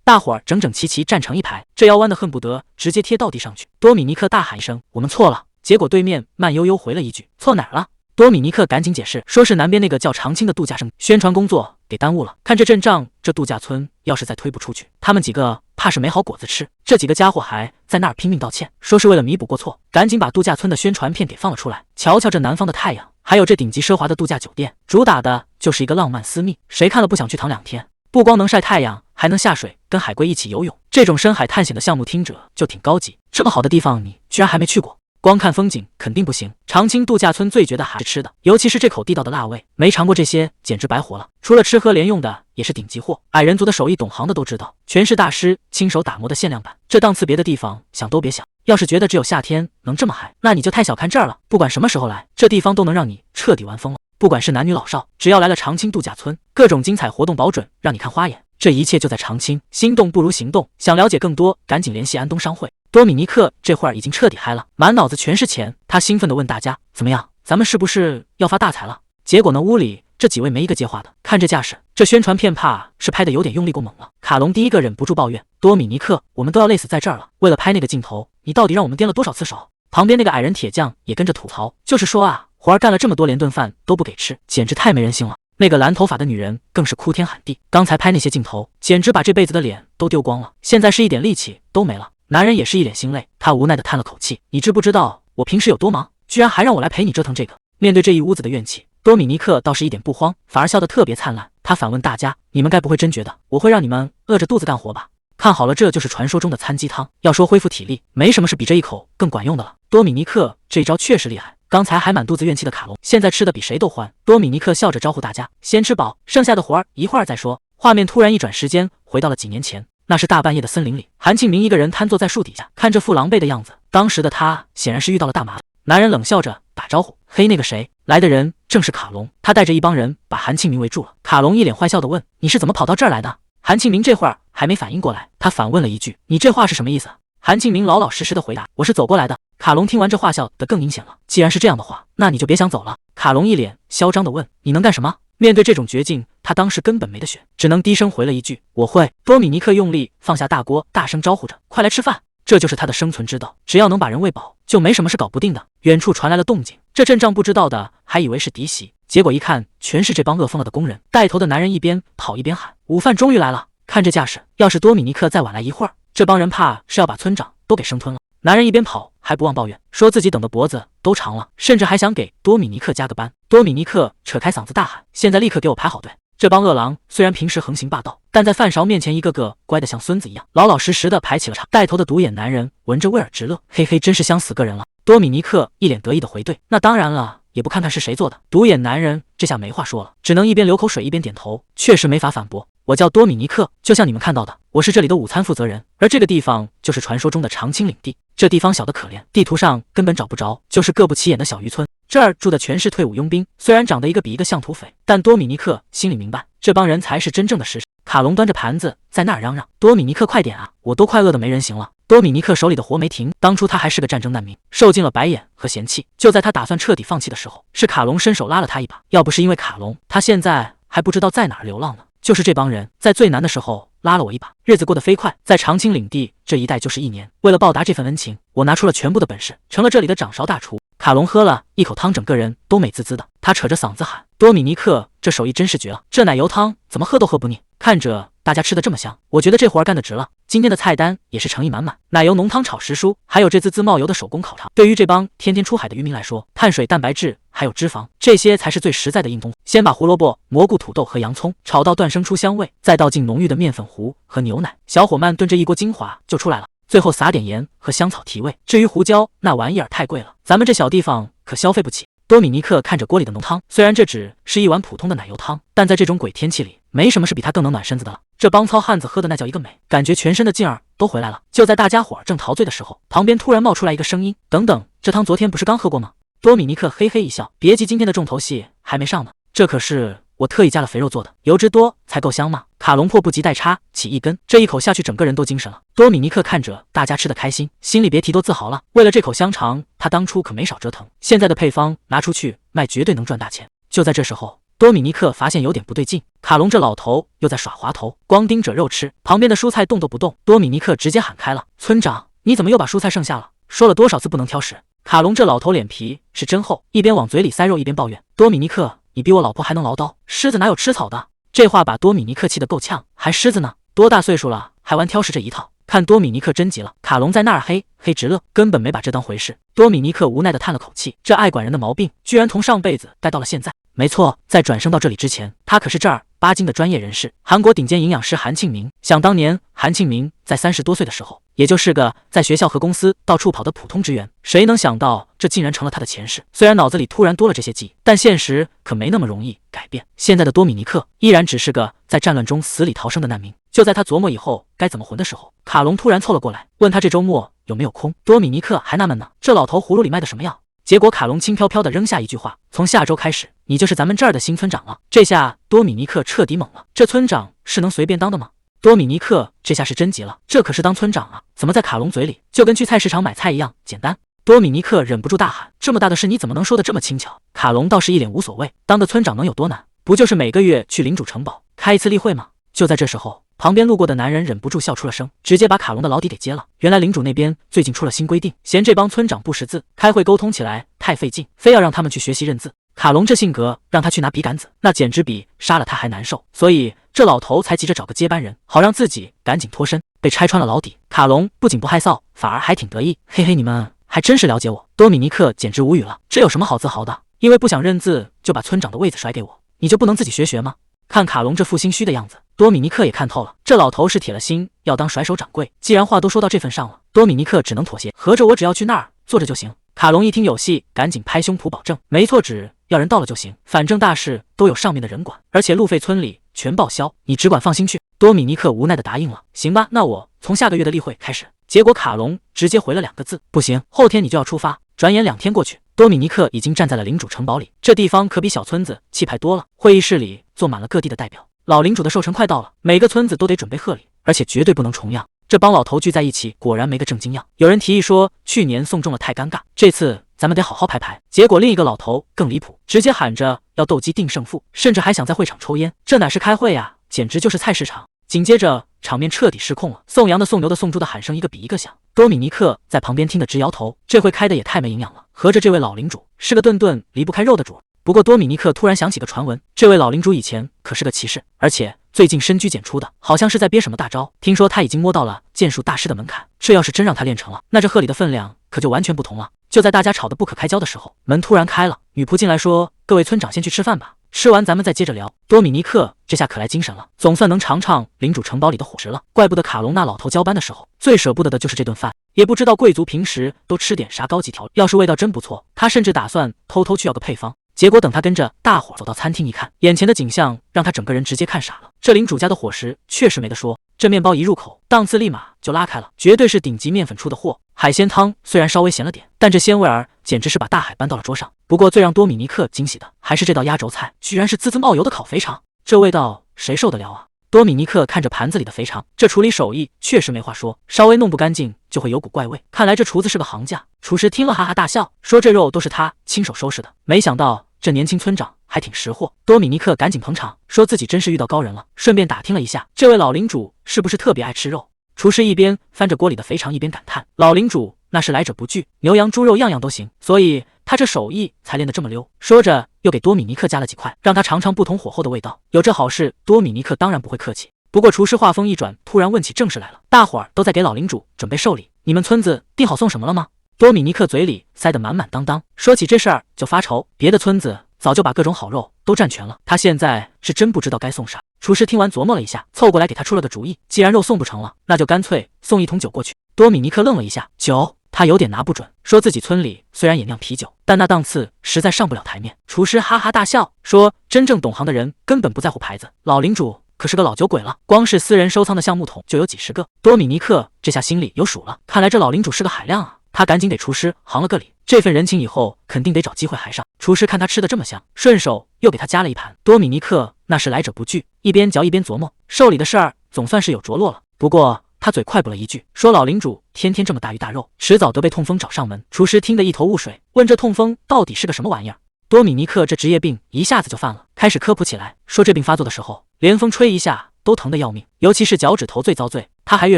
大伙儿整整齐齐站成一排，这腰弯的恨不得直接贴到地上去。多米尼克大喊一声：“我们错了！”结果对面慢悠悠回了一句：“错哪儿了？”多米尼克赶紧解释，说是南边那个叫长青的度假胜地，宣传工作给耽误了。看这阵仗，这度假村要是再推不出去，他们几个怕是没好果子吃。这几个家伙还在那儿拼命道歉，说是为了弥补过错，赶紧把度假村的宣传片给放了出来。瞧瞧这南方的太阳，还有这顶级奢华的度假酒店，主打的就是一个浪漫私密，谁看了不想去躺2天？不光能晒太阳，还能下水跟海龟一起游泳。这种深海探险的项目听着就挺高级，这么好的地方你居然还没去过？光看风景肯定不行。长青度假村最绝的还是吃的，尤其是这口地道的辣味，没尝过这些简直白活了。除了吃喝连用的也是顶级货，矮人族的手艺懂行的都知道，全是大师亲手打磨的限量版，这档次别的地方想都别想。要是觉得只有夏天能这么嗨，那你就太小看这儿了。不管什么时候来，这地方都能让你彻底玩疯了。不管是男女老少，只要来了长青度假村，各种精彩活动保准让你看花眼。这一切就在长青，心动不如行动。想了解更多，赶紧联系安东商会。多米尼克这会儿已经彻底嗨了，满脑子全是钱。他兴奋地问大家：“怎么样，咱们是不是要发大财了？”结果呢，屋里这几位没一个接话的。看这架势，这宣传片怕是拍的有点用力过猛了。卡隆第一个忍不住抱怨：“多米尼克，我们都要累死在这儿了，为了拍那个镜头，你到底让我们颠了多少次手？”旁边那个矮人铁匠也跟着吐槽：“就是说啊，活儿干了这么多，连顿饭都不给吃，简直太没人性了。”那个蓝头发的女人更是哭天喊地，刚才拍那些镜头，简直把这辈子的脸都丢光了，现在是一点力气都没了。男人也是一脸心累，他无奈地叹了口气：“你知不知道我平时有多忙？居然还让我来陪你折腾这个。”面对这一屋子的怨气，多米尼克倒是一点不慌，反而笑得特别灿烂。他反问大家：“你们该不会真觉得我会让你们饿着肚子干活吧？看好了，这就是传说中的参鸡汤。要说恢复体力，没什么是比这一口更管用的了。”多米尼克这一招确实厉害，刚才还满肚子怨气的卡隆，现在吃的比谁都欢。多米尼克笑着招呼大家：“先吃饱，剩下的活儿一会儿再说。”画面突然一转时间，回到了几年前。那是大半夜的森林里，韩庆明一个人瘫坐在树底下，看这副狼狈的样子，当时的他显然是遇到了大麻烦。男人冷笑着打招呼：“嘿，那个谁？”来的人正是卡隆，他带着一帮人把韩庆明围住了。卡隆一脸坏笑地问：“你是怎么跑到这儿来的？”韩庆明这会儿还没反应过来，他反问了一句：“你这话是什么意思？”韩庆明老老实实的回答：“我是走过来的。”卡隆听完这话笑得更阴险了：“既然是这样的话，那你就别想走了。”卡隆一脸嚣张地问：“你能干什么？”面对这种绝境，他当时根本没得选，只能低声回了一句：“我会。”多米尼克用力放下大锅，大声招呼着：“快来吃饭！”这就是他的生存之道，只要能把人喂饱，就没什么是搞不定的。远处传来了动静，这阵仗不知道的还以为是敌袭，结果一看，全是这帮饿疯了的工人。带头的男人一边跑一边喊：“午饭终于来了！”看这架势，要是多米尼克再晚来一会儿，这帮人怕是要把村长都给生吞了。男人一边跑还不忘抱怨，说自己等的脖子都长了，甚至还想给多米尼克加个班。多米尼克扯开嗓子大喊：“现在立刻给我排好队！”这帮饿狼虽然平时横行霸道，但在饭勺面前一个个乖得像孙子一样，老老实实的排起了场。带头的独眼男人闻着味儿直乐：“嘿嘿，真是香死个人了。”多米尼克一脸得意的回怼：“那当然了，也不看看是谁做的。”独眼男人这下没话说了，只能一边流口水一边点头，确实没法反驳。我叫多米尼克，就像你们看到的，我是这里的午餐负责人，而这个地方就是传说中的长青领地。这地方小得可怜，地图上根本找不着，就是个不起眼的小渔村。这儿住的全是退伍佣兵，虽然长得一个比一个像土匪，但多米尼克心里明白，这帮人才是真正的实。卡隆端着盘子在那儿嚷嚷：“多米尼克，快点啊，我都快饿得没人形了。”多米尼克手里的活没停，当初他还是个战争难民，受尽了白眼和嫌弃。就在他打算彻底放弃的时候，是卡隆伸手拉了他一把，要不是因为卡隆，他现在还不知道在哪儿流浪呢。就是这帮人在最难的时候拉了我一把，日子过得飞快，在长青领地这一带就是1年。为了报答这份恩情，我拿出了全部的本事，成了这里的掌勺大厨。卡隆喝了一口汤，整个人都美滋滋的，他扯着嗓子喊：“多米尼克，这手艺真是绝了，这奶油汤怎么喝都喝不腻。”看着大家吃的这么香，我觉得这活儿干得值了。今天的菜单也是诚意满满，奶油浓汤炒时蔬，还有这滋滋冒油的手工烤肠。对于这帮天天出海的渔民来说，碳水、蛋白质还有脂肪，这些才是最实在的硬通。先把胡萝卜、蘑菇、土豆和洋葱炒到断生出香味，再倒进浓郁的面粉糊和牛奶，小火慢炖，这一锅精华就出来了。最后撒点盐和香草提味。至于胡椒，那玩意儿太贵了，咱们这小地方可消费不起。多米尼克看着锅里的浓汤，虽然这只是一碗普通的奶油汤，但在这种鬼天气里，没什么是比它更能暖身子的了。这帮糙汉子喝的那叫一个美，感觉全身的劲儿都回来了。就在大家伙儿正陶醉的时候，旁边突然冒出来一个声音：“等等，这汤昨天不是刚喝过吗？”多米尼克嘿嘿一笑：“别急，今天的重头戏还没上呢，这可是我特意加了肥肉做的，油脂多才够香嘛。”卡隆迫不及待插起一根，这一口下去，整个人都精神了。多米尼克看着大家吃得开心，心里别提多自豪了。为了这口香肠，他当初可没少折腾，现在的配方拿出去卖，绝对能赚大钱。就在这时候，多米尼克发现有点不对劲，卡隆这老头又在耍滑头，光盯着肉吃，旁边的蔬菜动都不动。多米尼克直接喊开了：“村长，你怎么又把蔬菜剩下了？说了多少次不能挑食？”卡隆这老头脸皮是真厚，一边往嘴里塞肉一边抱怨：“多米尼克，你比我老婆还能唠叨，狮子哪有吃草的？”这话把多米尼克气得够呛，还狮子呢？多大岁数了，还玩挑食这一套？看多米尼克真急了，卡隆在那儿嘿嘿直乐，根本没把这当回事。多米尼克无奈地叹了口气，这爱管人的毛病，居然从上辈子带到了现在。没错，在转生到这里之前，他可是正儿八经的专业人士，韩国顶尖营养师韩庆明。想当年，韩庆明在30多岁的时候，也就是个在学校和公司到处跑的普通职员，谁能想到这竟然成了他的前世？虽然脑子里突然多了这些记忆，但现实可没那么容易改变。现在的多米尼克依然只是个在战乱中死里逃生的难民。就在他琢磨以后该怎么混的时候，卡隆突然凑了过来，问他这周末有没有空。多米尼克还纳闷呢，这老头葫芦里卖的什么药？结果卡隆轻飘飘地扔下一句话：“从下周开始，你就是咱们这儿的新村长了。”这下多米尼克彻底懵了，这村长是能随便当的吗？多米尼克这下是真急了，这可是当村长啊，怎么在卡隆嘴里就跟去菜市场买菜一样简单？多米尼克忍不住大喊：“这么大的事你怎么能说得这么轻巧？”卡隆倒是一脸无所谓，当个村长能有多难？不就是每个月去领主城堡开一次例会吗？就在这时候，旁边路过的男人忍不住笑出了声，直接把卡隆的老底给揭了。原来领主那边最近出了新规定，嫌这帮村长不识字，开会沟通起来太费劲，非要让他们去学习认字。卡隆这性格，让他去拿笔杆子，那简直比杀了他还难受。所以这老头才急着找个接班人，好让自己赶紧脱身。被拆穿了老底，卡隆不仅不害臊，反而还挺得意。嘿嘿，你们还真是了解我。多米尼克简直无语了，这有什么好自豪的？因为不想认字就把村长的位子甩给我，你就不能自己学吗？看卡隆这副心虚的样子，多米尼克也看透了，这老头是铁了心要当甩手掌柜。既然话都说到这份上了，多米尼克只能妥协，合着我只要去那儿坐着就行。卡隆一听有戏，赶紧拍胸脯保证：“没错，只要人到了就行，反正大事都有上面的人管，而且路费村里全报销，你只管放心去。”多米尼克无奈地答应了：“行吧，那我从下个月的例会开始。”结果卡隆直接回了2个字：“不行，后天你就要出发。”转眼2天过去，多米尼克已经站在了领主城堡里，这地方可比小村子气派多了。会议室里坐满了各地的代表。老领主的寿辰快到了，每个村子都得准备贺礼，而且绝对不能重样。这帮老头聚在一起，果然没个正经样。有人提议说，去年送中了太尴尬，这次咱们得好好排排。结果另一个老头更离谱，直接喊着要斗鸡定胜负，甚至还想在会场抽烟。这哪是开会呀，简直就是菜市场。紧接着场面彻底失控了，送羊的、送牛的、送猪的喊声一个比一个响。多米尼克在旁边听得直摇头，这会开的也太没营养了，合着这位老领主是个顿顿离不开肉的主。不过多米尼克突然想起个传闻，这位老领主以前可是个骑士，而且最近深居简出的，好像是在憋什么大招。听说他已经摸到了剑术大师的门槛，这要是真让他练成了，那这贺礼的分量可就完全不同了。就在大家吵得不可开交的时候，门突然开了，女仆进来说：“各位村长先去吃饭吧，吃完咱们再接着聊。”多米尼克这下可来精神了，总算能尝尝领主城堡里的伙食了。怪不得卡隆那老头交班的时候最舍不得的就是这顿饭，也不知道贵族平时都吃点啥高级调料，要是味道真不错，他甚至打算偷偷去要个配方。结果等他跟着大伙走到餐厅一看，眼前的景象让他整个人直接看傻了。这领主家的伙食确实没得说，这面包一入口，档次立马就拉开了，绝对是顶级面粉出的货。海鲜汤虽然稍微咸了点，但这鲜味儿简直是把大海搬到了桌上。不过最让多米尼克惊喜的还是这道压轴菜，居然是滋滋冒油的烤肥肠，这味道谁受得了啊？多米尼克看着盘子里的肥肠，这处理手艺确实没话说，稍微弄不干净就会有股怪味。看来这厨子是个行家。厨师听了哈哈大笑，说这肉都是他亲手收拾的。没想到这年轻村长还挺识货。多米尼克赶紧捧场，说自己真是遇到高人了，顺便打听了一下，这位老领主是不是特别爱吃肉。厨师一边翻着锅里的肥肠，一边感叹：老领主那是来者不拒，牛羊猪肉样样都行，所以他这手艺才练得这么溜。说着又给多米尼克加了几块，让他尝尝不同火候的味道。有这好事，多米尼克当然不会客气。不过厨师话锋一转，突然问起正事来了：大伙儿都在给老领主准备寿礼，你们村子定好送什么了吗？多米尼克嘴里塞得满满当当，说起这事儿就发愁，别的村子早就把各种好肉都占全了，他现在是真不知道该送啥。厨师听完琢磨了一下，凑过来给他出了个主意，既然肉送不成了，那就干脆送1桶酒过去。多米尼克愣了一下，酒他有点拿不准，说自己村里虽然也酿啤酒，但那档次实在上不了台面。厨师哈哈大笑，说真正懂行的人根本不在乎牌子，老领主可是个老酒鬼了，光是私人收藏的橡木桶就有几十个。多米尼克这下心里有数了，看来这老领主是个海量啊，他赶紧给厨师行了个礼，这份人情以后肯定得找机会还上。厨师看他吃的这么香，顺手又给他加了一盘。多米尼克那是来者不拒，一边嚼一边琢磨，寿礼的事儿总算是有着落了。不过他嘴快补了一句，说老领主天天这么大鱼大肉，迟早得被痛风找上门。厨师听得一头雾水，问这痛风到底是个什么玩意儿。多米尼克这职业病一下子就犯了，开始科普起来，说这病发作的时候，连风吹一下都疼得要命，尤其是脚趾头最遭罪。他还越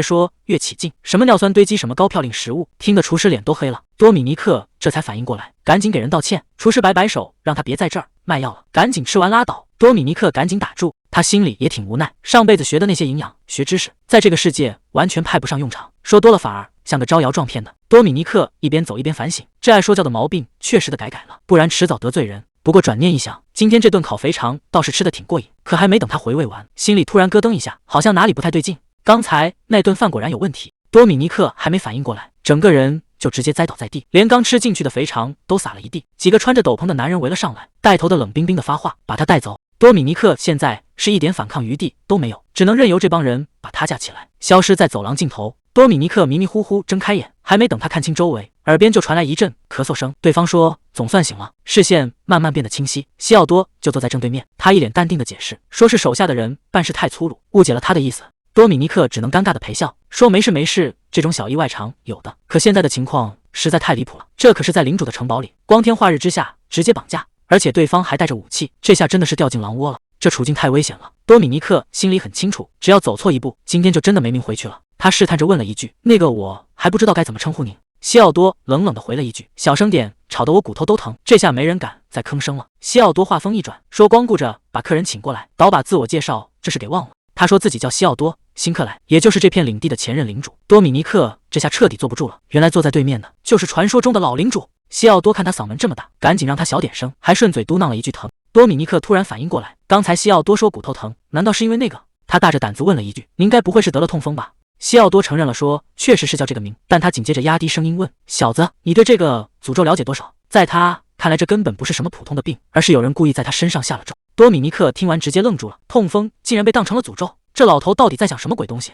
说越起劲，什么尿酸堆积，什么高嘌呤食物，听得厨师脸都黑了。多米尼克这才反应过来，赶紧给人道歉。厨师摆摆手，让他别在这儿卖药了，赶紧吃完拉倒。多米尼克赶紧打住，他心里也挺无奈，上辈子学的那些营养学知识，在这个世界完全派不上用场，说多了反而像个招摇撞骗的。多米尼克一边走一边反省，这爱说教的毛病确实得改了，不然迟早得罪人。不过转念一想，今天这顿烤肥肠倒是吃得挺过瘾，可还没等他回味完，心里突然咯噔一下，好像哪里不太对劲。刚才那顿饭果然有问题。多米尼克还没反应过来，整个人就直接栽倒在地，连刚吃进去的肥肠都撒了一地。几个穿着斗篷的男人围了上来，带头的冷冰冰的发话，把他带走。多米尼克现在是一点反抗余地都没有，只能任由这帮人把他架起来，消失在走廊尽头。多米尼克迷迷糊糊睁开眼，还没等他看清周围，耳边就传来一阵咳嗽声。对方说总算醒了，视线慢慢变得清晰，西奥多就坐在正对面。他一脸淡定的解释，说是手下的人办事太粗鲁，误解了他的意思。多米尼克只能尴尬的陪笑，说没事没事，这种小意外常有的，可现在的情况实在太离谱了，这可是在领主的城堡里，光天化日之下直接绑架，而且对方还带着武器，这下真的是掉进狼窝了，这处境太危险了。多米尼克心里很清楚，只要走错一步，今天就真的没命回去了。他试探着问了一句，那个我还不知道该怎么称呼您。西奥多冷冷地回了一句，小声点，吵得我骨头都疼。这下没人敢再吭声了。西奥多话锋一转，说光顾着把客人请过来，倒把自我介绍这是给忘了。他说自己叫西奥多，新克莱，也就是这片领地的前任领主。多米尼克这下彻底坐不住了，原来坐在对面的就是传说中的老领主。西奥多看他嗓门这么大，赶紧让他小点声，还顺嘴嘟囔了一句疼。多米尼克突然反应过来，刚才西奥多说骨头疼，难道是因为那个？他大着胆子问了一句，您该不会是得了痛风吧？西奥多承认了，说确实是叫这个名，但他紧接着压低声音问，小子，你对这个诅咒了解多少？在他看来，这根本不是什么普通的病，而是有人故意在他身上下了咒。多米尼克听完直接愣住了，痛风竟然被当成了诅咒，这老头到底在想什么鬼东西？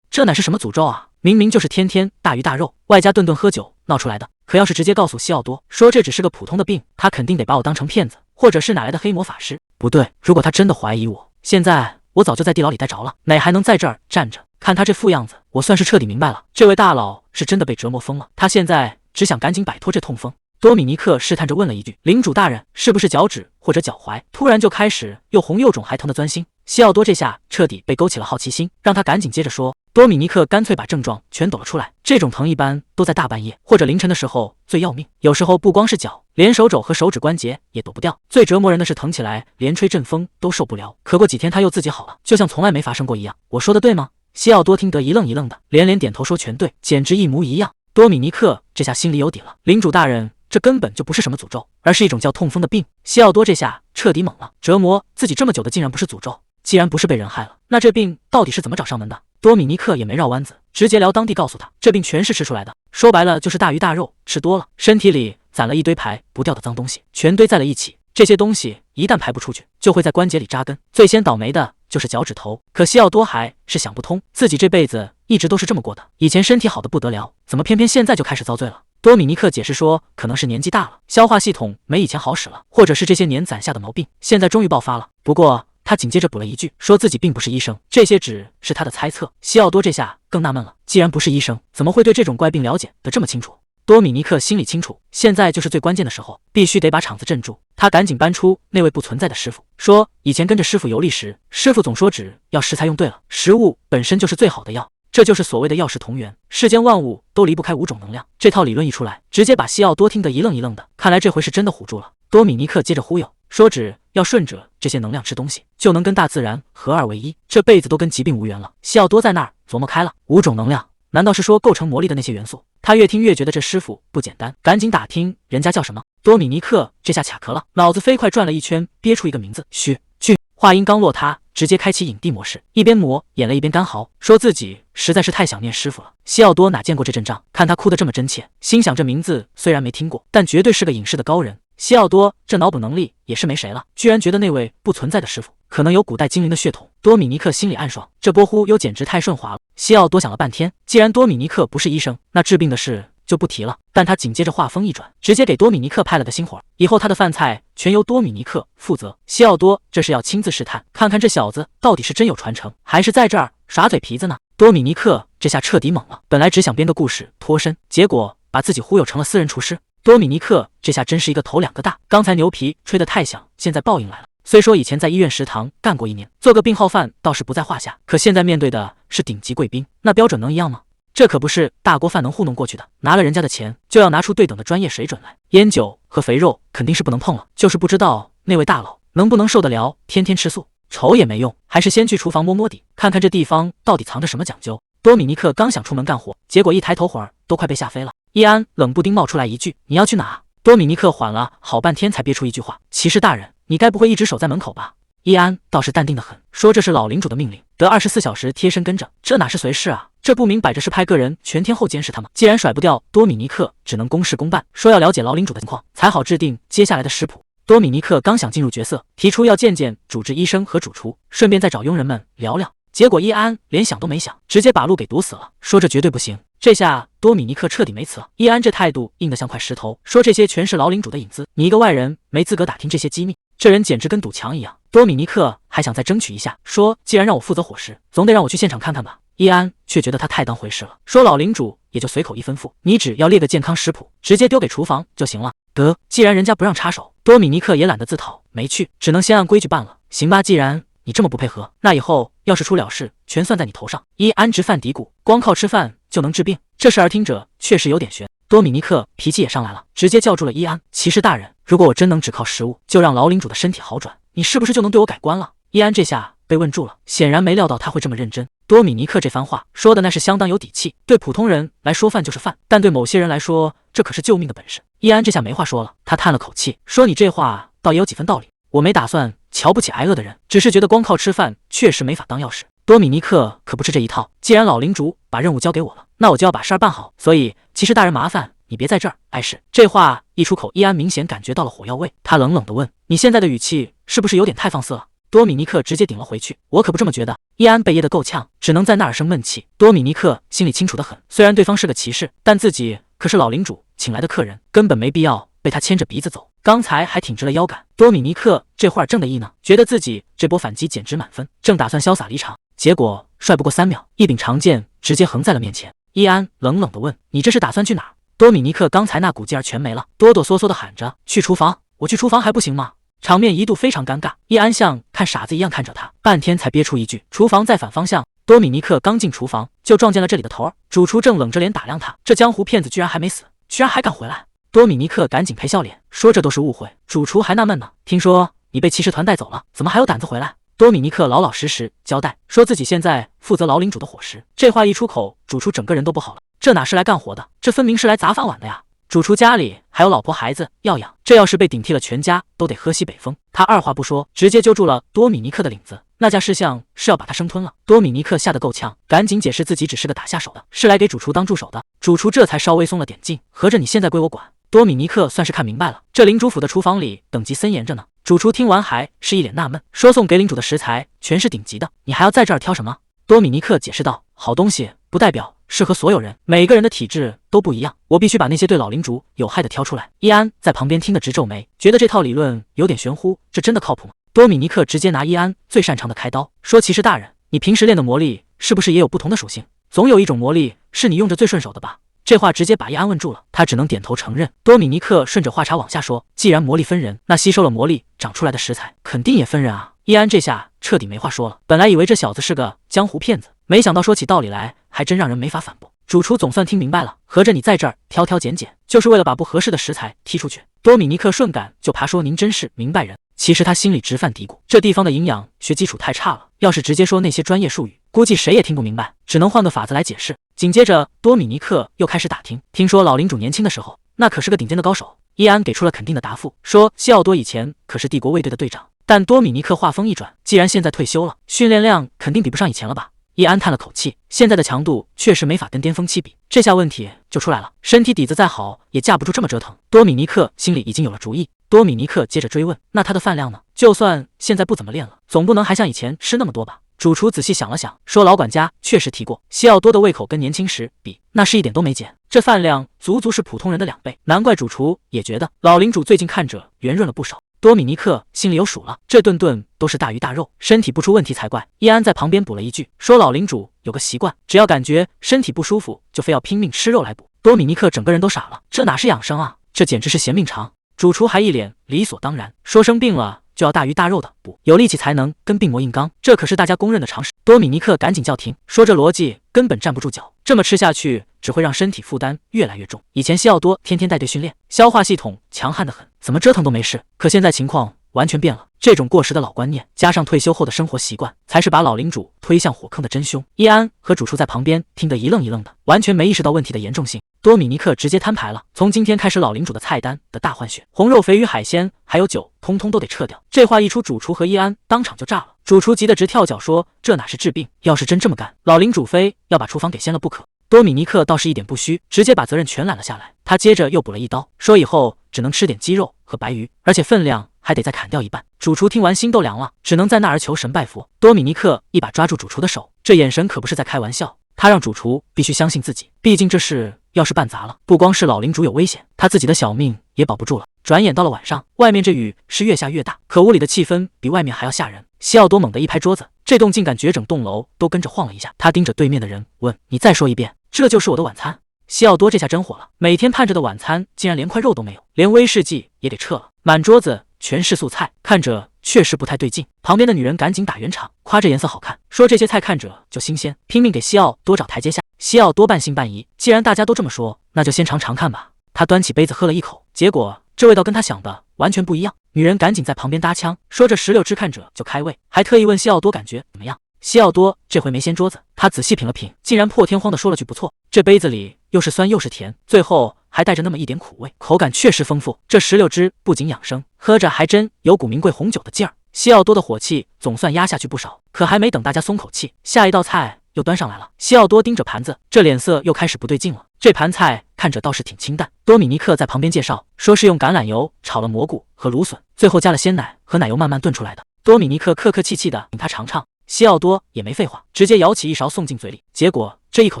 这乃是什么诅咒啊？明明就是天天大鱼大肉，外加顿顿喝酒闹出来的。可要是直接告诉西奥多说这只是个普通的病，他肯定得把我当成骗子，或者是哪来的黑魔法师。不对，如果他真的怀疑我，现在我早就在地牢里待着了，哪还能在这儿站着？看他这副样子，我算是彻底明白了，这位大佬是真的被折磨疯了，他现在只想赶紧摆脱这痛风。多米尼克试探着问了一句，领主大人，是不是脚趾或者脚踝突然就开始又红又肿还疼的钻心？西奥多这下彻底被勾起了好奇心，让他赶紧接着说。多米尼克干脆把症状全抖了出来，这种疼一般都在大半夜或者凌晨的时候最要命，有时候不光是脚，连手肘和手指关节也躲不掉。最折磨人的是疼起来连吹阵风都受不了，可过几天他又自己好了，就像从来没发生过一样。我说的对吗？西奥多听得一愣一愣的，连连点头说全对，简直一模一样。多米尼克这下心里有底了，领主大人，这根本就不是什么诅咒，而是一种叫痛风的病。西奥多这下彻底懵了，折磨自己这么久的竟然不是诅咒，既然不是被人害了，那这病到底是怎么找上门的？多米尼克也没绕弯子，直截聊当地告诉他，这病全是吃出来的，说白了就是大鱼大肉吃多了，身体里攒了一堆排不掉的脏东西，全堆在了一起，这些东西一旦排不出去，就会在关节里扎根，最先倒霉的就是脚趾头。可西奥多还是想不通，自己这辈子一直都是这么过的，以前身体好的不得了，怎么偏偏现在就开始遭罪了？多米尼克解释说，可能是年纪大了，消化系统没以前好使了，或者是这些年攒下的毛病，现在终于爆发了。不过他紧接着补了一句，说自己并不是医生，这些只是他的猜测。西奥多这下更纳闷了，既然不是医生，怎么会对这种怪病了解得这么清楚？多米尼克心里清楚，现在就是最关键的时候，必须得把场子镇住。他赶紧搬出那位不存在的师傅，说以前跟着师傅游历时，师傅总说只要食材用对了，食物本身就是最好的药，这就是所谓的药食同源，世间万物都离不开5种能量。这套理论一出来，直接把西奥多听得一愣一愣的，看来这回是真的唬住了。多米尼克接着忽悠，说只要顺着这些能量吃东西，就能跟大自然合二为一，这辈子都跟疾病无缘了。西奥多在那儿琢磨开了，5种能量，难道是说构成魔力的那些元素？他越听越觉得这师傅不简单，赶紧打听人家叫什么。多米尼克这下卡壳了，脑子飞快转了一圈，憋出一个名字，许俊。话音刚落，他直接开启影帝模式，一边抹眼泪一边干嚎，说自己实在是太想念师傅了。西奥多哪见过这阵仗，看他哭得这么真切，心想这名字虽然没听过，但绝对是个影视的高人。西奥多这脑补能力也是没谁了，居然觉得那位不存在的师傅可能有古代精灵的血统。多米尼克心里暗爽，这波忽悠简直太顺滑了。西奥多想了半天，既然多米尼克不是医生，那治病的事就不提了。但他紧接着话锋一转，直接给多米尼克派了个新活，以后他的饭菜全由多米尼克负责。西奥多这是要亲自试探，看看这小子到底是真有传承，还是在这儿耍嘴皮子呢？多米尼克这下彻底懵了，本来只想编个故事脱身，结果把自己忽悠成了私人厨师。多米尼克这下真是一个头两个大，刚才牛皮吹得太响，现在报应来了。虽说以前在医院食堂干过1年，做个病号饭倒是不在话下，可现在面对的是顶级贵宾，那标准能一样吗？这可不是大锅饭能糊弄过去的，拿了人家的钱就要拿出对等的专业水准来，烟酒和肥肉肯定是不能碰了，就是不知道那位大佬能不能受得了天天吃素。瞅也没用，还是先去厨房摸摸底，看看这地方到底藏着什么讲究。多米尼克刚想出门干活，结果一抬头会儿都快被吓飞了。伊安冷不丁冒出来一句：“你要去哪？”多米尼克缓了好半天才憋出一句话：“骑士大人，你该不会一直守在门口吧？”伊安倒是淡定的很，说这是老领主的命令，得24小时贴身跟着，这哪是随事啊？这不明摆着是派个人全天候监视他吗？既然甩不掉多米尼克，只能公事公办，说要了解老领主的情况，才好制定接下来的食谱。多米尼克刚想进入角色，提出要见见主治医生和主厨，顺便再找佣人们聊聊，结果伊安连想都没想，直接把路给堵死了，说这绝对不行。这下多米尼克彻底没词了，伊安这态度硬得像块石头，说这些全是老领主的隐私，你一个外人没资格打听这些机密，这人简直跟堵墙一样。多米尼克还想再争取一下，说既然让我负责伙食，总得让我去现场看看吧。伊安却觉得他太当回事了，说老领主也就随口一吩咐，你只要列个健康食谱，直接丢给厨房就行了。得，既然人家不让插手，多米尼克也懒得自讨，没去，只能先按规矩办了。行吧，既然你这么不配合，那以后要是出了事，全算在你头上。伊安直犯嘀咕，光靠吃饭就能治病，这事儿听着确实有点悬。多米尼克脾气也上来了，直接叫住了伊安：“骑士大人，如果我真能只靠食物就让老领主的身体好转，你是不是就能对我改观了？”伊安这下被问住了，显然没料到他会这么认真。多米尼克这番话说的那是相当有底气，对普通人来说饭就是饭，但对某些人来说，这可是救命的本事。伊安这下没话说了，他叹了口气，说：“你这话倒也有几分道理，我没打算瞧不起挨饿的人，只是觉得光靠吃饭确实没法当钥匙。”多米尼克可不吃这一套，既然老领主把任务交给我了，那我就要把事儿办好，所以骑士大人麻烦你别在这儿碍事。这话一出口，伊安明显感觉到了火药味，他冷冷地问：“你现在的语气是不是有点太放肆了？”多米尼克直接顶了回去：“我可不这么觉得。”伊安被噎得够呛，只能在那儿生闷气。多米尼克心里清楚得很，虽然对方是个骑士，但自己可是老领主请来的客人，根本没必要被他牵着鼻子走。刚才还挺直了腰杆，多米尼克这会儿正得意呢，觉得自己这波反击简直满分，正打算潇洒离场，结果帅不过3秒，一柄长剑直接横在了面前。伊安冷冷地问：“你这是打算去哪儿？”多米尼克刚才那股劲儿全没了，哆哆嗦嗦地喊着：“去厨房，我去厨房还不行吗？”场面一度非常尴尬，伊安像看傻子一样看着他，半天才憋出一句：“厨房在反方向。”多米尼克刚进厨房，就撞见了这里的头儿，主厨正冷着脸打量他，这江湖骗子居然还没死，居然还敢回来。多米尼克赶紧赔笑脸，说这都是误会。主厨还纳闷呢，听说你被骑士团带走了，怎么还有胆子回来？多米尼克老老实实交代，说自己现在负责老领主的伙食。这话一出口，主厨整个人都不好了，这哪是来干活的，这分明是来砸饭碗的呀！主厨家里还有老婆孩子要养，这要是被顶替了，全家都得喝西北风。他二话不说，直接揪住了多米尼克的领子，那架势像是要把他生吞了。多米尼克吓得够呛，赶紧解释自己只是个打下手的，是来给主厨当助手的。主厨这才稍微松了点劲，合着你现在归我管。多米尼克算是看明白了，这领主府的厨房里等级森严着呢。主厨听完还是一脸纳闷，说送给领主的食材全是顶级的，你还要在这儿挑什么？多米尼克解释道：“好东西不代表适合所有人，每个人的体质都不一样，我必须把那些对老领主有害的挑出来。”伊安在旁边听得直皱眉，觉得这套理论有点玄乎，这真的靠谱吗？多米尼克直接拿伊安最擅长的开刀，说：“骑士大人，你平时练的魔力是不是也有不同的属性？总有一种魔力是你用着最顺手的吧？”这话直接把伊安问住了，他只能点头承认。多米尼克顺着话茬往下说：“既然魔力分人，那吸收了魔力长出来的食材肯定也分人啊。”伊安这下彻底没话说了，本来以为这小子是个江湖骗子，没想到说起道理来还真让人没法反驳。主厨总算听明白了，合着你在这儿挑挑拣拣，就是为了把不合适的食材踢出去。多米尼克顺感就爬说：“您真是明白人。”其实他心里直犯嘀咕，这地方的营养学基础太差了，要是直接说那些专业术语，估计谁也听不明白，只能换个法子来解释。紧接着，多米尼克又开始打听，听说老领主年轻的时候，那可是个顶尖的高手。伊安给出了肯定的答复，说西奥多以前可是帝国卫队的队长。但多米尼克话锋一转，既然现在退休了，训练量肯定比不上以前了吧？伊安叹了口气，现在的强度确实没法跟巅峰期比，这下问题就出来了，身体底子再好也架不住这么折腾。多米尼克心里已经有了主意。多米尼克接着追问：“那他的饭量呢？就算现在不怎么练了，总不能还像以前吃那么多吧？”主厨仔细想了想，说：“老管家确实提过，西奥多的胃口跟年轻时比，那是一点都没减，这饭量足足是普通人的2倍。难怪主厨也觉得老领主最近看着圆润了不少。”多米尼克心里有数了，这顿顿都是大鱼大肉，身体不出问题才怪。伊安在旁边补了一句，说：“老领主有个习惯，只要感觉身体不舒服，就非要拼命吃肉来补。”多米尼克整个人都傻了，这哪是养生啊，这简直是嫌命长。主厨还一脸理所当然，说生病了就要大鱼大肉的，不有力气才能跟病魔硬刚，这可是大家公认的常识。多米尼克赶紧叫停，说这逻辑根本站不住脚，这么吃下去只会让身体负担越来越重。以前西奥多天天带队训练，消化系统强悍得很，怎么折腾都没事，可现在情况完全变了。这种过时的老观念，加上退休后的生活习惯，才是把老领主推向火坑的真凶。伊安和主厨在旁边听得一愣一愣的，完全没意识到问题的严重性。多米尼克直接摊牌了，从今天开始，老领主的菜单的大换血，红肉、肥鱼、海鲜还有酒，通通都得撤掉。这话一出，主厨和伊安当场就炸了。主厨急得直跳脚，说这哪是治病，要是真这么干，老领主非要把厨房给掀了不可。多米尼克倒是一点不虚，直接把责任全揽了下来。他接着又补了一刀，说以后只能吃点鸡肉和白鱼，而且分量还得再砍掉一半。主厨听完心都凉了，只能在那儿求神拜佛。多米尼克一把抓住主厨的手，这眼神可不是在开玩笑。他让主厨必须相信自己，毕竟这事要是办砸了，不光是老领主有危险，他自己的小命也保不住了。转眼到了晚上，外面这雨是越下越大，可屋里的气氛比外面还要吓人。西奥多猛地一拍桌子，这动静感觉整栋楼都跟着晃了一下。他盯着对面的人问：“你再说一遍，这就是我的晚餐？”西奥多这下真火了，每天盼着的晚餐竟然连块肉都没有，连威士忌也给撤了，满桌子全是素菜，看着确实不太对劲。旁边的女人赶紧打圆场，夸这颜色好看，说这些菜看着就新鲜，拼命给西奥多找台阶下。西奥多半信半疑，既然大家都这么说，那就先尝尝看吧。他端起杯子喝了一口，结果这味道跟他想的完全不一样。女人赶紧在旁边搭腔，说这石榴汁看着就开胃，还特意问西奥多感觉怎么样。西奥多这回没掀桌子，他仔细品了品，竟然破天荒的说了句不错。这杯子里又是酸又是甜，最后还带着那么一点苦味，口感确实丰富。这石榴汁不仅养生，喝着还真有股名贵红酒的劲儿。西奥多的火气总算压下去不少，可还没等大家松口气，下一道菜又端上来了。西奥多盯着盘子，这脸色又开始不对劲了。这盘菜看着倒是挺清淡，多米尼克在旁边介绍，说是用橄榄油炒了蘑菇和芦笋，最后加了鲜奶和奶油慢慢炖出来的。多米尼克客客气气的请他尝尝，西奥多也没废话，直接舀起一勺送进嘴里。结果这一口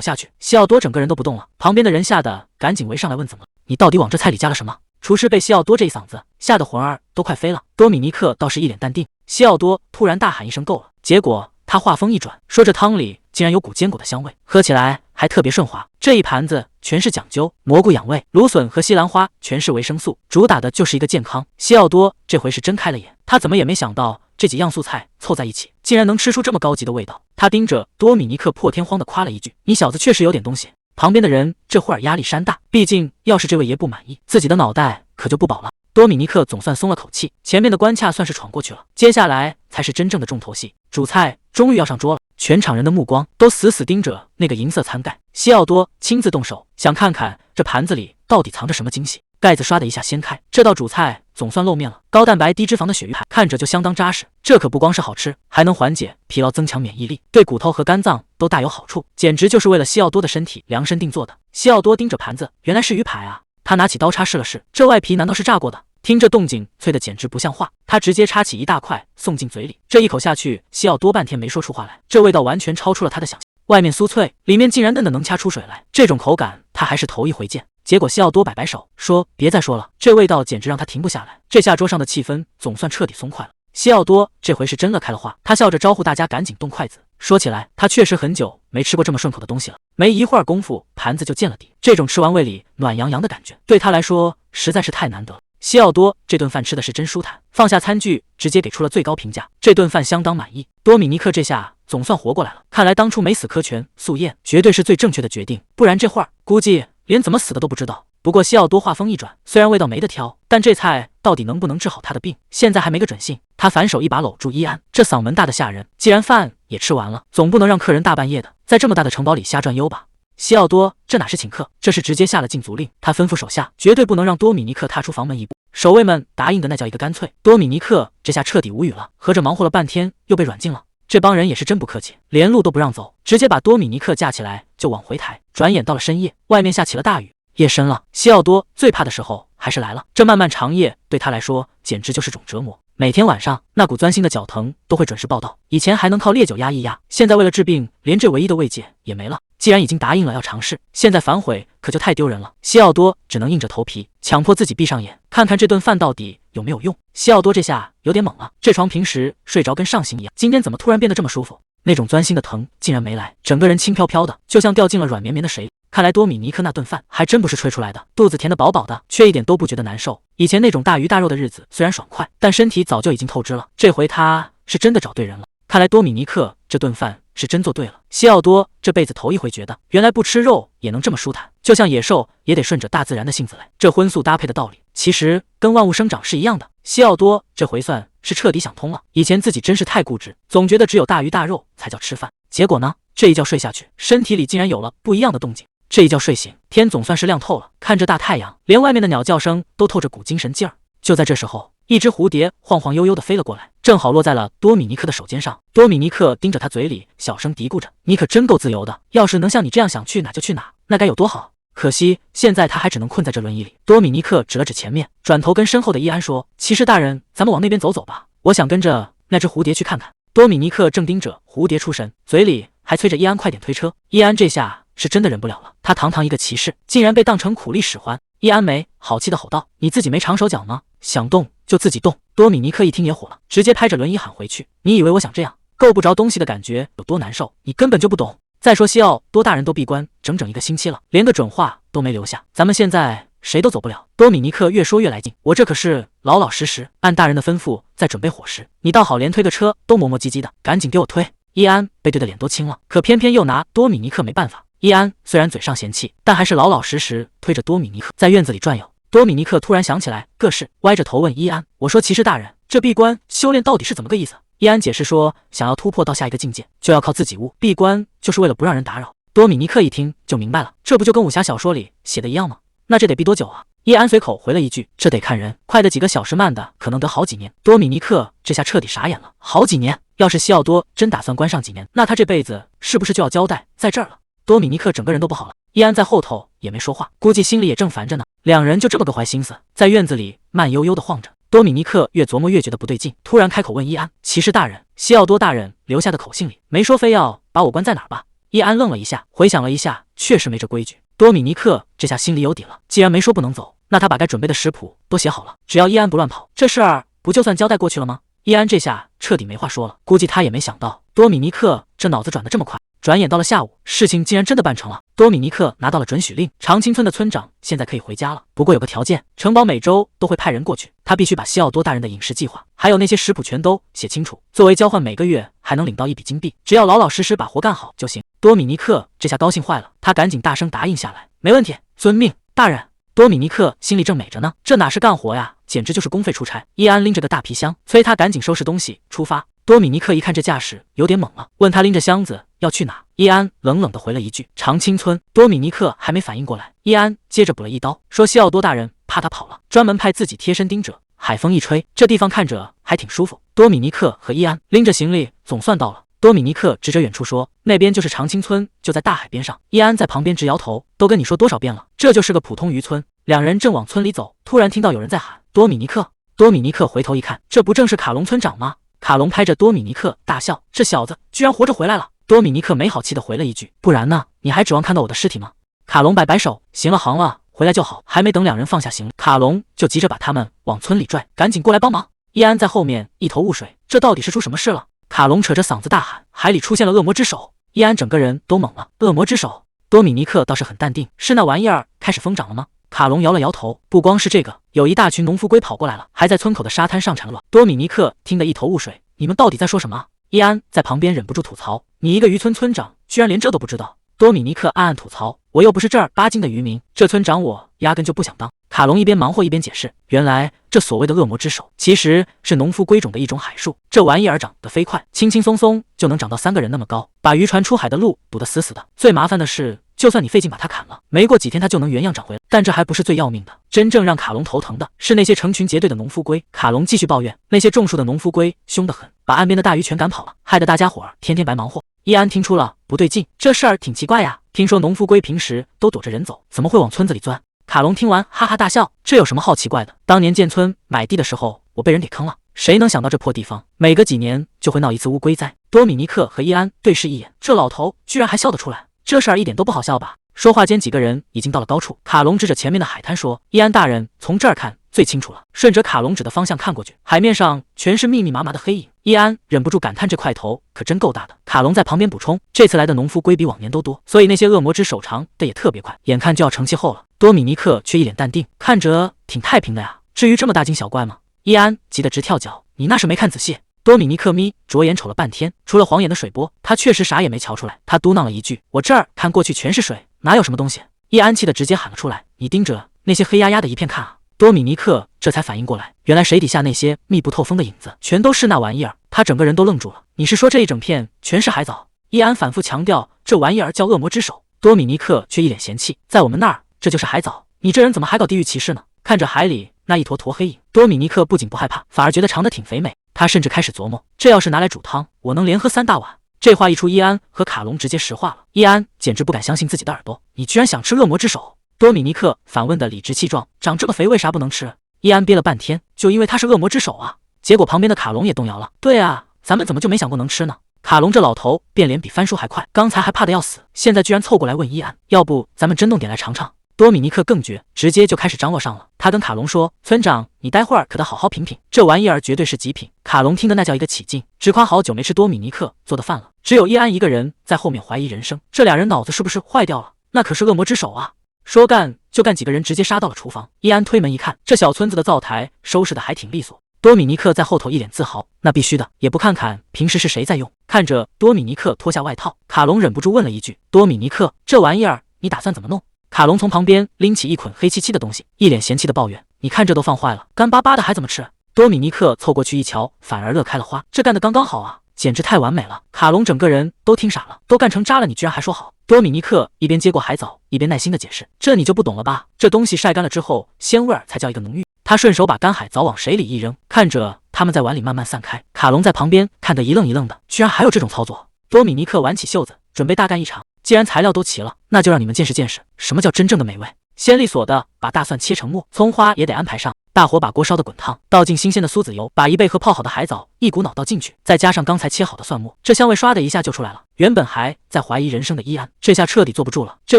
下去，西奥多整个人都不动了，旁边的人吓得赶紧围上来问怎么了，你到底往这菜里加了什么？厨师被西奥多这一嗓子吓得魂儿都快飞了。多米尼克倒是一脸淡定，西奥多突然大喊一声够了，结果他话锋一转，说这汤里竟然有股坚果的香味，喝起来还特别顺滑。这一盘子全是讲究，蘑菇养胃，芦笋和西兰花全是维生素，主打的就是一个健康。西奥多这回是真开了眼，他怎么也没想到这几样素菜凑在一起，竟然能吃出这么高级的味道。他盯着多米尼克破天荒地夸了一句：“你小子确实有点东西。”旁边的人这会儿压力山大，毕竟要是这位爷不满意，自己的脑袋可就不保了。多米尼克总算松了口气，前面的关卡算是闯过去了，接下来才是真正的重头戏。主菜终于要上桌了，全场人的目光都死死盯着那个银色餐盖。西奥多亲自动手，想看看这盘子里到底藏着什么惊喜。盖子唰的一下掀开，这道主菜总算露面了，高蛋白低脂肪的鳕鱼排，看着就相当扎实。这可不光是好吃，还能缓解疲劳，增强免疫力，对骨头和肝脏都大有好处，简直就是为了西奥多的身体量身定做的。西奥多盯着盘子，原来是鱼排啊！他拿起刀叉试了试，这外皮难道是炸过的？听这动静，脆的简直不像话。他直接插起一大块送进嘴里，这一口下去，西奥多半天没说出话来，这味道完全超出了他的想象。外面酥脆，里面竟然嫩的能掐出水来，这种口感他还是头一回见。结果西奥多摆摆手说：“别再说了，这味道简直让他停不下来。”这下桌上的气氛总算彻底松快了。西奥多这回是真的开了话，他笑着招呼大家赶紧动筷子。说起来，他确实很久没吃过这么顺口的东西了。没一会儿功夫，盘子就见了底，这种吃完胃里暖洋洋的感觉，对他来说实在是太难得了。西奥多这顿饭吃的是真舒坦，放下餐具直接给出了最高评价，这顿饭相当满意。多米尼克这下总算活过来了，看来当初没死磕拳素宴绝对是最正确的决定，不然这会儿估计连怎么死的都不知道。不过西奥多话锋一转，虽然味道没得挑，但这菜到底能不能治好他的病，现在还没个准信。他反手一把搂住伊安，这嗓门大的吓人，既然饭也吃完了，总不能让客人大半夜的在这么大的城堡里瞎转悠吧。西奥多这哪是请客，这是直接下了禁足令，他吩咐手下绝对不能让多米尼克踏出房门一步。守卫们答应的那叫一个干脆，多米尼克这下彻底无语了，合着忙活了半天又被软禁了。这帮人也是真不客气，连路都不让走，直接把多米尼克架起来就往回抬。转眼到了深夜，外面下起了大雨，夜深了，西奥多最怕的时候还是来了。这漫漫长夜对他来说简直就是种折磨，每天晚上那股钻心的绞疼都会准时报到。以前还能靠烈酒压一压，现在为了治病，连这唯一的慰藉也没了。既然已经答应了要尝试，现在反悔可就太丢人了。西奥多只能硬着头皮，强迫自己闭上眼，看看这顿饭到底有没有用。西奥多这下有点懵了，这床平时睡着跟上刑一样，今天怎么突然变得这么舒服？那种钻心的疼竟然没来，整个人轻飘飘的，就像掉进了软绵绵的水里。看来多米尼克那顿饭还真不是吹出来的，肚子填得饱饱的，却一点都不觉得难受。以前那种大鱼大肉的日子虽然爽快，但身体早就已经透支了。这回他是真的找对人了，看来多米尼克这顿饭是真做对了。西奥多这辈子头一回觉得，原来不吃肉也能这么舒坦，就像野兽也得顺着大自然的性子来。这荤素搭配的道理，其实跟万物生长是一样的。西奥多这回算是彻底想通了，以前自己真是太固执，总觉得只有大鱼大肉才叫吃饭。结果呢，这一觉睡下去，身体里竟然有了不一样的动静。这一觉睡醒，天总算是亮透了，看着大太阳，连外面的鸟叫声都透着股精神劲儿。就在这时候，一只蝴蝶晃晃悠悠地飞了过来，正好落在了多米尼克的手尖上。多米尼克盯着他，嘴里小声嘀咕着：“你可真够自由的，要是能像你这样想去哪就去哪，那该有多好。”可惜现在他还只能困在这轮椅里。多米尼克指了指前面，转头跟身后的伊安说：“骑士大人，咱们往那边走走吧，我想跟着那只蝴蝶去看看。”多米尼克正盯着蝴蝶出神，嘴里还催着伊安快点推车。伊安这下是真的忍不了了，他堂堂一个骑士，竟然被当成苦力使唤。伊安梅好气地吼道：“你自己没长手脚吗？想动就自己动！”多米尼克一听也火了，直接拍着轮椅喊回去：“你以为我想这样够不着东西的感觉有多难受？你根本就不懂。再说西奥多大人都闭关整整1个星期了，连个准话都没留下，咱们现在谁都走不了。”多米尼克越说越来劲：“我这可是老老实实按大人的吩咐在准备伙食，你倒好，连推个车都磨磨唧唧的，赶紧给我推！”伊安被对的脸都青了，可偏偏又拿多米尼克没办法。伊安虽然嘴上嫌弃，但还是老老实实推着多米尼克在院子里转悠。多米尼克突然想起来个事，歪着头问伊安：“我说骑士大人，这闭关修炼到底是怎么个意思？”伊安解释说，想要突破到下一个境界，就要靠自己悟，闭关就是为了不让人打扰。多米尼克一听就明白了，这不就跟武侠小说里写的一样吗？那这得闭多久啊？伊安随口回了一句：“这得看人，快的几个小时，慢的可能得好几年。”多米尼克这下彻底傻眼了，好几年？要是西奥多真打算关上几年，那他这辈子是不是就要交代在这儿了？多米尼克整个人都不好了，伊安在后头也没说话，估计心里也正烦着呢。两人就这么个坏心思，在院子里慢悠悠地晃着。多米尼克越琢磨越觉得不对劲，突然开口问伊安：“骑士大人，西奥多大人留下的口信里没说非要把我关在哪儿吧？”伊安愣了一下，回想了一下，确实没这规矩。多米尼克这下心里有底了，既然没说不能走，那他把该准备的食谱都写好了，只要伊安不乱跑，这事儿不就算交代过去了吗？伊安这下彻底没话说了，估计他也没想到多米尼克这脑子转得这么快。转眼到了下午，事情竟然真的办成了。多米尼克拿到了准许令，长青村的村长现在可以回家了。不过有个条件，城堡每周都会派人过去，他必须把西奥多大人的饮食计划还有那些食谱全都写清楚，作为交换，每个月还能领到一笔金币，只要老老实实把活干好就行。多米尼克这下高兴坏了，他赶紧大声答应下来：“没问题，遵命，大人。”多米尼克心里正美着呢，这哪是干活呀，简直就是公费出差。伊安拎着个大皮箱，催他赶紧收拾东西出发。多米尼克一看这架势有点猛了，问他拎着箱子要去哪。伊安冷冷地回了一句：“长青村。”多米尼克还没反应过来，伊安接着补了一刀，说西奥多大人怕他跑了，专门派自己贴身盯着。海风一吹，这地方看着还挺舒服。多米尼克和伊安拎着行李总算到了。多米尼克指着远处说：“那边就是长青村，就在大海边上。”伊安在旁边直摇头：“都跟你说多少遍了，这就是个普通渔村。”两人正往村里走，突然听到有人在喊：“多米尼克！”多米尼克回头一看，这不正是卡隆村长吗？卡隆拍着多米尼克大笑：“这小子居然活着回来了！”多米尼克没好气地回了一句：“不然呢？你还指望看到我的尸体吗？”卡隆摆摆手：“行了，行了，回来就好。”还没等两人放下行李，卡隆就急着把他们往村里拽：“赶紧过来帮忙！”伊安在后面一头雾水，这到底是出什么事了？卡隆扯着嗓子大喊：“海里出现了恶魔之手！”伊安整个人都懵了。恶魔之手？多米尼克倒是很淡定：“是那玩意儿开始疯长了吗？”卡隆摇了摇头：“不光是这个，有一大群农夫龟跑过来了，还在村口的沙滩上产卵。”多米尼克听得一头雾水：“你们到底在说什么？”伊安在旁边忍不住吐槽：“你一个渔村村长，居然连这都不知道。”多米尼克暗暗吐槽：“我又不是正儿八经的渔民，这村长我压根就不想当。”卡隆一边忙活一边解释：“原来这所谓的恶魔之手，其实是农夫龟种的一种海树，这玩意儿长得飞快，轻轻松松就能长到3个人那么高，把渔船出海的路堵得死死的。最麻烦的是，就算你费劲把它砍了，没过几天它就能原样长回来。但这还不是最要命的，真正让卡隆头疼的是那些成群结队的农夫龟。”卡隆继续抱怨：“那些种树的农夫龟凶得很，把岸边的大鱼全赶跑了，害得大家伙儿天天白忙活。”伊安听出了不对劲，这事儿挺奇怪呀，听说农夫龟平时都躲着人走，怎么会往村子里钻？卡隆听完哈哈大笑：“这有什么好奇怪的？当年建村买地的时候，我被人给坑了，谁能想到这破地方每隔几年就会闹一次乌龟灾？”多米尼克和伊安对视一眼，这老头居然还笑得出来，这事儿一点都不好笑吧？说话间，几个人已经到了高处。卡隆指着前面的海滩说：“伊安大人，从这儿看最清楚了。”顺着卡隆指的方向看过去，海面上全是密密麻麻的黑影。伊安忍不住感叹这块头可真够大的。卡隆在旁边补充，这次来的农夫龟比往年都多，所以那些恶魔之手长的也特别快，眼看就要成气候了。多米尼克却一脸淡定，看着挺太平的呀，至于这么大惊小怪吗？伊安急得直跳脚，你那是没看仔细。多米尼克着眼瞅了半天，除了晃眼的水波，他确实啥也没瞧出来。他嘟囔了一句，我这儿看过去全是水，哪有什么东西。伊安气得直接喊了出来，你盯着那些黑压压的一片看啊。多米尼克这才反应过来，原来水底下那些密不透风的影子全都是那玩意儿，他整个人都愣住了。你是说这一整片全是海藻？伊安反复强调这玩意儿叫恶魔之手，多米尼克却一脸嫌弃，在我们那儿这就是海藻，你这人怎么还搞地域歧视呢？看着海里那一坨坨黑影，多米尼克不仅不害怕，反而觉得长得挺肥美。他甚至开始琢磨，这要是拿来煮汤，我能连喝3大碗。这话一出，伊安和卡隆直接石化了。伊安简直不敢相信自己的耳朵，你居然想吃恶魔之手？多米尼克反问的理直气壮，长这么肥为啥不能吃？伊安憋了半天，就因为它是恶魔之手啊。结果旁边的卡隆也动摇了，对啊，咱们怎么就没想过能吃呢？卡隆这老头变脸比翻书还快，刚才还怕得要死，现在居然凑过来问伊安，要不咱们真弄点来尝尝？多米尼克更绝，直接就开始张罗上了。他跟卡隆说，村长，你待会儿可得好好品品，这玩意儿绝对是极品。卡隆听得那叫一个起劲，直夸好久没吃多米尼克做的饭了。只有伊安一个人在后面怀疑人生，这俩人脑子是不是坏掉了？那可是恶魔之手啊！说干就干，几个人直接杀到了厨房。伊安推门一看，这小村子的灶台收拾的还挺利索。多米尼克在后头一脸自豪，那必须的，也不看看平时是谁在用。看着多米尼克脱下外套，卡隆忍不住问了一句，多米尼克，这玩意儿你打算怎么弄？卡隆从旁边拎起一捆黑漆漆的东西，一脸嫌弃的抱怨，你看这都放坏了，干巴巴的还怎么吃？多米尼克凑过去一瞧，反而乐开了花，这干得刚刚好啊，简直太完美了。卡隆整个人都听傻了，都干成渣了，你居然还说好？多米尼克一边接过海藻，一边耐心的解释，这你就不懂了吧，这东西晒干了之后，鲜味儿才叫一个浓郁。他顺手把干海藻往水里一扔，看着他们在碗里慢慢散开。卡隆在旁边看得一愣一愣的，居然还有这种操作。多米尼克挽起袖子，准备大干一场。既然材料都齐了，那就让你们见识见识什么叫真正的美味。先利索的把大蒜切成末，葱花也得安排上。大火把锅烧得滚烫，倒进新鲜的苏子油，把1倍和泡好的海藻一股脑倒进去，再加上刚才切好的蒜末，这香味唰的一下就出来了。原本还在怀疑人生的伊安，这下彻底坐不住了。这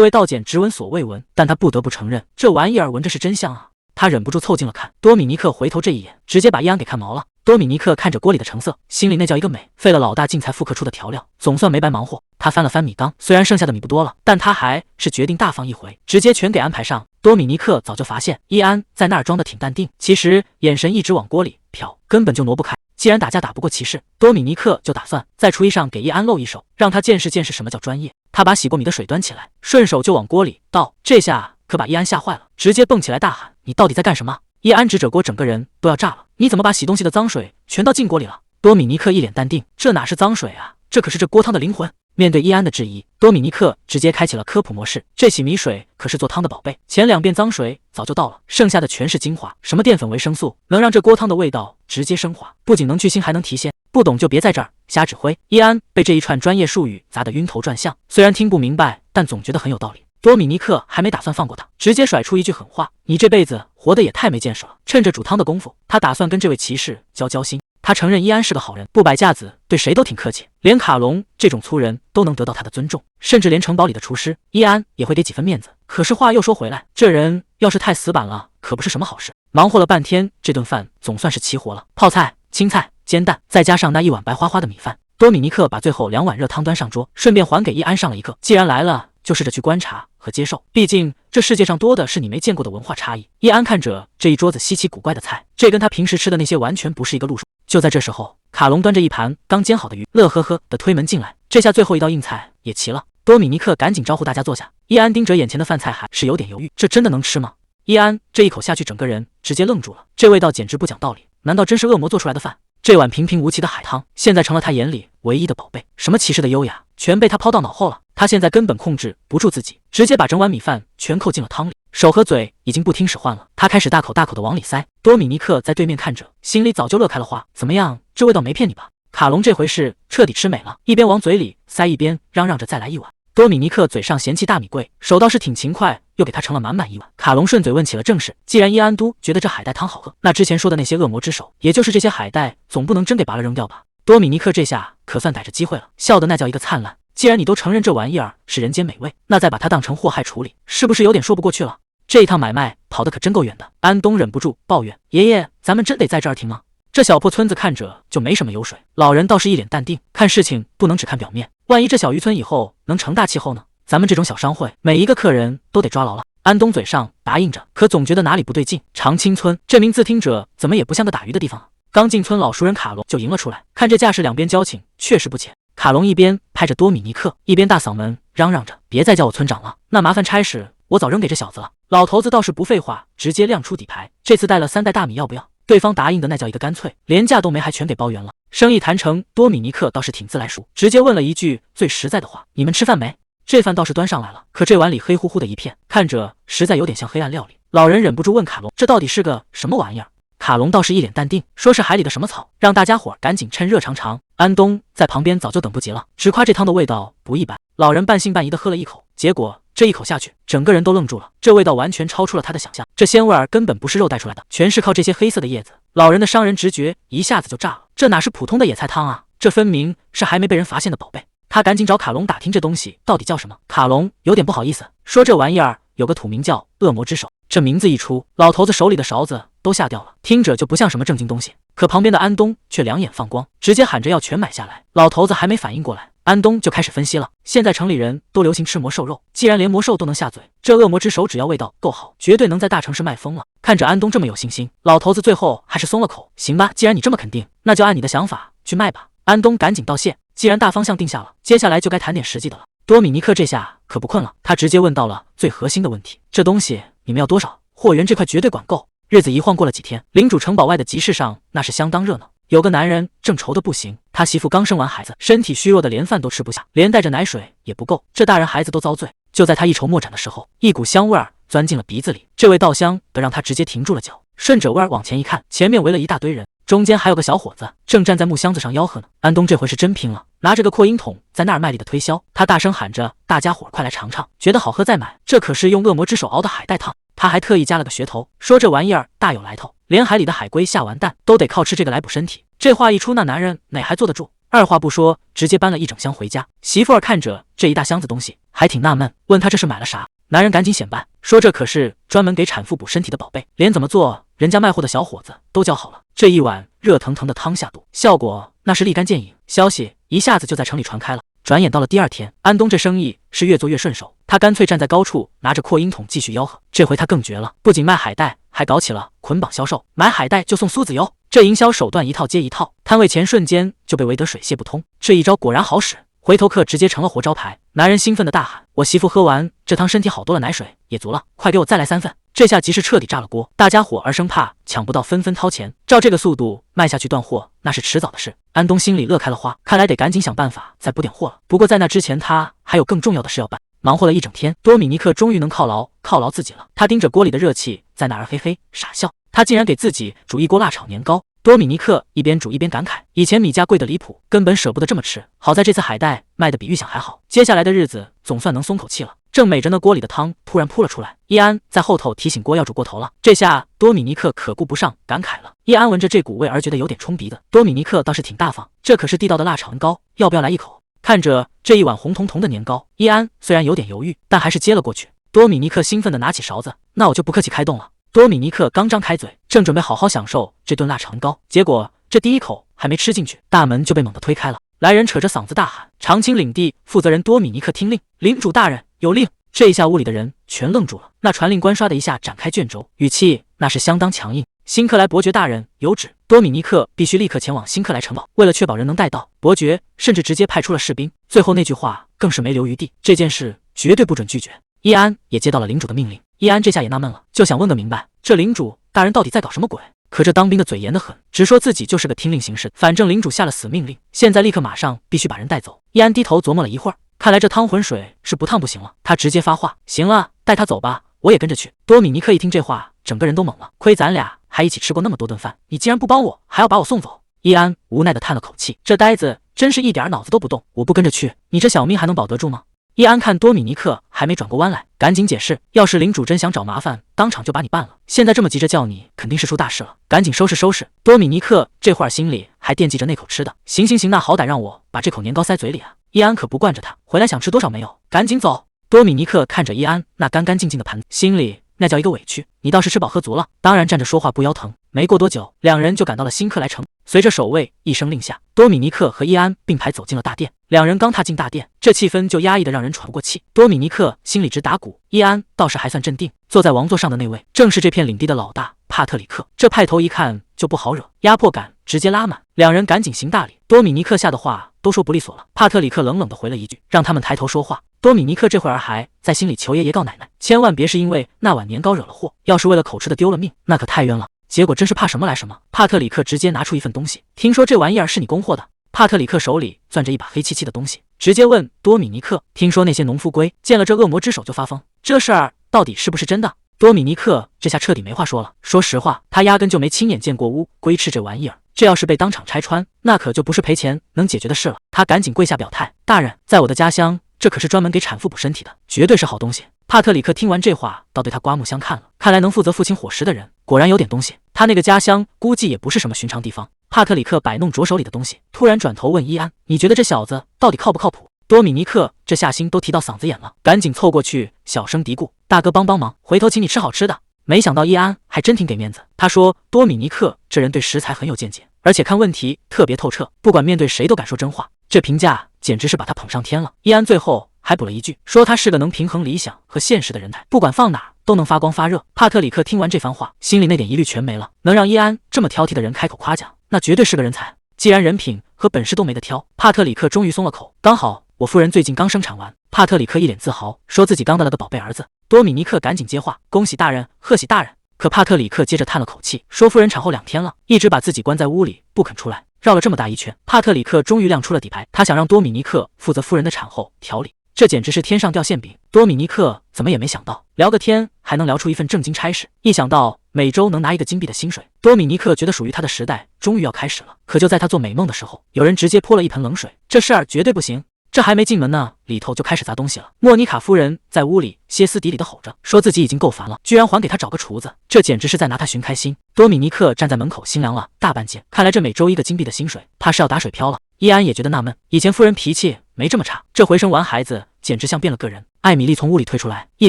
味道简直闻所未闻，但他不得不承认，这玩意儿闻着是真香啊。他忍不住凑近了看，多米尼克回头这一眼，直接把伊安给看毛了。多米尼克看着锅里的成色，心里那叫一个美，费了老大劲才复刻出的调料，总算没白忙活。他翻了翻米缸，虽然剩下的米不多了，但他还是决定大放一回，直接全给安排上。多米尼克早就发现伊安在那儿装的挺淡定，其实眼神一直往锅里瞟，根本就挪不开。既然打架打不过骑士，多米尼克就打算在厨艺上给伊安露一手，让他见识见识什么叫专业。他把洗过米的水端起来，顺手就往锅里倒，这下可把伊安吓坏了，直接蹦起来大喊，你到底在干什么？伊安指着锅，整个人都要炸了，你怎么把洗东西的脏水全倒进锅里了？多米尼克一脸淡定，这哪是脏水啊，这可是这锅汤的灵魂。面对伊安的质疑，多米尼克直接开启了科普模式，这洗米水可是做汤的宝贝，前2遍脏水早就倒了，剩下的全是精华，什么淀粉维生素，能让这锅汤的味道直接升华，不仅能去腥还能提鲜。不懂就别在这儿瞎指挥。伊安被这一串专业术语砸得晕头转向，虽然听不明白，但总觉得很有道理。多米尼克还没打算放过他，直接甩出一句狠话，你这辈子活得也太没见识了。趁着煮汤的功夫，他打算跟这位骑士交心。他承认伊安是个好人，不摆架子，对谁都挺客气，连卡隆这种粗人都能得到他的尊重，甚至连城堡里的厨师伊安也会给几分面子。可是话又说回来，这人要是太死板了，可不是什么好事。忙活了半天，这顿饭总算是齐活了，泡菜、青菜、煎蛋，再加上那一碗白花花的米饭。多米尼克把最后2碗热汤端上桌，顺便还给伊安上了一课，既然来了，就试着去观察和接受，毕竟这世界上多的是你没见过的文化差异。伊安看着这一桌子稀奇古怪的菜，这跟他平时吃的那些完全不是一个路数。就在这时候，卡隆端着一盘刚煎好的鱼，乐呵呵的推门进来，这下最后一道硬菜也齐了。多米尼克赶紧招呼大家坐下，伊安盯着眼前的饭菜还是有点犹豫，这真的能吃吗？伊安这一口下去，整个人直接愣住了，这味道简直不讲道理，难道真是恶魔做出来的饭？这碗平平无奇的海汤，现在成了他眼里唯一的宝贝，什么骑士的优雅，全被他抛到脑后了。他现在根本控制不住自己，直接把整碗米饭全扣进了汤里，手和嘴已经不听使唤了。他开始大口大口的往里塞。多米尼克在对面看着，心里早就乐开了花。怎么样，这味道没骗你吧？卡隆这回是彻底吃美了，一边往嘴里塞，一边嚷嚷着再来一碗。多米尼克嘴上嫌弃大米贵，手倒是挺勤快，又给他盛了满满一碗。卡隆顺嘴问起了正事，既然伊安都觉得这海带汤好喝，那之前说的那些恶魔之手，也就是这些海带，总不能真给拔了扔掉吧？多米尼克这下可算逮着机会了，笑得那叫一个灿烂。既然你都承认这玩意儿是人间美味，那再把它当成祸害处理，是不是有点说不过去了？这一趟买卖跑得可真够远的。安东忍不住抱怨：“爷爷，咱们真得在这儿停吗？这小破村子看着就没什么油水，老人倒是一脸淡定，看事情不能只看表面，万一这小渔村以后能成大气候呢？咱们这种小商会，每一个客人都得抓牢了。安东嘴上答应着，可总觉得哪里不对劲。长青村这名字听着怎么也不像个打鱼的地方啊。刚进村，老熟人卡隆就迎了出来，看这架势，两边交情确实不浅。卡隆一边拍着多米尼克，一边大嗓门嚷嚷着：“别再叫我村长了，那麻烦差事我早扔给这小子了。”老头子倒是不废话，直接亮出底牌，这次带了3袋大米，要不要？对方答应的那叫一个干脆，连价都没还全给包圆了。生意谈成，多米尼克倒是挺自来熟，直接问了一句最实在的话：“你们吃饭没？”这饭倒是端上来了，可这碗里黑乎乎的一片，看着实在有点像黑暗料理。老人忍不住问卡隆：“这到底是个什么玩意儿？”卡隆倒是一脸淡定，说是海里的什么草，让大家伙赶紧趁热尝尝。安东在旁边早就等不及了，只夸这汤的味道不一般。老人半信半疑的喝了一口，结果这一口下去，整个人都愣住了，这味道完全超出了他的想象，这鲜味儿根本不是肉带出来的，全是靠这些黑色的叶子。老人的商人直觉一下子就炸了，这哪是普通的野菜汤啊，这分明是还没被人发现的宝贝。他赶紧找卡隆打听这东西到底叫什么。卡隆有点不好意思，说这玩意儿有个土名叫恶魔之手。这名字一出，老头子手里的勺子都吓掉了，听着就不像什么正经东西。可旁边的安东却两眼放光，直接喊着要全买下来。老头子还没反应过来，安东就开始分析了。现在城里人都流行吃魔兽肉，既然连魔兽都能下嘴，这恶魔之手只要味道够好，绝对能在大城市卖疯了。看着安东这么有信心，老头子最后还是松了口。行吧，既然你这么肯定，那就按你的想法去卖吧。安东赶紧道谢，既然大方向定下了，接下来就该谈点实际的了。多米尼克这下可不困了，他直接问到了最核心的问题：这东西你们要多少？货源这块绝对管够。日子一晃过了几天，领主城堡外的集市上那是相当热闹。有个男人正愁得不行，他媳妇刚生完孩子，身体虚弱的连饭都吃不下，连带着奶水也不够，这大人孩子都遭罪。就在他一筹莫展的时候，一股香味儿钻进了鼻子里，这味道香得让他直接停住了脚。顺着味儿往前一看，前面围了一大堆人，中间还有个小伙子正站在木箱子上吆喝呢。安东这回是真拼了，拿着个扩音筒在那儿卖力的推销，他大声喊着：“大家伙快来尝尝，觉得好喝再买，这可是用恶魔之手熬的海带汤。”他还特意加了个噱头，说这玩意儿大有来头，连海里的海龟下完蛋都得靠吃这个来补身体。这话一出，那男人哪还坐得住？二话不说，直接搬了一整箱回家。媳妇儿看着这一大箱子东西，还挺纳闷，问他这是买了啥。男人赶紧显摆，说这可是专门给产妇补身体的宝贝，连怎么做人家卖货的小伙子都教好了。这一碗热腾腾的汤下肚，效果那是立竿见影，消息一下子就在城里传开了。转眼到了第二天，安东这生意是越做越顺手，他干脆站在高处，拿着扩音筒继续吆喝。这回他更绝了，不仅卖海带，还搞起了捆绑销售，买海带就送苏子油。这营销手段一套接一套，摊位前瞬间就被围得水泄不通。这一招果然好使，回头客直接成了活招牌。男人兴奋的大喊：“我媳妇喝完这汤身体好多了，奶水也足了，快给我再来3份！”这下集市彻底炸了锅，大家伙儿生怕抢不到，纷纷掏钱。照这个速度卖下去断货，那是迟早的事。安东心里乐开了花，看来得赶紧想办法再补点货了。不过在那之前，他还有更重要的事要办。忙活了一整天，多米尼克终于能犒劳自己了。他盯着锅里的热气，在那儿嘿嘿傻笑。他竟然给自己煮一锅辣炒年糕。多米尼克一边煮一边感慨，以前米价贵得离谱，根本舍不得这么吃，好在这次海带卖得比预想还好，接下来的日子总算能松口气了。正美着那锅里的汤突然扑了出来，易安在后头提醒锅要煮过头了。这下多米尼克可顾不上感慨了。易安闻着这股味儿觉得有点冲鼻子，多米尼克倒是挺大方，这可是地道的辣炒年糕，要不要来一口？看着这一碗红彤彤的年糕，易安虽然有点犹豫，但还是接了过去。多米尼克兴奋地拿起勺子，那我就不客气开动了。多米尼克刚张开嘴，正准备好好享受这顿腊肠糕，结果这第一口还没吃进去，大门就被猛地推开了。来人扯着嗓子大喊：“长青领地负责人多米尼克听令，领主大人有令！”这一下屋里的人全愣住了。那传令官刷的一下展开卷轴，语气那是相当强硬：“新克莱伯爵大人有旨，多米尼克必须立刻前往新克莱城堡。为了确保人能带到，伯爵甚至直接派出了士兵。”最后那句话更是没留余地，这件事绝对不准拒绝。易安也接到了领主的命令，易安这下也纳闷了，就想问个明白，这领主大人到底在搞什么鬼？可这当兵的嘴严得很，直说自己就是个听令行事，反正领主下了死命令，现在立刻马上必须把人带走。易安低头琢磨了一会儿，看来这汤浑水是不烫不行了，他直接发话：“行了，带他走吧，我也跟着去。”多米尼克一听这话，整个人都懵了，亏咱俩还一起吃过那么多顿饭，你既然不帮我，还要把我送走。易安无奈地叹了口气，这呆子真是一点脑子都不动，我不跟着去，你这小命还能保得住吗？易安看多米尼克还没转过弯来，赶紧解释：“要是领主真想找麻烦，当场就把你办了。现在这么急着叫你，肯定是出大事了，赶紧收拾收拾。”多米尼克这会儿心里还惦记着那口吃的，行，那好歹让我把这口年糕塞嘴里啊！易安可不惯着他，回来想吃多少没有，赶紧走。多米尼克看着易安那干干净净的盘子，心里那叫一个委屈。你倒是吃饱喝足了，当然站着说话不腰疼。没过多久，两人就赶到了新克莱城。随着守卫一声令下，多米尼克和伊安并排走进了大殿。两人刚踏进大殿，这气氛就压抑得让人喘不过气。多米尼克心里直打鼓，伊安倒是还算镇定。坐在王座上的那位，正是这片领地的老大帕特里克。这派头一看就不好惹，压迫感直接拉满。两人赶紧行大礼。多米尼克吓得话都说不利索了。帕特里克冷冷地回了一句：“让他们抬头说话。”多米尼克这会儿还在心里求爷爷告奶奶，千万别是因为那碗年糕惹了祸，要是为了口吃的丢了命，那可太冤了。结果真是怕什么来什么，帕特里克直接拿出一份东西，听说这玩意儿是你供货的。帕特里克手里攥着一把黑漆漆的东西，直接问多米尼克：“听说那些农夫龟见了这恶魔之手就发疯，这事儿到底是不是真的？”多米尼克这下彻底没话说了。说实话，他压根就没亲眼见过乌龟翅这玩意儿，这要是被当场拆穿，那可就不是赔钱能解决的事了。他赶紧跪下表态：“大人，在我的家乡，这可是专门给产妇补身体的，绝对是好东西。”帕特里克听完这话，倒对他刮目相看了。看来能负责父亲伙食的人，果然有点东西。他那个家乡估计也不是什么寻常地方。帕特里克摆弄着手里的东西，突然转头问伊安：“你觉得这小子到底靠不靠谱？”多米尼克这下心都提到嗓子眼了，赶紧凑过去小声嘀咕：“大哥帮帮忙，回头请你吃好吃的。”没想到伊安还真挺给面子，他说多米尼克这人对食材很有见解，而且看问题特别透彻，不管面对谁都敢说真话，这评价简直是把他捧上天了。伊安最后还补了一句，说他是个能平衡理想和现实的人才，不管放哪都能发光发热。帕特里克听完这番话，心里那点疑虑全没了，能让伊安这么挑剔的人开口夸奖，那绝对是个人才。既然人品和本事都没得挑，帕特里克终于松了口。刚好我夫人最近刚生产完。帕特里克一脸自豪，说自己刚得了个宝贝儿子。多米尼克赶紧接话：“恭喜大人，贺喜大人。”可帕特里克接着叹了口气，说夫人产后2天了，一直把自己关在屋里不肯出来，绕了这么大一圈。帕特里克终于亮出了底牌，他想让多米尼克负责夫人的产后调理，这简直是天上掉馅饼。多米尼克怎么也没想到，聊个天还能聊出一份正经差事。一想到每周能拿一个金币的薪水，多米尼克觉得属于他的时代终于要开始了。可就在他做美梦的时候，有人直接泼了一盆冷水，这事儿绝对不行。这还没进门呢，里头就开始砸东西了。莫妮卡夫人在屋里歇斯底里的吼着，说自己已经够烦了，居然还给他找个厨子，这简直是在拿他寻开心。多米尼克站在门口心凉了大半截，看来这每周1个金币的薪水，怕是要打水漂了。伊安也觉得纳闷，以前夫人脾气没这么差，这回生完孩子简直像变了个人。艾米丽从屋里退出来，一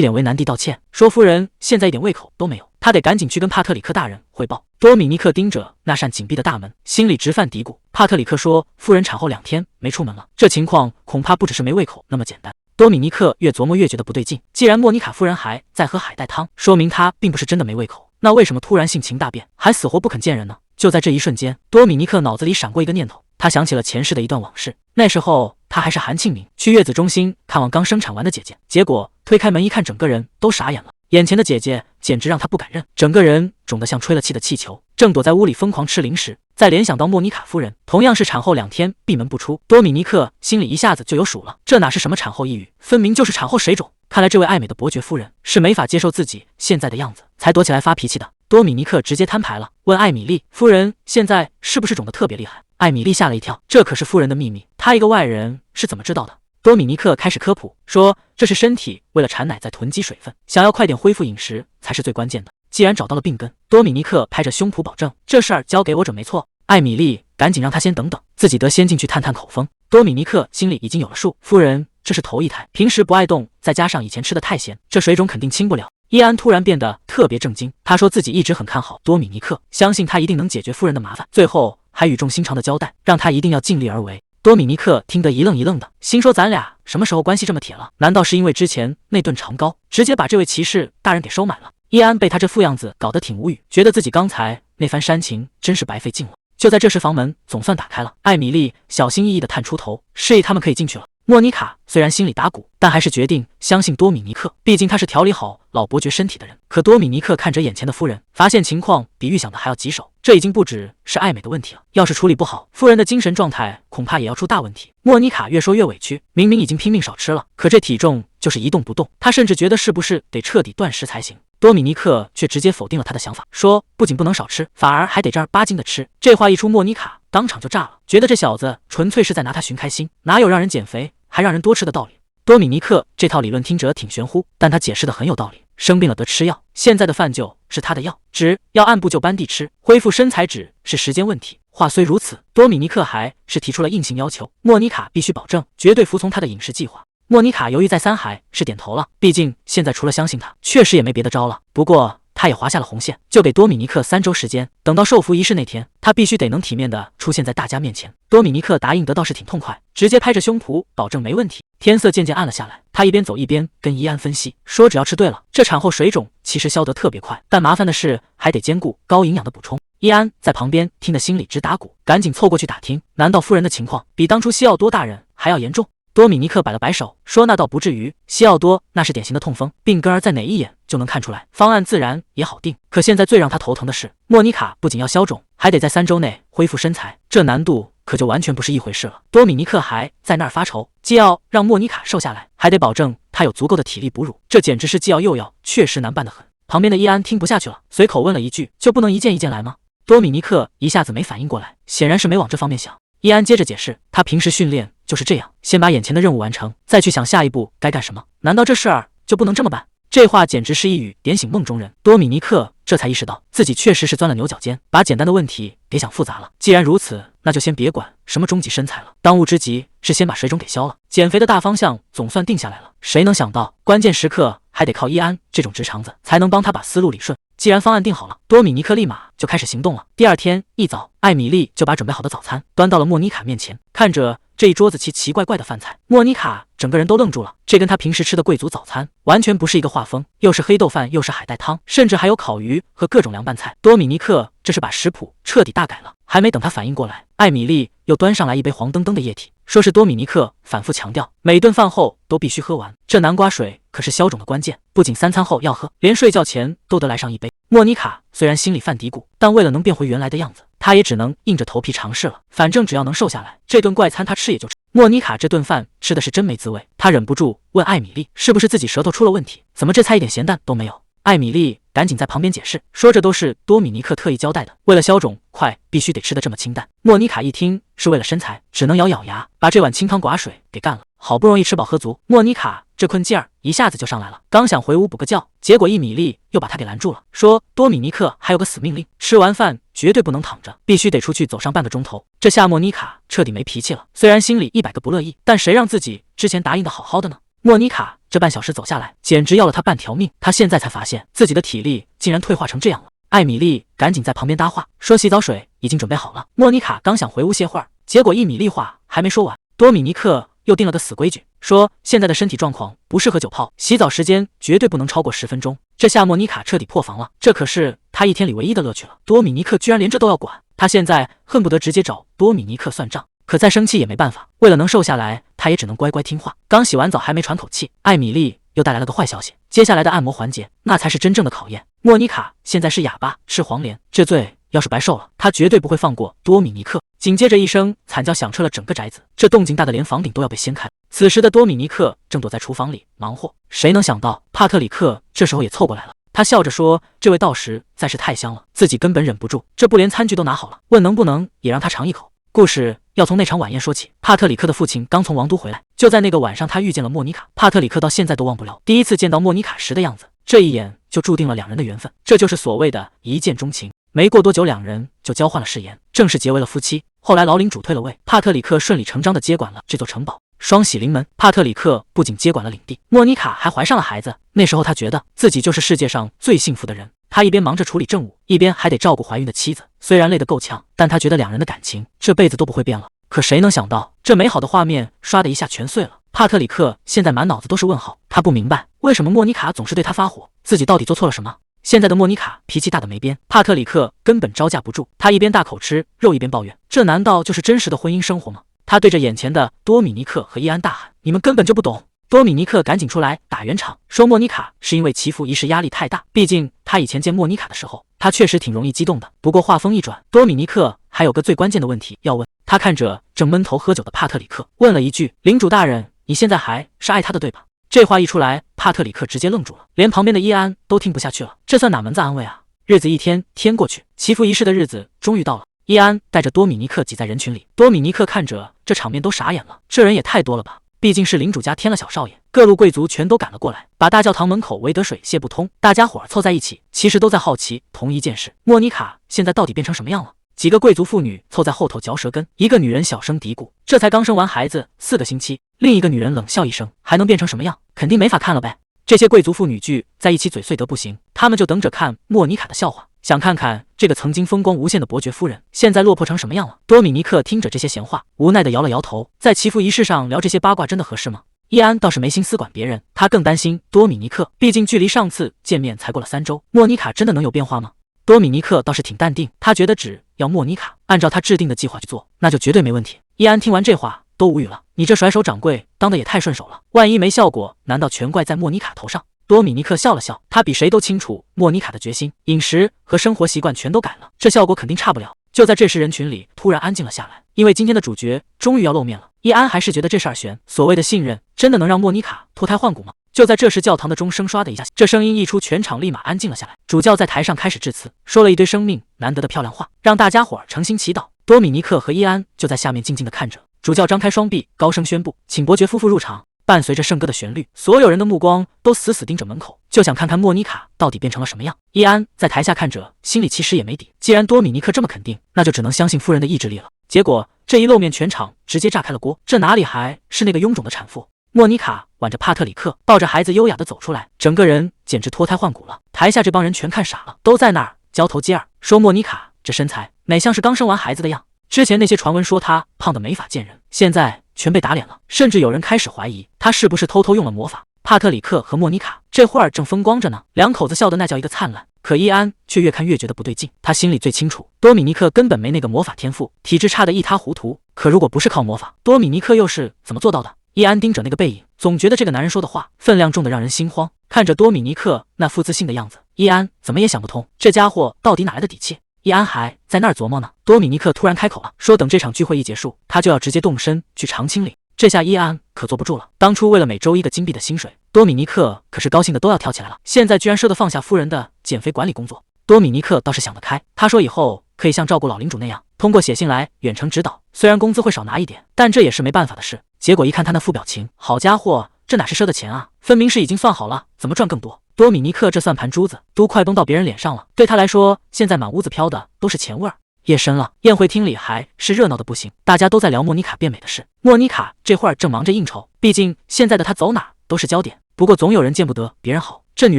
脸为难地道歉，说夫人现在一点胃口都没有，她得赶紧去跟帕特里克大人汇报。多米尼克盯着那扇紧闭的大门，心里直犯嘀咕。帕特里克说夫人产后2天没出门了，这情况恐怕不只是没胃口那么简单。多米尼克越琢磨越觉得不对劲，既然莫妮卡夫人还在喝海带汤，说明她并不是真的没胃口，那为什么突然性情大变，还死活不肯见人呢？就在这一瞬间，多米尼克脑子里闪过一个念头，他想起了前世的一段往事。那时候他还是韩庆明，去月子中心看望刚生产完的姐姐，结果推开门一看，整个人都傻眼了。眼前的姐姐简直让他不敢认，整个人肿得像吹了气的气球，正躲在屋里疯狂吃零食。再联想到莫妮卡夫人同样是产后2天闭门不出，多米尼克心里一下子就有数了，这哪是什么产后抑郁，分明就是产后水肿。看来这位爱美的伯爵夫人是没法接受自己现在的样子，才躲起来发脾气的。多米尼克直接摊牌了，问艾米丽夫人现在是不是肿得特别厉害？艾米丽吓了一跳，这可是夫人的秘密，她一个外人是怎么知道的？多米尼克开始科普说，这是身体为了产奶在囤积水分，想要快点恢复饮食才是最关键的。既然找到了病根，多米尼克拍着胸脯保证，这事儿交给我准没错。艾米丽赶紧让他先等等，自己得先进去探探口风。多米尼克心里已经有了数，夫人这是头一胎，平时不爱动，再加上以前吃的太咸，这水肿肯定轻不了。伊安突然变得特别震惊，他说自己一直很看好多米尼克，相信他一定能解决夫人的麻烦，最后还语重心长的交代，让他一定要尽力而为。多米尼克听得一愣一愣的，心说咱俩什么时候关系这么铁了？难道是因为之前那顿长糕直接把这位骑士大人给收买了？伊安被他这副样子搞得挺无语，觉得自己刚才那番煽情真是白费劲了。就在这时，房门总算打开了，艾米丽小心翼翼地探出头，示意他们可以进去了。莫妮卡虽然心里打鼓，但还是决定相信多米尼克，毕竟他是调理好老伯爵身体的人。可多米尼克看着眼前的夫人，发现情况比预想的还要棘手，这已经不只是爱美的问题了，要是处理不好，夫人的精神状态恐怕也要出大问题。莫妮卡越说越委屈，明明已经拼命少吃了，可这体重就是一动不动，她甚至觉得是不是得彻底断食才行。多米尼克却直接否定了他的想法，说不仅不能少吃，反而还得正儿八经的吃。这话一出，莫妮卡当场就炸了，觉得这小子纯粹是在拿他寻开心，哪有让人减肥还让人多吃的道理？多米尼克这套理论听着挺玄乎，但他解释的很有道理，生病了得吃药，现在的饭就是他的药，只要按部就班地吃，恢复身材只是时间问题。话虽如此，多米尼克还是提出了硬性要求，莫妮卡必须保证绝对服从他的饮食计划。莫妮卡犹豫再三，还是点头了，毕竟现在除了相信他，确实也没别的招了。不过他也划下了红线，就给多米尼克3周时间，等到授服仪式那天，他必须得能体面的出现在大家面前。多米尼克答应得倒是挺痛快，直接拍着胸脯保证没问题。天色渐渐暗了下来，他一边走一边跟伊安分析，说只要吃对了，这产后水肿其实消得特别快，但麻烦的是还得兼顾高营养的补充。伊安在旁边听得心里直打鼓，赶紧凑过去打听，难道夫人的情况比当初西奥多大人还要严重？多米尼克摆了摆手，说那倒不至于，西奥多那是典型的痛风，病根儿在哪一眼就能看出来，方案自然也好定。可现在最让他头疼的是，莫妮卡不仅要消肿，还得在3周内恢复身材，这难度可就完全不是一回事了。多米尼克还在那儿发愁，既要让莫妮卡瘦下来，还得保证她有足够的体力哺乳，这简直是既要又要，确实难办得很。旁边的伊安听不下去了，随口问了一句，就不能一件一件来吗？多米尼克一下子没反应过来，显然是没往这方面想。伊安接着解释，他平时训练就是这样，先把眼前的任务完成，再去想下一步该干什么。难道这事儿就不能这么办？这话简直是一语点醒梦中人。多米尼克这才意识到自己确实是钻了牛角尖，把简单的问题给想复杂了。既然如此，那就先别管什么终极身材了，当务之急是先把水肿给消了。减肥的大方向总算定下来了，谁能想到关键时刻还得靠伊安这种直肠子才能帮他把思路理顺。既然方案定好了，多米尼克立马就开始行动了。第二天一早，艾米丽就把准备好的早餐端到了莫妮卡面前，看着这一桌子奇奇怪怪的饭菜，莫妮卡整个人都愣住了。这跟她平时吃的贵族早餐完全不是一个画风，又是黑豆饭，又是海带汤，甚至还有烤鱼和各种凉拌菜。多米尼克这是把食谱彻底大改了。还没等他反应过来，艾米丽又端上来一杯黄澄澄的液体，说是多米尼克反复强调，每顿饭后都必须喝完。这南瓜水可是消肿的关键，不仅3餐后要喝，连睡觉前都得来上一杯。莫妮卡虽然心里犯嘀咕，但为了能变回原来的样子，她也只能硬着头皮尝试了。反正只要能瘦下来，这顿怪餐她吃也就吃。莫妮卡这顿饭吃的是真没滋味，她忍不住问艾米丽，是不是自己舌头出了问题？怎么这菜一点咸淡都没有？艾米丽赶紧在旁边解释，说这都是多米尼克特意交代的，为了消肿快，必须得吃得这么清淡。莫妮卡一听是为了身材，只能咬咬牙，把这碗清汤寡水给干了。好不容易吃饱喝足，莫妮卡这困劲儿一下子就上来了，刚想回屋补个觉，结果伊米莉又把她给拦住了，说多米尼克还有个死命令，吃完饭绝对不能躺着，必须得出去走上半个钟头。这下莫妮卡彻底没脾气了，虽然心里100个不乐意，但谁让自己之前答应的好好的呢？莫妮卡这半小时走下来，简直要了她半条命。她现在才发现自己的体力竟然退化成这样了。艾米丽赶紧在旁边搭话，说洗澡水已经准备好了。莫妮卡刚想回屋歇会儿，结果伊米莉话还没说完，多米尼克又定了个死规矩，说现在的身体状况不适合久泡，洗澡时间绝对不能超过10分钟。这下莫妮卡彻底破防了，这可是她一天里唯一的乐趣了。多米尼克居然连这都要管，她现在恨不得直接找多米尼克算账。可再生气也没办法，为了能瘦下来，她也只能乖乖听话。刚洗完澡还没喘口气，艾米丽又带来了个坏消息，接下来的按摩环节那才是真正的考验。莫妮卡现在是哑巴吃黄连，这罪要是白受了，她绝对不会放过多米尼克。紧接着一声惨叫响彻了整个宅子，这动静大的连房顶都要被掀开。此时的多米尼克正躲在厨房里忙活，谁能想到帕特里克这时候也凑过来了。他笑着说，这味道实在是太香了，自己根本忍不住，这不连餐具都拿好了，问能不能也让他尝一口。故事要从那场晚宴说起。帕特里克的父亲刚从王都回来，就在那个晚上他遇见了莫妮卡。帕特里克到现在都忘不了第一次见到莫妮卡时的样子，这一眼就注定了2人的缘分，这就是所谓的一见钟情。没过多久2人就交换了誓言，正式结为了夫妻。后来老领主退了位，帕特里克顺理成章地接管了这座城堡，双喜临门。帕特里克不仅接管了领地，莫妮卡还怀上了孩子。那时候他觉得自己就是世界上最幸福的人。他一边忙着处理政务，一边还得照顾怀孕的妻子，虽然累得够呛，但他觉得2人的感情这辈子都不会变了。可谁能想到，这美好的画面唰的一下全碎了。帕特里克现在满脑子都是问号，他不明白为什么莫妮卡总是对他发火，自己到底做错了什么。现在的莫妮卡脾气大的没边，帕特里克根本招架不住，他一边大口吃肉一边抱怨，这难道就是真实的婚姻生活吗？他对着眼前的多米尼克和伊安大喊，你们根本就不懂。多米尼克赶紧出来打圆场，说莫妮卡是因为祈福仪式压力太大，毕竟他以前见莫妮卡的时候，他确实挺容易激动的。不过话锋一转，多米尼克还有个最关键的问题要问。他看着正闷头喝酒的帕特里克，问了一句，领主大人，你现在还是爱他的对吧？这话一出来，帕特里克直接愣住了，连旁边的伊安都听不下去了，这算哪门子安慰啊？日子一天天过去，祈福仪式的日子终于到了。伊安带着多米尼克挤在人群里，多米尼克看着这场面都傻眼了，这人也太多了吧？毕竟是领主家添了小少爷，各路贵族全都赶了过来，把大教堂门口围得水泄不通。大家伙儿凑在一起，其实都在好奇同一件事：莫妮卡现在到底变成什么样了？几个贵族妇女凑在后头嚼舌根，一个女人小声嘀咕：“这才刚生完孩子4个星期。”另一个女人冷笑一声：“还能变成什么样？肯定没法看了呗。”这些贵族妇女聚在一起嘴碎得不行，他们就等着看莫妮卡的笑话，想看看这个曾经风光无限的伯爵夫人现在落魄成什么样了。多米尼克听着这些闲话，无奈地摇了摇头，在祈福仪式上聊这些八卦真的合适吗？伊安倒是没心思管别人，他更担心多米尼克，毕竟距离上次见面才过了3周，莫妮卡真的能有变化吗？多米尼克倒是挺淡定，他觉得只要莫妮卡按照他制定的计划去做，那就绝对没问题。伊安听完这话都无语了，你这甩手掌柜当的也太顺手了，万一没效果，难道全怪在莫妮卡头上？多米尼克笑了笑，他比谁都清楚莫妮卡的决心，饮食和生活习惯全都改了，这效果肯定差不了。就在这时，人群里突然安静了下来，因为今天的主角终于要露面了。伊安还是觉得这事儿悬，所谓的信任真的能让莫妮卡脱胎换骨吗？就在这时，教堂的钟声唰的一下，这声音一出，全场立马安静了下来。主教在台上开始致辞，说了一堆生命难得的漂亮话，让大家伙儿诚心祈祷。多米尼克和伊安就在下面静静的看着。主教张开双臂，高声宣布，请伯爵夫妇入场。伴随着圣歌的旋律，所有人的目光都死死盯着门口，就想看看莫妮卡到底变成了什么样。伊安在台下看着，心里其实也没底。既然多米尼克这么肯定，那就只能相信夫人的意志力了。结果这一露面，全场直接炸开了锅。这哪里还是那个臃肿的产妇？莫妮卡挽着帕特里克，抱着孩子优雅的走出来，整个人简直脱胎换骨了。台下这帮人全看傻了，都在那儿交头接耳，说莫妮卡这身材哪像是刚生完孩子的样。之前那些传闻说她胖得没法见人，现在全被打脸了，甚至有人开始怀疑她是不是偷偷用了魔法。帕特里克和莫妮卡这会儿正风光着呢，两口子笑得那叫一个灿烂。可伊安却越看越觉得不对劲，他心里最清楚，多米尼克根本没那个魔法天赋，体质差得一塌糊涂。可如果不是靠魔法，多米尼克又是怎么做到的？伊安盯着那个背影，总觉得这个男人说的话分量重得让人心慌。看着多米尼克那副自信的样子，伊安怎么也想不通，这家伙到底哪来的底气？伊安还在那儿琢磨呢，多米尼克突然开口了，说等这场聚会一结束，他就要直接动身去长青岭。这下伊安可坐不住了，当初为了每周1个金币的薪水，多米尼克可是高兴的都要跳起来了，现在居然舍得放下夫人的减肥管理工作。多米尼克倒是想得开，他说以后可以像照顾老领主那样，通过写信来远程指导，虽然工资会少拿一点，但这也是没办法的事。结果一看他那副表情，好家伙，这哪是赊的钱啊，分明是已经算好了怎么赚更多。多米尼克这算盘珠子都快崩到别人脸上了，对他来说，现在满屋子飘的都是钱味儿。夜深了，宴会厅里还是热闹的不行，大家都在聊莫妮卡变美的事。莫妮卡这会儿正忙着应酬，毕竟现在的她走哪都是焦点。不过总有人见不得别人好，这女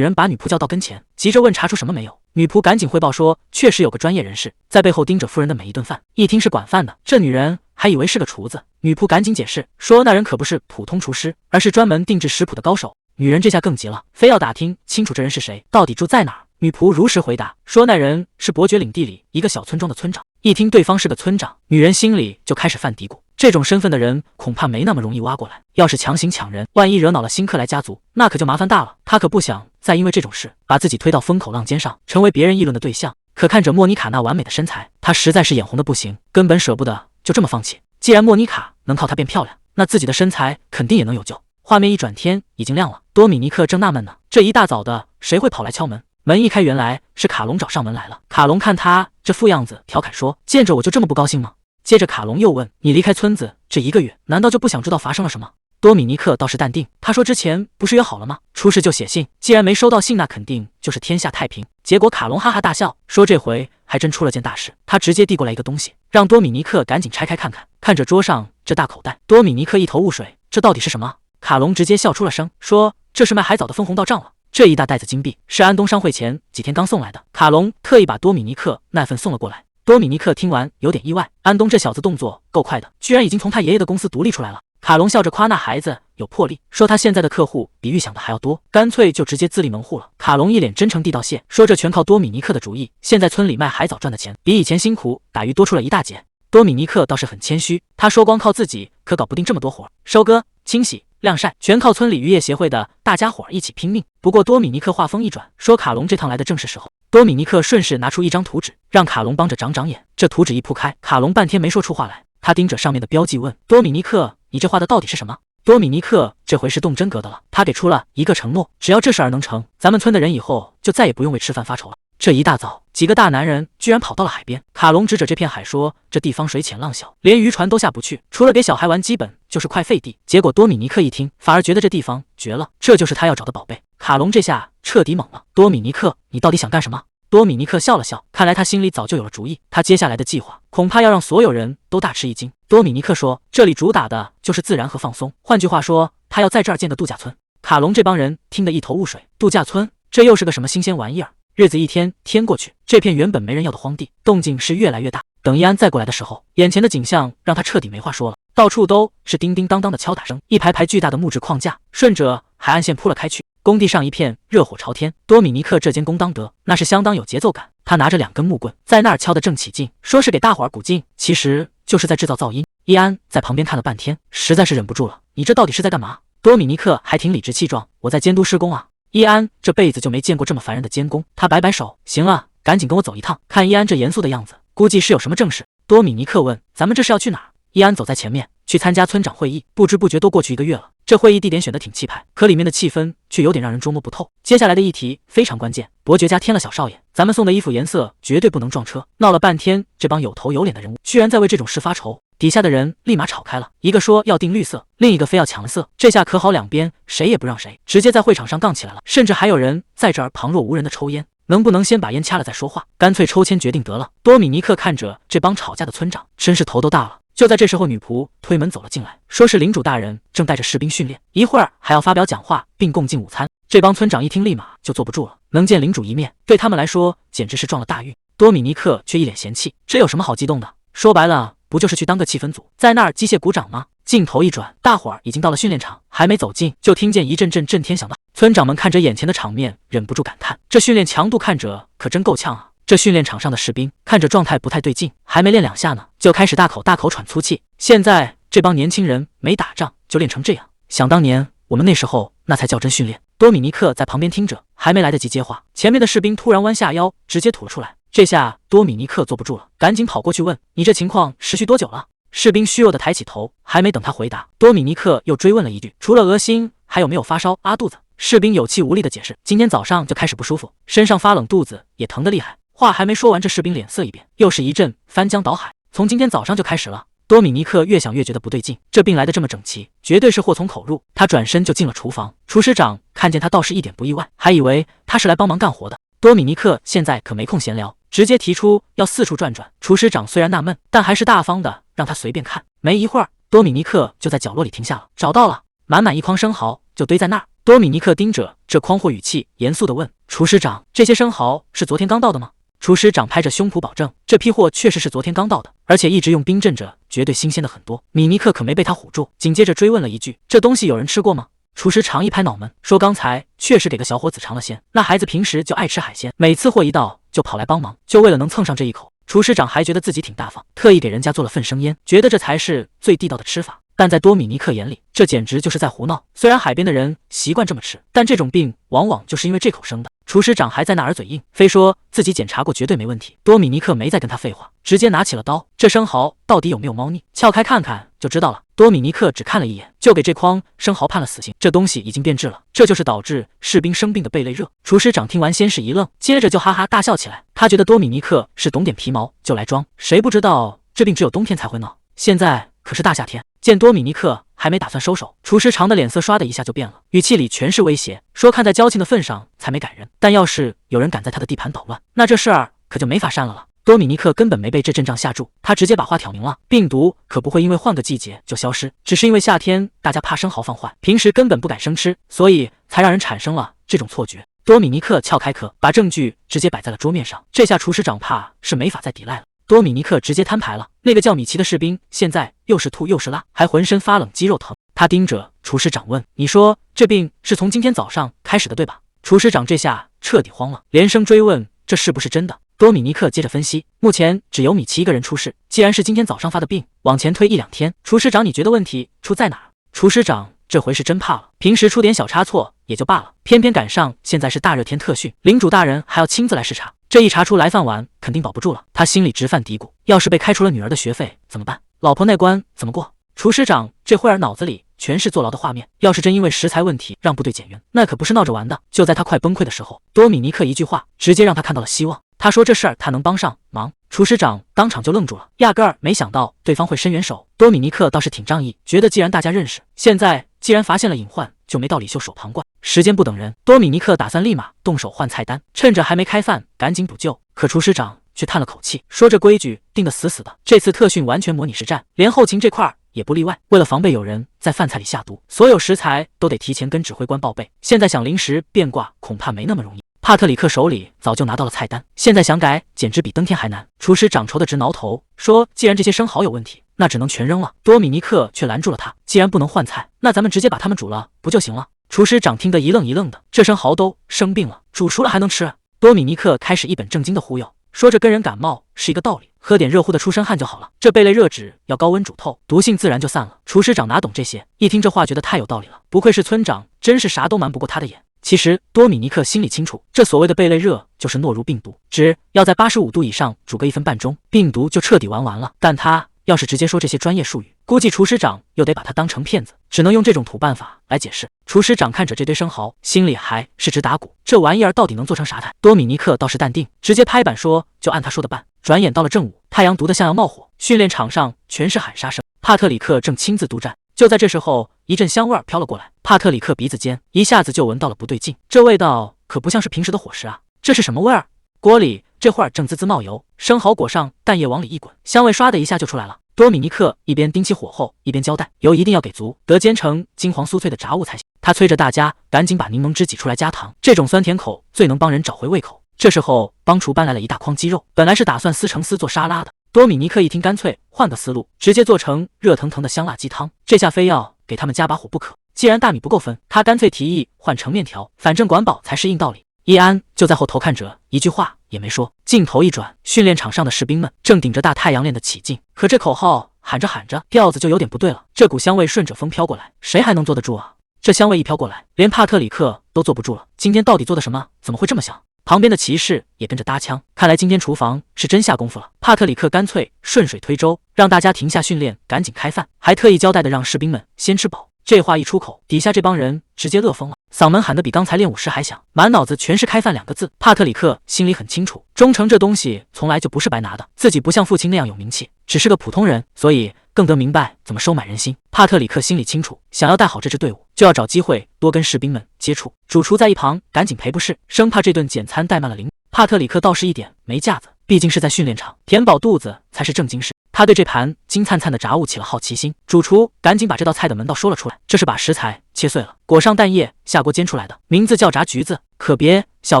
人把女仆叫到跟前，急着问查出什么没有。女仆赶紧汇报说，确实有个专业人士在背后盯着夫人的每一顿饭，一听是管饭的，这女人还以为是个厨子。女仆赶紧解释说，那人可不是普通厨师，而是专门定制食谱的高手。女人这下更急了，非要打听清楚这人是谁，到底住在哪儿。女仆如实回答说，那人是伯爵领地里一个小村庄的村长。一听对方是个村长，女人心里就开始犯嘀咕，这种身份的人恐怕没那么容易挖过来，要是强行抢人，万一惹恼了新克莱家族，那可就麻烦大了。他可不想再因为这种事把自己推到风口浪尖上，成为别人议论的对象。可看着莫妮卡那完美的身材，他实在是眼红的不行，根本舍不得就这么放弃。既然莫妮卡能靠他变漂亮，那自己的身材肯定也能有救。画面一转，天已经亮了，多米尼克正纳闷呢，这一大早的谁会跑来敲门？门一开，原来是卡隆找上门来了。卡隆看他这副样子，调侃说，见着我就这么不高兴吗？接着卡隆又问，你离开村子这1个月，难道就不想知道发生了什么？多米尼克倒是淡定，他说之前不是约好了吗？出事就写信，既然没收到信，那肯定就是天下太平。结果卡隆哈哈大笑，说这回还真出了件大事。他直接递过来一个东西，让多米尼克赶紧拆开看看。看着桌上这大口袋，多米尼克一头雾水，这到底是什么？卡隆直接笑出了声，说这是卖海藻的分红到账了。这一大袋子金币是安东商会前几天刚送来的，卡隆特意把多米尼克那份送了过来。多米尼克听完有点意外，安东这小子动作够快的，居然已经从他爷爷的公司独立出来了。卡隆笑着夸那孩子有魄力，说他现在的客户比预想的还要多，干脆就直接自立门户了。卡隆一脸真诚地道谢，说这全靠多米尼克的主意，现在村里卖海藻赚的钱比以前辛苦打鱼多出了一大截。多米尼克倒是很谦虚，他说光靠自己可搞不定这么多活，收割、清洗、晾晒，全靠村里渔业协会的大家伙一起拼命。不过多米尼克话锋一转，说卡隆这趟来的正是时候。多米尼克顺势拿出一张图纸，让卡隆帮着长长眼。这图纸一铺开，卡隆半天没说出话来，他盯着上面的标记问多米尼克，你这画的到底是什么？多米尼克这回是动真格的了，他给出了一个承诺，只要这事儿能成，咱们村的人以后就再也不用为吃饭发愁了。这一大早，几个大男人居然跑到了海边。卡隆指着这片海说，这地方水浅浪小，连渔船都下不去，除了给小孩玩，基本就是块废地。结果多米尼克一听，反而觉得这地方绝了，这就是他要找的宝贝。卡隆这下彻底懵了，多米尼克，你到底想干什么？多米尼克笑了笑，看来他心里早就有了主意，他接下来的计划恐怕要让所有人都大吃一惊。多米尼克说，这里主打的就是自然和放松，换句话说，他要在这儿建个度假村。卡隆这帮人听得一头雾水，度假村这又是个什么新鲜玩意儿？日子一天天过去，这片原本没人要的荒地，动静是越来越大。等易安再过来的时候，眼前的景象让他彻底没话说了，到处都是叮叮当当的敲打声，一排排巨大的木质框架顺着海岸线铺了开去。工地上一片热火朝天，多米尼克这间工当得那是相当有节奏感。他拿着2根木棍在那儿敲得正起劲，说是给大伙儿鼓劲，其实就是在制造噪音。易安在旁边看了半天，实在是忍不住了，你这到底是在干嘛？多米尼克还挺理直气壮，我在监督施工啊。易安这辈子就没见过这么烦人的监工，他摆摆手，行了，赶紧跟我走一趟。看易安这严肃的样子，估计是有什么正事。多米尼克问，咱们这是要去哪儿？易安走在前面，去参加村长会议。不知不觉都过去1个月了，这会议地点选得挺气派，可里面的气氛却有点让人捉摸不透。接下来的议题非常关键，伯爵家添了小少爷，咱们送的衣服颜色绝对不能撞车。闹了半天，这帮有头有脸的人物居然在为这种事发愁，底下的人立马吵开了，一个说要订绿色，另一个非要抢色，这下可好，两边谁也不让谁，直接在会场上杠起来了，甚至还有人在这儿旁若无人的抽烟。能不能先把烟掐了再说话？干脆抽签决定得了。多米尼克看着这帮吵架的村长，真是头都大了。就在这时候，女仆推门走了进来，说是领主大人正带着士兵训练，一会儿还要发表讲话并共进午餐。这帮村长一听，立马就坐不住了，能见领主一面，对他们来说简直是撞了大运。多米尼克却一脸嫌弃，这有什么好激动的？说白了，不就是去当个气氛组，在那儿机械鼓掌吗？镜头一转，大伙儿已经到了训练场，还没走近，就听见一阵阵震天响的。村长们看着眼前的场面，忍不住感叹：这训练强度看着可真够呛啊！这训练场上的士兵看着状态不太对劲，还没练2下呢，就开始大口大口喘粗气。现在这帮年轻人没打仗就练成这样，想当年我们那时候那才叫真训练。多米尼克在旁边听着，还没来得及接话，前面的士兵突然弯下腰，直接吐了出来。这下多米尼克坐不住了，赶紧跑过去问：你这情况持续多久了？士兵虚弱的抬起头，还没等他回答，多米尼克又追问了一句：除了恶心，还有没有发烧、拉肚子？士兵有气无力的解释：今天早上就开始不舒服，身上发冷，肚子也疼得厉害。话还没说完，这士兵脸色一变，又是一阵翻江倒海。从今天早上就开始了。多米尼克越想越觉得不对劲，这病来得这么整齐，绝对是祸从口入。他转身就进了厨房，厨师长看见他倒是一点不意外，还以为他是来帮忙干活的。多米尼克现在可没空闲聊，直接提出要四处转转。厨师长虽然纳闷，但还是大方的让他随便看。没一会儿，多米尼克就在角落里停下了，找到了，满满1筐生蚝就堆在那儿。多米尼克盯着这筐货，语气严肃地问：厨师长，这些生蚝是昨天刚到的吗？厨师长拍着胸脯保证，这批货确实是昨天刚到的，而且一直用冰镇着，绝对新鲜的很多。米尼克可没被他唬住，紧接着追问了一句：这东西有人吃过吗？厨师长一拍脑门，说刚才确实给个小伙子尝了鲜，那孩子平时就爱吃海鲜，每次货一到就跑来帮忙，就为了能蹭上这一口。厨师长还觉得自己挺大方，特意给人家做了份生腌，觉得这才是最地道的吃法。但在多米尼克眼里，这简直就是在胡闹。虽然海边的人习惯这么吃，但这种病往往就是因为这口生的。厨师长还在那儿嘴硬，非说自己检查过绝对没问题。多米尼克没再跟他废话，直接拿起了刀。这生蚝到底有没有猫腻？撬开看看就知道了。多米尼克只看了一眼，就给这筐生蚝判了死刑。这东西已经变质了，这就是导致士兵生病的贝类热。厨师长听完先是一愣，接着就哈哈大笑起来。他觉得多米尼克是懂点皮毛就来装，谁不知道这病只有冬天才会闹，现在可是大夏天。见多米尼克还没打算收手，厨师长的脸色唰的一下就变了，语气里全是威胁，说看在交情的份上才没赶人，但要是有人敢在他的地盘捣乱，那这事儿可就没法删了。多米尼克根本没被这阵仗吓住，他直接把话挑明了，病毒可不会因为换个季节就消失，只是因为夏天大家怕生蚝放坏，平时根本不敢生吃，所以才让人产生了这种错觉。多米尼克撬开壳，把证据直接摆在了桌面上，这下厨师长怕是没法再抵赖了。多米尼克直接摊牌了，那个叫米奇的士兵现在又是吐又是拉，还浑身发冷，肌肉疼。他盯着厨师长问：你说这病是从今天早上开始的对吧？厨师长这下彻底慌了，连声追问这是不是真的。多米尼克接着分析，目前只有米奇一个人出事，既然是今天早上发的病，往前推1-2天，厨师长你觉得问题出在哪儿？厨师长这回是真怕了，平时出点小差错也就罢了，偏偏赶上现在是大热天特训，领主大人还要亲自来视察，这一查出来饭碗肯定保不住了。他心里直犯嘀咕，要是被开除了女儿的学费怎么办？老婆那关怎么过？厨师长这会儿脑子里全是坐牢的画面，要是真因为食材问题让部队减员，那可不是闹着玩的。就在他快崩溃的时候，多米尼克一句话直接让他看到了希望。他说这事儿他能帮上忙。厨师长当场就愣住了，压根儿没想到对方会伸援手。多米尼克倒是挺仗义，觉得既然大家认识，现在既然发现了隐患，就没道理袖手旁观。时间不等人，多米尼克打算立马动手换菜单，趁着还没开饭赶紧补救。可厨师长却叹了口气，说这规矩定得死死的，这次特训完全模拟实战，连后勤这块也不例外。为了防备有人在饭菜里下毒，所有食材都得提前跟指挥官报备。现在想临时变卦，恐怕没那么容易。帕特里克手里早就拿到了菜单，现在想改，简直比登天还难。厨师长愁得直挠头，说：“既然这些生蚝有问题，那只能全扔了。”多米尼克却拦住了他：“既然不能换菜，那咱们直接把它们煮了不就行了？”厨师长听得一愣一愣的，这生蚝都生病了，煮熟了还能吃？多米尼克开始一本正经的忽悠，说这跟人感冒是一个道理，喝点热乎的出身汗就好了。这贝类热脂要高温煮透，毒性自然就散了。厨师长哪懂这些，一听这话觉得太有道理了，不愧是村长，真是啥都瞒不过他的眼。其实多米尼克心里清楚，这所谓的贝类热就是诺如病毒，只要在85度以上煮个1分半钟，病毒就彻底完了。但他要是直接说这些专业术语，估计厨师长又得把他当成骗子，只能用这种土办法来解释。厨师长看着这堆生蚝，心里还是直打鼓，这玩意儿到底能做成啥菜？多米尼克倒是淡定，直接拍板说就按他说的办。转眼到了正午，太阳毒得像要冒火，训练场上全是喊杀声。帕特里克正亲自督战，就在这时候，一阵香味飘了过来，帕特里克鼻子尖一下子就闻到了不对劲，这味道可不像是平时的伙食啊，这是什么味儿？锅里这会儿正滋滋冒油，生蚝裹上蛋液往里一滚，香味唰的一下就出来了。多米尼克一边盯起火候，一边交代：“油一定要给足，得煎成金黄酥脆的炸物才行。”他催着大家赶紧把柠檬汁挤出来加糖，这种酸甜口最能帮人找回胃口。这时候，帮厨搬来了一大筐鸡肉，本来是打算撕成丝做沙拉的。多米尼克一听，干脆换个思路，直接做成热腾腾的香辣鸡汤。这下非要给他们加把火不可。既然大米不够分，他干脆提议换成面条，反正管饱才是硬道理。伊安就在后头看着，一句话也没说。镜头一转，训练场上的士兵们正顶着大太阳练得起劲，可这口号喊着喊着，调子就有点不对了。这股香味顺着风飘过来，谁还能坐得住啊？这香味一飘过来，连帕特里克都坐不住了。今天到底做的什么？怎么会这么香？旁边的骑士也跟着搭腔，看来今天厨房是真下功夫了。帕特里克干脆顺水推舟，让大家停下训练，赶紧开饭，还特意交代的让士兵们先吃饱。这话一出口，底下这帮人直接乐疯了，嗓门喊得比刚才练武时还响，满脑子全是开饭2个字。帕特里克心里很清楚，忠诚这东西从来就不是白拿的，自己不像父亲那样有名气，只是个普通人，所以更得明白怎么收买人心。帕特里克心里清楚，想要带好这支队伍，就要找机会多跟士兵们接触。主厨在一旁赶紧赔不是，生怕这顿简餐怠慢了帕特里克倒是一点没架子，毕竟是在训练场，填饱肚子才是正经事。他对这盘金灿灿的炸物起了好奇心，主厨赶紧把这道菜的门道说了出来。这是把食材切碎了，裹上蛋液，下锅煎出来的，名字叫炸橘子。可别小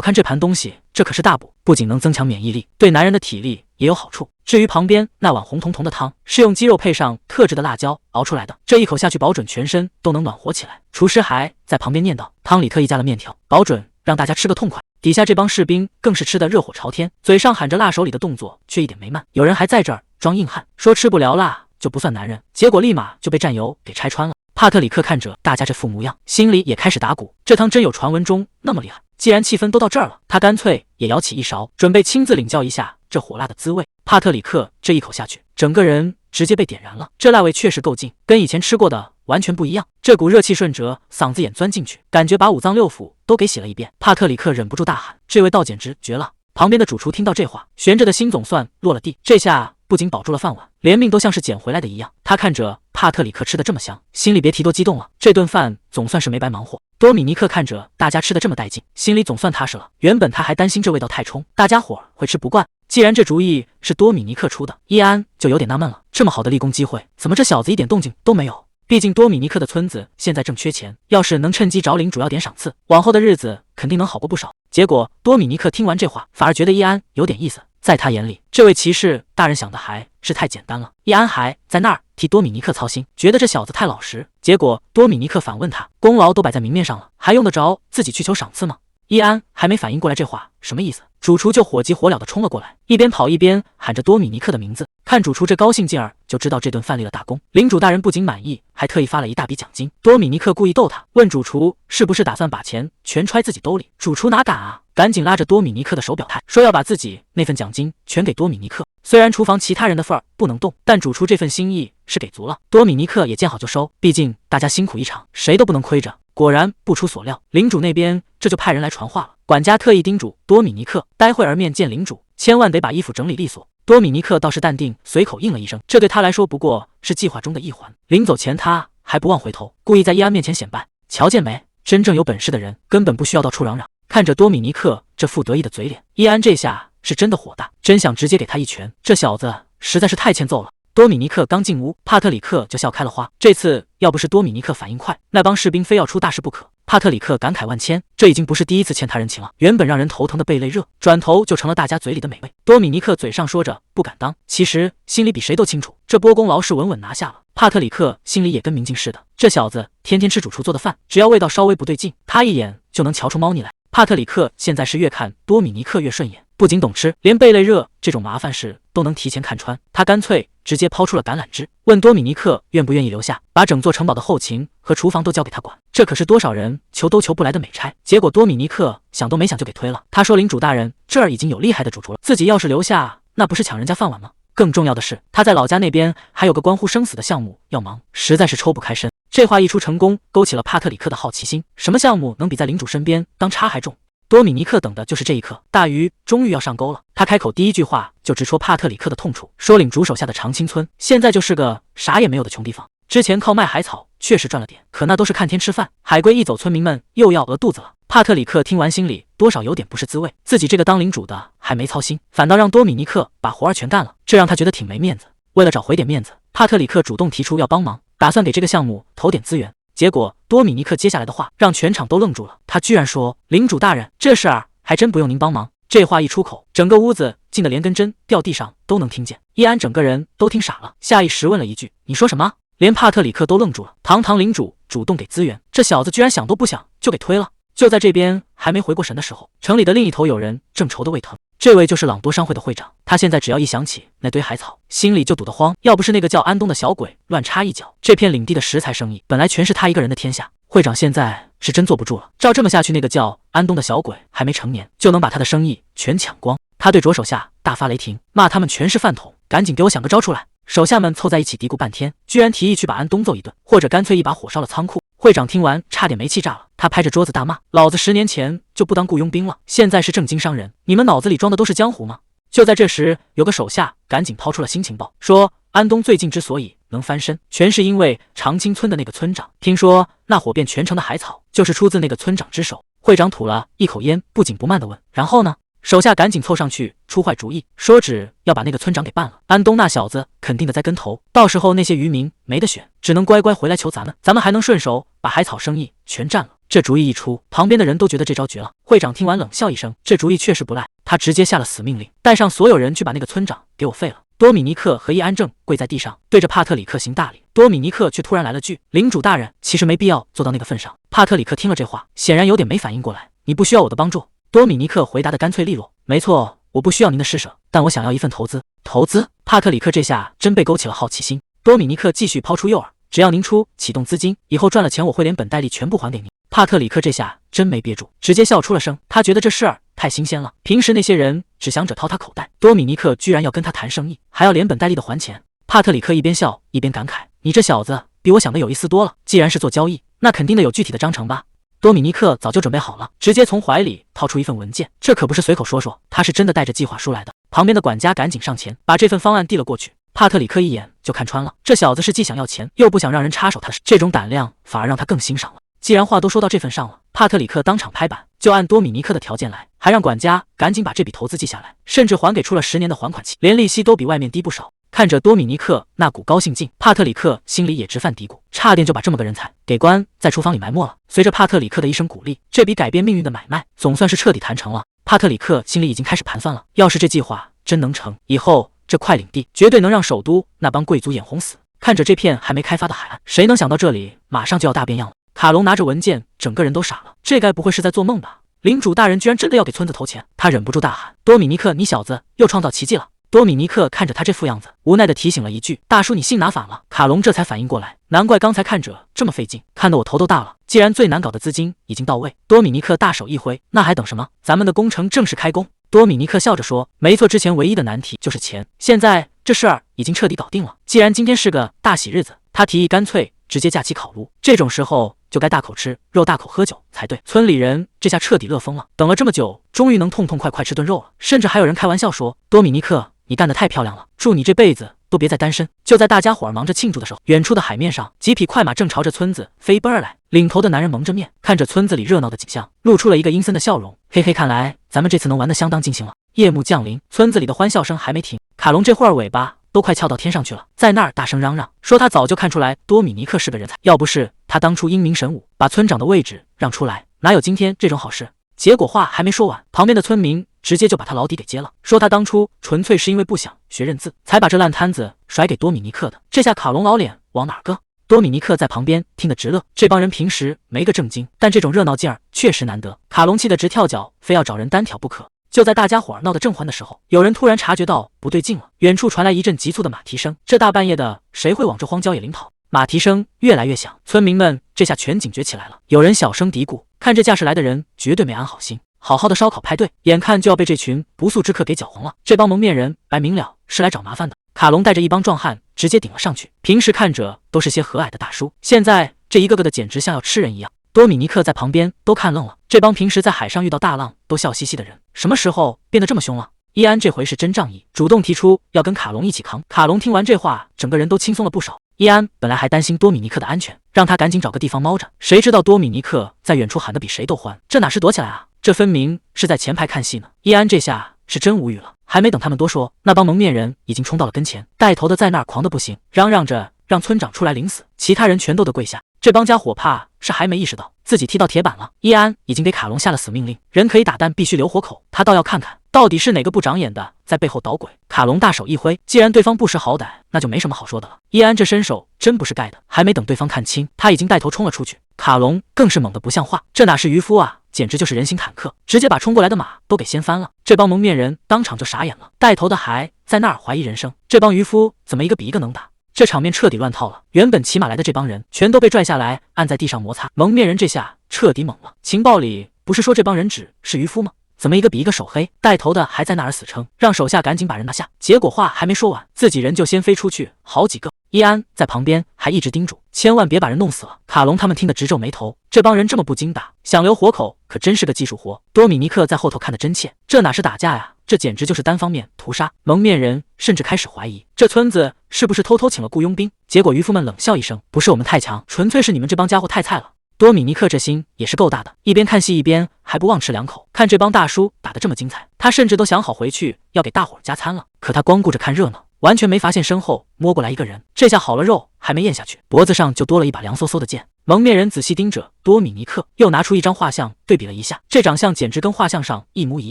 看这盘东西，这可是大补，不仅能增强免疫力，对男人的体力也有好处。至于旁边那碗红彤彤的汤，是用鸡肉配上特制的辣椒熬出来的，这一口下去，保准全身都能暖和起来。厨师还在旁边念叨，汤里特意加了面条，保准让大家吃个痛快。底下这帮士兵更是吃得热火朝天，嘴上喊着辣，手里的动作却一点没慢。有人还在这儿装硬汉，说吃不了辣就不算男人，结果立马就被战友给拆穿了。帕特里克看着大家这副模样，心里也开始打鼓，这汤真有传闻中那么厉害。既然气氛都到这儿了，他干脆也舀起一勺，准备亲自领教一下这火辣的滋味。帕特里克这一口下去，整个人直接被点燃了，这辣味确实够劲，跟以前吃过的完全不一样。这股热气顺着嗓子眼钻进去，感觉把五脏六腑都给洗了一遍。帕特里克忍不住大喊：“这味道简直绝了！”旁边的主厨听到这话，悬着的心总算落了地，这下不仅保住了饭碗，连命都像是捡回来的一样。他看着帕特里克吃得这么香，心里别提多激动了，这顿饭总算是没白忙活。多米尼克看着大家吃得这么带劲，心里总算踏实了。原本他还担心这味道太冲，大家伙会吃不惯。既然这主意是多米尼克出的，伊安就有点纳闷了，这么好的立功机会，怎么这小子一点动静都没有？毕竟多米尼克的村子现在正缺钱，要是能趁机找领主要点赏赐，往后的日子肯定能好过不少。结果多米尼克听完这话，反而觉得伊安有点意思，在他眼里，这位骑士大人想的还是太简单了。伊安还在那儿替多米尼克操心，觉得这小子太老实。结果多米尼克反问他，功劳都摆在明面上了，还用得着自己去求赏赐吗？伊安还没反应过来这话什么意思，主厨就火急火燎地冲了过来，一边跑一边喊着多米尼克的名字。看主厨这高兴劲儿，就知道这顿饭立了大功。领主大人不仅满意，还特意发了一大笔奖金。多米尼克故意逗他，问主厨是不是打算把钱全揣自己兜里。主厨哪敢啊，赶紧拉着多米尼克的手表态，说要把自己那份奖金全给多米尼克。虽然厨房其他人的份儿不能动，但主厨这份心意是给足了。多米尼克也见好就收，毕竟大家辛苦一场，谁都不能亏着。果然不出所料，领主那边这就派人来传话了。管家特意叮嘱多米尼克，待会儿面见领主，千万得把衣服整理利索。多米尼克倒是淡定，随口应了一声，这对他来说不过是计划中的一环。临走前他还不忘回头，故意在伊安面前显摆，瞧见没，真正有本事的人根本不需要到处嚷嚷。看着多米尼克这副得意的嘴脸，伊安这下是真的火大，真想直接给他一拳，这小子实在是太欠揍了。多米尼克刚进屋，帕特里克就笑开了花。这次要不是多米尼克反应快，那帮士兵非要出大事不可。帕特里克感慨万千，这已经不是第一次欠他人情了。原本让人头疼的贝类热，转头就成了大家嘴里的美味。多米尼克嘴上说着不敢当，其实心里比谁都清楚，这波功劳是稳稳拿下了。帕特里克心里也跟明镜似的，这小子天天吃主厨做的饭，只要味道稍微不对劲，他一眼就能瞧出猫腻来。帕特里克现在是越看多米尼克越顺眼，不仅懂吃，连贝类热这种麻烦事都能提前看穿。他干脆直接抛出了橄榄枝，问多米尼克愿不愿意留下，把整座城堡的后勤和厨房都交给他管。这可是多少人求都求不来的美差。结果多米尼克想都没想就给推了。他说：“领主大人，这儿已经有厉害的主厨了，自己要是留下，那不是抢人家饭碗吗？更重要的是，他在老家那边还有个关乎生死的项目要忙，实在是抽不开身。”这话一出成功，勾起了帕特里克的好奇心。什么项目能比在领主身边当差还重？多米尼克等的就是这一刻，大鱼终于要上钩了。他开口第一句话就直戳帕特里克的痛处，说领主手下的长青村现在就是个啥也没有的穷地方。之前靠卖海草确实赚了点，可那都是看天吃饭，海龟一走，村民们又要饿肚子了。帕特里克听完心里多少有点不是滋味，自己这个当领主的还没操心，反倒让多米尼克把活儿全干了，这让他觉得挺没面子。为了找回点面子，帕特里克主动提出要帮忙，打算给这个项目投点资源。结果多米尼克接下来的话让全场都愣住了，他居然说：“领主大人，这事儿还真不用您帮忙。”这话一出口，整个屋子静得连根针掉地上都能听见。伊安整个人都听傻了，下意识问了一句：“你说什么？”连帕特里克都愣住了，堂堂领主主动给资源，这小子居然想都不想就给推了。就在这边还没回过神的时候，城里的另一头有人正愁得胃疼。这位就是朗多商会的会长，他现在只要一想起那堆海草，心里就堵得慌。要不是那个叫安东的小鬼乱插一脚，这片领地的食材生意本来全是他一个人的天下。会长现在是真坐不住了，照这么下去，那个叫安东的小鬼还没成年就能把他的生意全抢光。他对着手下大发雷霆，骂他们全是饭桶，赶紧给我想个招出来。手下们凑在一起嘀咕半天，居然提议去把安东揍一顿，或者干脆一把火烧了仓库。会长听完差点煤气炸了，他拍着桌子大骂：“老子10年前就不当雇佣兵了，现在是正经商人，你们脑子里装的都是江湖吗？”就在这时，有个手下赶紧抛出了新情报，说安东最近之所以能翻身，全是因为长青村的那个村长，听说那火遍全城的海草就是出自那个村长之手。会长吐了一口烟，不紧不慢地问：“然后呢？”手下赶紧凑上去出坏主意，说只要把那个村长给办了，安东那小子肯定的栽跟头，到时候那些渔民没得选，只能乖乖回来求咱们还能顺手把海草生意全占了。这主意一出，旁边的人都觉得这招绝了。会长听完冷笑一声，这主意确实不赖，他直接下了死命令，带上所有人去把那个村长给我废了。多米尼克和伊安正跪在地上，对着帕特里克行大礼。多米尼克却突然来了句：“领主大人，其实没必要做到那个份上。”帕特里克听了这话，显然有点没反应过来。“你不需要我的帮助。”多米尼克回答的干脆利落：“没错，我不需要您的施舍，但我想要一份投资。”投资？帕特里克这下真被勾起了好奇心。多米尼克继续抛出诱饵：“只要您出启动资金，以后赚了钱我会连本带利全部还给您。”帕特里克这下真没憋住，直接笑出了声。他觉得这事儿太新鲜了，平时那些人只想着掏他口袋，多米尼克居然要跟他谈生意，还要连本带利的还钱。帕特里克一边笑一边感慨：“你这小子比我想的有意思多了，既然是做交易，那肯定得有具体的章程吧？”多米尼克早就准备好了，直接从怀里掏出一份文件，这可不是随口说说，他是真的带着计划书来的。旁边的管家赶紧上前，把这份方案递了过去。帕特里克一眼就看穿了，这小子是既想要钱，又不想让人插手他的事，这种胆量反而让他更欣赏了。既然话都说到这份上了，帕特里克当场拍板，就按多米尼克的条件来，还让管家赶紧把这笔投资记下来，甚至还给出了10年的还款期，连利息都比外面低不少。看着多米尼克那股高兴劲，帕特里克心里也直犯嘀咕，差点就把这么个人才给关在厨房里埋没了。随着帕特里克的一声鼓励，这笔改变命运的买卖总算是彻底谈成了。帕特里克心里已经开始盘算了，要是这计划真能成，以后这块领地绝对能让首都那帮贵族眼红死。看着这片还没开发的海岸，谁能想到这里马上就要大变样了。卡隆拿着文件，整个人都傻了，这该不会是在做梦吧？领主大人居然真的要给村子投钱，他忍不住大喊：“多米尼克，你小子又创造奇迹了！”多米尼克看着他这副样子，无奈地提醒了一句：“大叔，你信拿反了。”卡隆这才反应过来，难怪刚才看着这么费劲，看得我头都大了。既然最难搞的资金已经到位，多米尼克大手一挥，那还等什么？咱们的工程正式开工。多米尼克笑着说：“没错，之前唯一的难题就是钱，现在这事儿已经彻底搞定了。既然今天是个大喜日子，他提议干脆直接架起烤炉，这种时候就该大口吃肉，大口喝酒才对。”村里人这下彻底乐疯了，等了这么久，终于能痛痛快快吃顿肉了。甚至还有人开玩笑说：“多米尼克，你干得太漂亮了，祝你这辈子都别再单身。”就在大家伙儿忙着庆祝的时候，远处的海面上，几匹快马正朝着村子飞奔而来。领头的男人蒙着面，看着村子里热闹的景象，露出了一个阴森的笑容。嘿嘿，看来咱们这次能玩得相当尽兴了。夜幕降临，村子里的欢笑声还没停，卡隆这会儿尾巴都快翘到天上去了，在那儿大声嚷嚷，说他早就看出来多米尼克是个人才，要不是他当初英明神武，把村长的位置让出来，哪有今天这种好事？结果话还没说完，旁边的村民直接就把他老底给揭了，说他当初纯粹是因为不想学认字，才把这烂摊子甩给多米尼克的。这下卡隆老脸往哪儿搁？多米尼克在旁边听得直乐，这帮人平时没个正经，但这种热闹劲儿确实难得。卡隆气得直跳脚，非要找人单挑不可。就在大家伙闹得正欢的时候，有人突然察觉到不对劲了，远处传来一阵急促的马蹄声。这大半夜的，谁会往这荒郊野岭跑？马蹄声越来越响，村民们这下全警觉起来了。有人小声嘀咕，看这架势来的人绝对没安好心，好好的烧烤派对，眼看就要被这群不速之客给搅黄了。这帮蒙面人摆明了是来找麻烦的。卡隆带着一帮壮汉直接顶了上去，平时看着都是些和蔼的大叔，现在这一个个的简直像要吃人一样。多米尼克在旁边都看愣了，这帮平时在海上遇到大浪都笑嘻嘻的人，什么时候变得这么凶了？伊安这回是真仗义，主动提出要跟卡隆一起扛。卡隆听完这话，整个人都轻松了不少。伊安本来还担心多米尼克的安全，让他赶紧找个地方猫着，谁知道多米尼克在远处喊得比谁都欢，这哪是躲起来啊，这分明是在前排看戏呢。伊安这下是真无语了，还没等他们多说，那帮蒙面人已经冲到了跟前，带头的在那儿狂得不行，嚷嚷着让村长出来领死，其他人全都得跪下。这帮家伙怕是还没意识到自己踢到铁板了。伊安已经给卡隆下了死命令，人可以打，但必须留活口，他倒要看看到底是哪个不长眼的在背后捣鬼。卡隆大手一挥，既然对方不识好歹，那就没什么好说的了。伊安这身手真不是盖的，还没等对方看清，他已经带头冲了出去。卡隆更是猛得不像话，这哪是渔夫啊，简直就是人形坦克，直接把冲过来的马都给掀翻了。这帮蒙面人当场就傻眼了，带头的还在那儿怀疑人生，这帮渔夫怎么一个比一个能打？这场面彻底乱套了，原本骑马来的这帮人全都被拽下来按在地上摩擦。蒙面人这下彻底懵了，情报里不是说这帮人只是渔夫吗？怎么一个比一个手黑？带头的还在那儿死撑，让手下赶紧把人拿下。结果话还没说完，自己人就先飞出去好几个。伊安在旁边还一直叮嘱，千万别把人弄死了。卡隆他们听得直皱眉头，这帮人这么不经打，想留活口可真是个技术活。多米尼克在后头看得真切，这哪是打架呀，这简直就是单方面屠杀。蒙面人甚至开始怀疑这村子是不是偷偷请了雇佣兵。结果渔夫们冷笑一声，不是我们太强，纯粹是你们这帮家伙太菜了。多米尼克这心也是够大的，一边看戏一边还不忘吃两口。看这帮大叔打得这么精彩，他甚至都想好回去要给大伙儿加餐了。可他光顾着看热闹，完全没发现身后摸过来一个人。这下好了，肉还没咽下去，脖子上就多了一把凉飕飕的剑。蒙面人仔细盯着多米尼克，又拿出一张画像对比了一下，这长相简直跟画像上一模一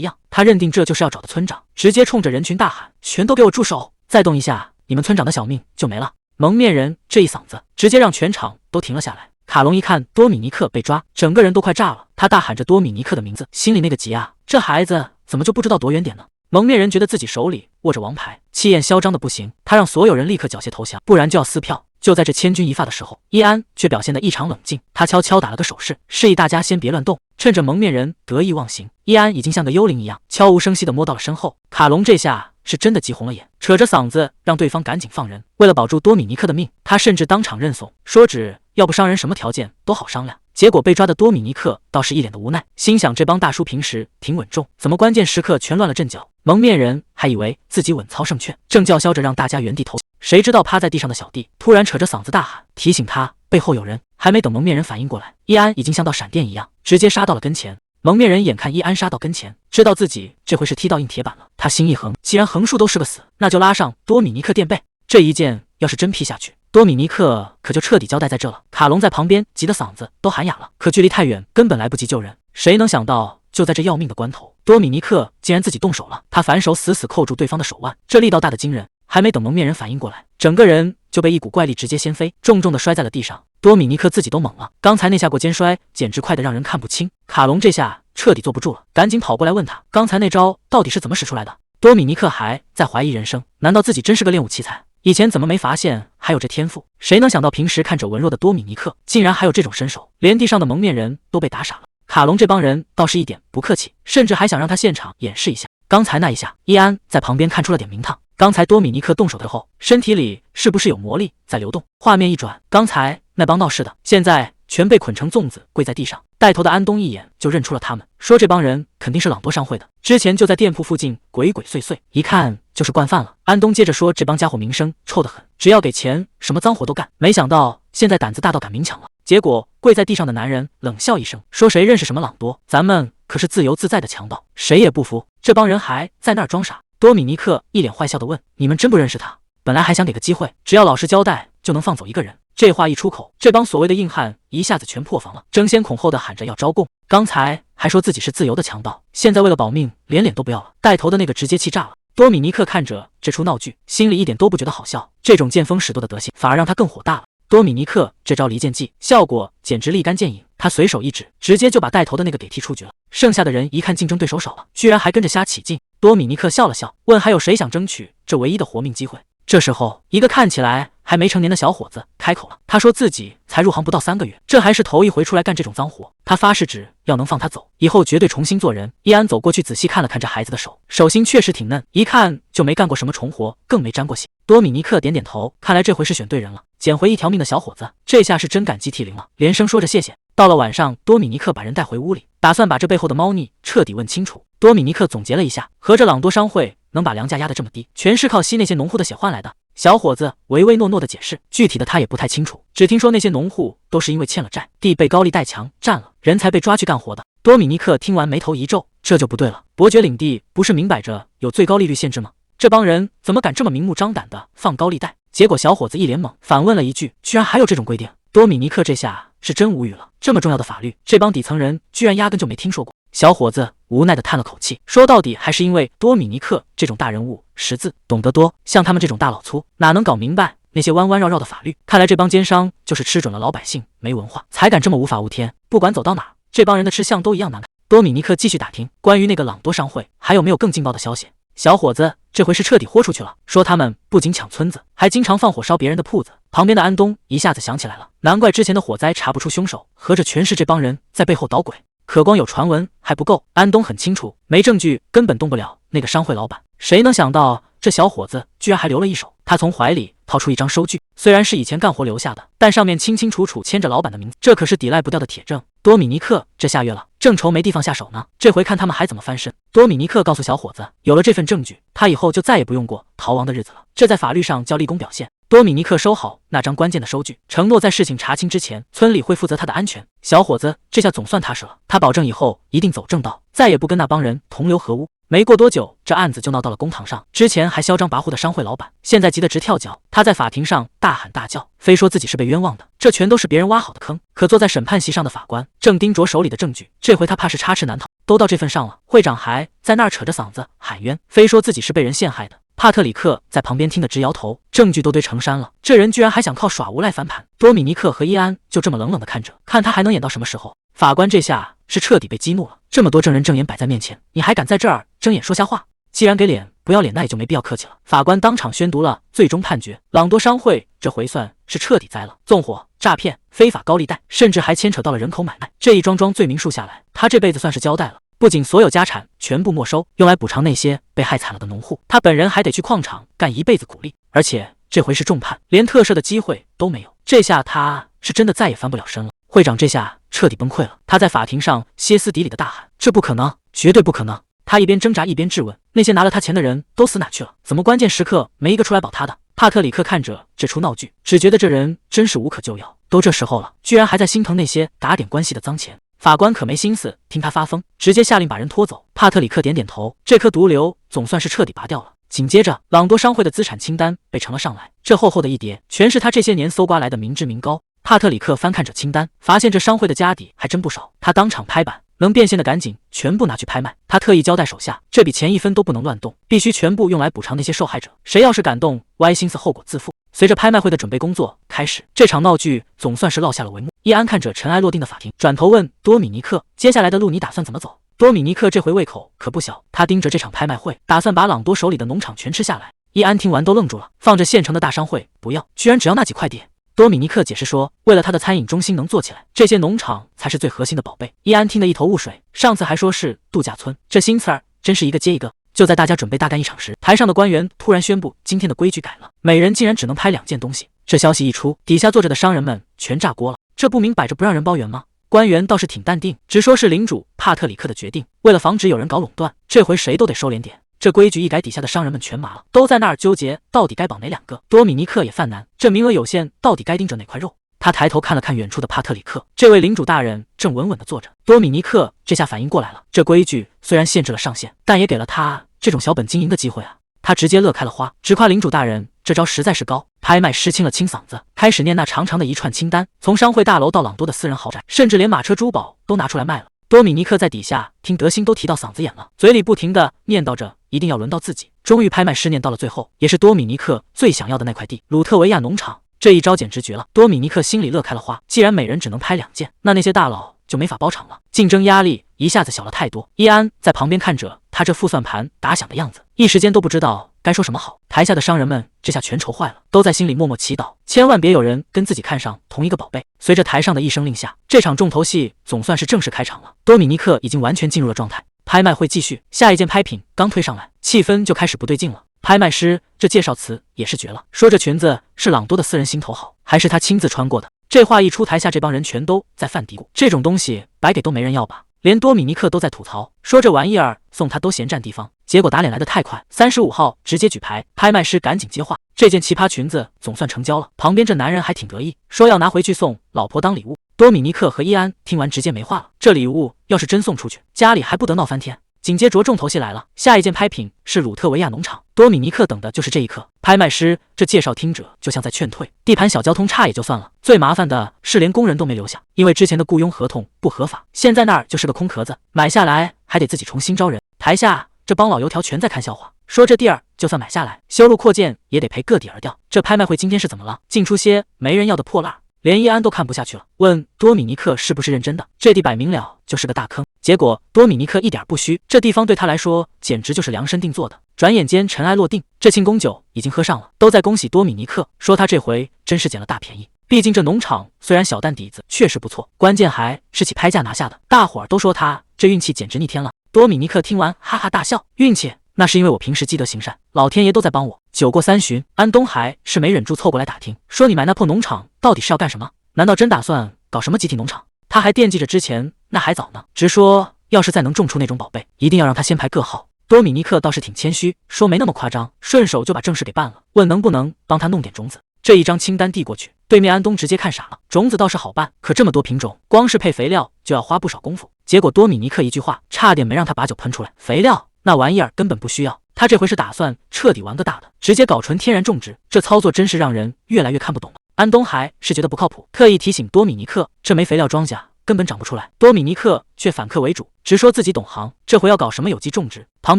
样。他认定这就是要找的村长，直接冲着人群大喊：全都给我住手！再动一下，你们村长的小命就没了。蒙面人这一嗓子直接让全场都停了下来。卡隆一看多米尼克被抓，整个人都快炸了，他大喊着多米尼克的名字，心里那个急啊，这孩子怎么就不知道躲远点呢？蒙面人觉得自己手里握着王牌，气焰嚣张的不行，他让所有人立刻缴械投降，不然就要撕票。就在这千钧一发的时候，伊安却表现得异常冷静，他悄悄打了个手势，示意大家先别乱动。趁着蒙面人得意忘形，伊安已经像个幽灵一样悄无声息地摸到了身后。卡隆这下是真的急红了眼，扯着嗓子让对方赶紧放人。为了保住多米尼克的命，他甚至当场认怂，说只要不伤人，什么条件都好商量。结果被抓的多米尼克倒是一脸的无奈，心想这帮大叔平时挺稳重，怎么关键时刻全乱了阵脚？蒙面人还以为自己稳操胜券，正叫嚣着让大家原地投降，谁知道趴在地上的小弟突然扯着嗓子大喊，提醒他背后有人。还没等蒙面人反应过来，伊安已经像道闪电一样直接杀到了跟前。蒙面人眼看伊安杀到跟前，知道自己这回是踢到硬铁板了，他心一横，既然横竖都是个死，那就拉上多米尼克垫背。这一剑要是真劈下去，多米尼克可就彻底交代在这了。卡隆在旁边急得嗓子都喊哑了，可距离太远，根本来不及救人。谁能想到就在这要命的关头，多米尼克竟然自己动手了。他反手死死扣住对方的手腕，这力道大的惊人，还没等蒙面人反应过来，整个人就被一股怪力直接掀飞，重重的摔在了地上。多米尼克自己都懵了，刚才那下过肩摔简直快得让人看不清。卡隆这下彻底坐不住了，赶紧跑过来问他，刚才那招到底是怎么使出来的？多米尼克还在怀疑人生，难道自己真是个练武奇才？以前怎么没发现还有这天赋？谁能想到平时看着文弱的多米尼克竟然还有这种身手，连地上的蒙面人都被打傻了。卡隆这帮人倒是一点不客气，甚至还想让他现场演示一下刚才那一下。伊安在旁边看出了点名堂，刚才多米尼克动手的时候，身体里是不是有魔力在流动？画面一转，刚才那帮闹事的现在全被捆成粽子跪在地上。带头的安东一眼就认出了他们，说这帮人肯定是朗多商会的，之前就在店铺附近鬼鬼祟祟，一看就是惯犯了。安东接着说，这帮家伙名声臭得很，只要给钱什么脏活都干，没想到现在胆子大到敢明抢了。结果跪在地上的男人冷笑一声，说谁认识什么朗多，咱们可是自由自在的强盗，谁也不服。这帮人还在那儿装傻。多米尼克一脸坏笑的问，你们真不认识他？本来还想给个机会，只要老实交代就能放走一个人。这话一出口，这帮所谓的硬汉一下子全破防了，争先恐后的喊着要招供。刚才还说自己是自由的强盗，现在为了保命连脸都不要了。带头的那个直接气炸了。多米尼克看着这出闹剧，心里一点都不觉得好笑，这种见风使舵的德行反而让他更火大了。多米尼克这招离间计效果简直立竿见影，他随手一指，直接就把带头的那个给踢出局了。剩下的人一看竞争对手少了，居然还跟着瞎起劲。多米尼克笑了笑，问还有谁想争取这唯一的活命机会。这时候，一个看起来还没成年的小伙子开口了，他说自己才入行不到3个月，这还是头一回出来干这种脏活。他发誓只要能放他走，以后绝对重新做人。易安走过去仔细看了看这孩子的手，手心确实挺嫩，一看就没干过什么重活，更没沾过血。多米尼克点点头，看来这回是选对人了，捡回一条命的小伙子，这下是真感激涕零了，连声说着谢谢。到了晚上，多米尼克把人带回屋里，打算把这背后的猫腻彻底问清楚。多米尼克总结了一下，合着朗多商会能把粮价压得这么低，全是靠吸那些农户的血换来的。小伙子唯唯诺诺的解释，具体的他也不太清楚，只听说那些农户都是因为欠了债，地被高利贷强占了，人才被抓去干活的。多米尼克听完眉头一皱，这就不对了，伯爵领地不是明摆着有最高利率限制吗？这帮人怎么敢这么明目张胆的放高利贷？结果小伙子一脸懵，反问了一句，居然还有这种规定？多米尼克这下是真无语了，这么重要的法律，这帮底层人居然压根就没听说过。小伙子无奈的叹了口气，说到底还是因为多米尼克这种大人物识字懂得多，像他们这种大老粗哪能搞明白那些弯弯绕绕的法律？看来这帮奸商就是吃准了老百姓没文化，才敢这么无法无天。不管走到哪，这帮人的吃相都一样难看。多米尼克继续打听关于那个朗多商会还有没有更劲爆的消息。小伙子这回是彻底豁出去了，说他们不仅抢村子，还经常放火烧别人的铺子。旁边的安东一下子想起来了，难怪之前的火灾查不出凶手，合着全是这帮人在背后捣鬼。可光有传闻还不够，安东很清楚，没证据根本动不了那个商会老板。谁能想到这小伙子居然还留了一手？他从怀里掏出一张收据，虽然是以前干活留下的，但上面清清楚楚签着老板的名字，这可是抵赖不掉的铁证。多米尼克这下月了，正愁没地方下手呢，这回看他们还怎么翻身。多米尼克告诉小伙子，有了这份证据，他以后就再也不用过逃亡的日子了，这在法律上叫立功表现。多米尼克收好那张关键的收据，承诺在事情查清之前，村里会负责他的安全。小伙子这下总算踏实了，他保证以后一定走正道，再也不跟那帮人同流合污。没过多久，这案子就闹到了公堂上。之前还嚣张跋扈的商会老板，现在急得直跳脚。他在法庭上大喊大叫，非说自己是被冤枉的，这全都是别人挖好的坑。可坐在审判席上的法官正盯着手里的证据，这回他怕是插翅难逃。都到这份上了，会长还在那儿扯着嗓子喊冤，非说自己是被人陷害的。帕特里克在旁边听得直摇头，证据都堆成山了，这人居然还想靠耍无赖翻盘。多米尼克和伊安就这么冷冷地看着，看他还能演到什么时候。法官这下是彻底被激怒了，这么多证人证言摆在面前，你还敢在这儿睁眼说瞎话？既然给脸不要脸，那也就没必要客气了。法官当场宣读了最终判决，朗多商会这回算是彻底栽了，纵火、诈骗、非法高利贷，甚至还牵扯到了人口买卖，这一桩桩罪名数下来，他这辈子算是交代了。不仅所有家产全部没收，用来补偿那些被害惨了的农户，他本人还得去矿场干一辈子苦力，而且这回是重判，连特赦的机会都没有。这下他是真的再也翻不了身了。会长这下彻底崩溃了，他在法庭上歇斯底里的大喊：“这不可能，绝对不可能！”他一边挣扎一边质问：“那些拿了他钱的人都死哪去了？怎么关键时刻没一个出来保他的？”帕特里克看着这出闹剧，只觉得这人真是无可救药。都这时候了，居然还在心疼那些打点关系的脏钱。法官可没心思听他发疯，直接下令把人拖走。帕特里克点点头，这颗毒瘤总算是彻底拔掉了。紧接着，朗多商会的资产清单被呈了上来，这厚厚的一叠，全是他这些年搜刮来的民脂民膏。帕特里克翻看着清单，发现这商会的家底还真不少，他当场拍板，能变现的赶紧全部拿去拍卖。他特意交代手下，这笔钱一分都不能乱动，必须全部用来补偿那些受害者，谁要是敢动，歪心思后果自负。随着拍卖会的准备工作开始，这场闹剧总算是落下了帷幕。伊安看着尘埃落定的法庭，转头问多米尼克：“接下来的路你打算怎么走？”多米尼克这回胃口可不小，他盯着这场拍卖会，打算把朗多手里的农场全吃下来。伊安听完都愣住了，放着现成的大商会不要，居然只要那几块地。多米尼克解释说，为了他的餐饮中心能做起来，这些农场才是最核心的宝贝。伊安听得一头雾水，上次还说是度假村，这新词儿真是一个接一个。就在大家准备大干一场时，台上的官员突然宣布，今天的规矩改了，每人竟然只能拍2件东西。这消息一出，底下坐着的商人们全炸锅了，这不明摆着不让人包圆吗？官员倒是挺淡定，只说是领主帕特里克的决定，为了防止有人搞垄断，这回谁都得收敛点。这规矩一改，底下的商人们全麻了，都在那儿纠结到底该绑哪2个。多米尼克也犯难，这名额有限，到底该盯着哪块肉？他抬头看了看远处的帕特里克，这位领主大人正稳稳地坐着。多米尼克这下反应过来了，这规矩虽然限制了上限，但也给了他这种小本经营的机会啊。他直接乐开了花，只夸领主大人这招实在是高。拍卖师清了清嗓子，开始念那长长的一串清单，从商会大楼到朗多的私人豪宅，甚至连马车珠宝都拿出来卖了。多米尼克在底下听德兴都提到嗓子眼了，嘴里不停地念叨着一定要轮到自己。终于拍卖师念到了最后，也是多米尼克最想要的那块地——鲁特维亚农场。这一招简直绝了，多米尼克心里乐开了花。既然每人只能拍2件，那些大佬就没法包场了，竞争压力一下子小了太多。伊安在旁边看着他这副算盘打响的样子，一时间都不知道该说什么好。台下的商人们这下全愁坏了，都在心里默默祈祷，千万别有人跟自己看上同一个宝贝。随着台上的一声令下，这场重头戏总算是正式开场了。多米尼克已经完全进入了状态，拍卖会继续，下一件拍品刚推上来，气氛就开始不对劲了。拍卖师这介绍词也是绝了，说这裙子是朗多的私人心头好，还是他亲自穿过的。这话一出，台下这帮人全都在犯嘀咕，这种东西白给都没人要吧。连多米尼克都在吐槽，说这玩意儿送他都嫌占地方。结果打脸来得太快，35号直接举牌，拍卖师赶紧接话，这件奇葩裙子总算成交了。旁边这男人还挺得意，说要拿回去送老婆当礼物。多米尼克和伊安听完直接没话了，这礼物要是真送出去，家里还不得闹翻天。紧接着重头戏来了，下一件拍品是鲁特维亚农场。多米尼克等的就是这一刻，拍卖师这介绍听者就像在劝退，地盘小交通差也就算了，最麻烦的是连工人都没留下，因为之前的雇佣合同不合法，现在那儿就是个空壳子，买下来还得自己重新招人。台下这帮老油条全在看笑话，说这地儿就算买下来，修路扩建也得赔个底儿掉。这拍卖会今天是怎么了？净出些没人要的破烂，连伊安都看不下去了，问多米尼克是不是认真的？这地摆明了就是个大坑。结果多米尼克一点不虚，这地方对他来说简直就是量身定做的。转眼间尘埃落定，这庆功酒已经喝上了，都在恭喜多米尼克，说他这回真是捡了大便宜。毕竟这农场虽然小，但底子确实不错，关键还是起拍价拿下的，大伙儿都说他这运气简直逆天了。多米尼克听完哈哈大笑，运气那是因为我平时积德行善，老天爷都在帮我。酒过3巡，安东还是没忍住凑过来打听，说你买那破农场到底是要干什么？难道真打算搞什么集体农场？他还惦记着之前那还早呢，直说要是再能种出那种宝贝，一定要让他先排个号。多米尼克倒是挺谦虚，说没那么夸张，顺手就把正事给办了，问能不能帮他弄点种子。这一张清单递过去，对面安东直接看傻了，种子倒是好办，可这么多品种，光是配肥料就要花不少功夫。结果多米尼克一句话，差点没让他把酒喷出来。肥料那玩意儿根本不需要，他这回是打算彻底玩个大的，直接搞纯天然种植，这操作真是让人越来越看不懂了。安东还是觉得不靠谱，特意提醒多米尼克，这没肥料庄稼根本长不出来。多米尼克却反客为主，直说自己懂行，这回要搞什么有机种植。旁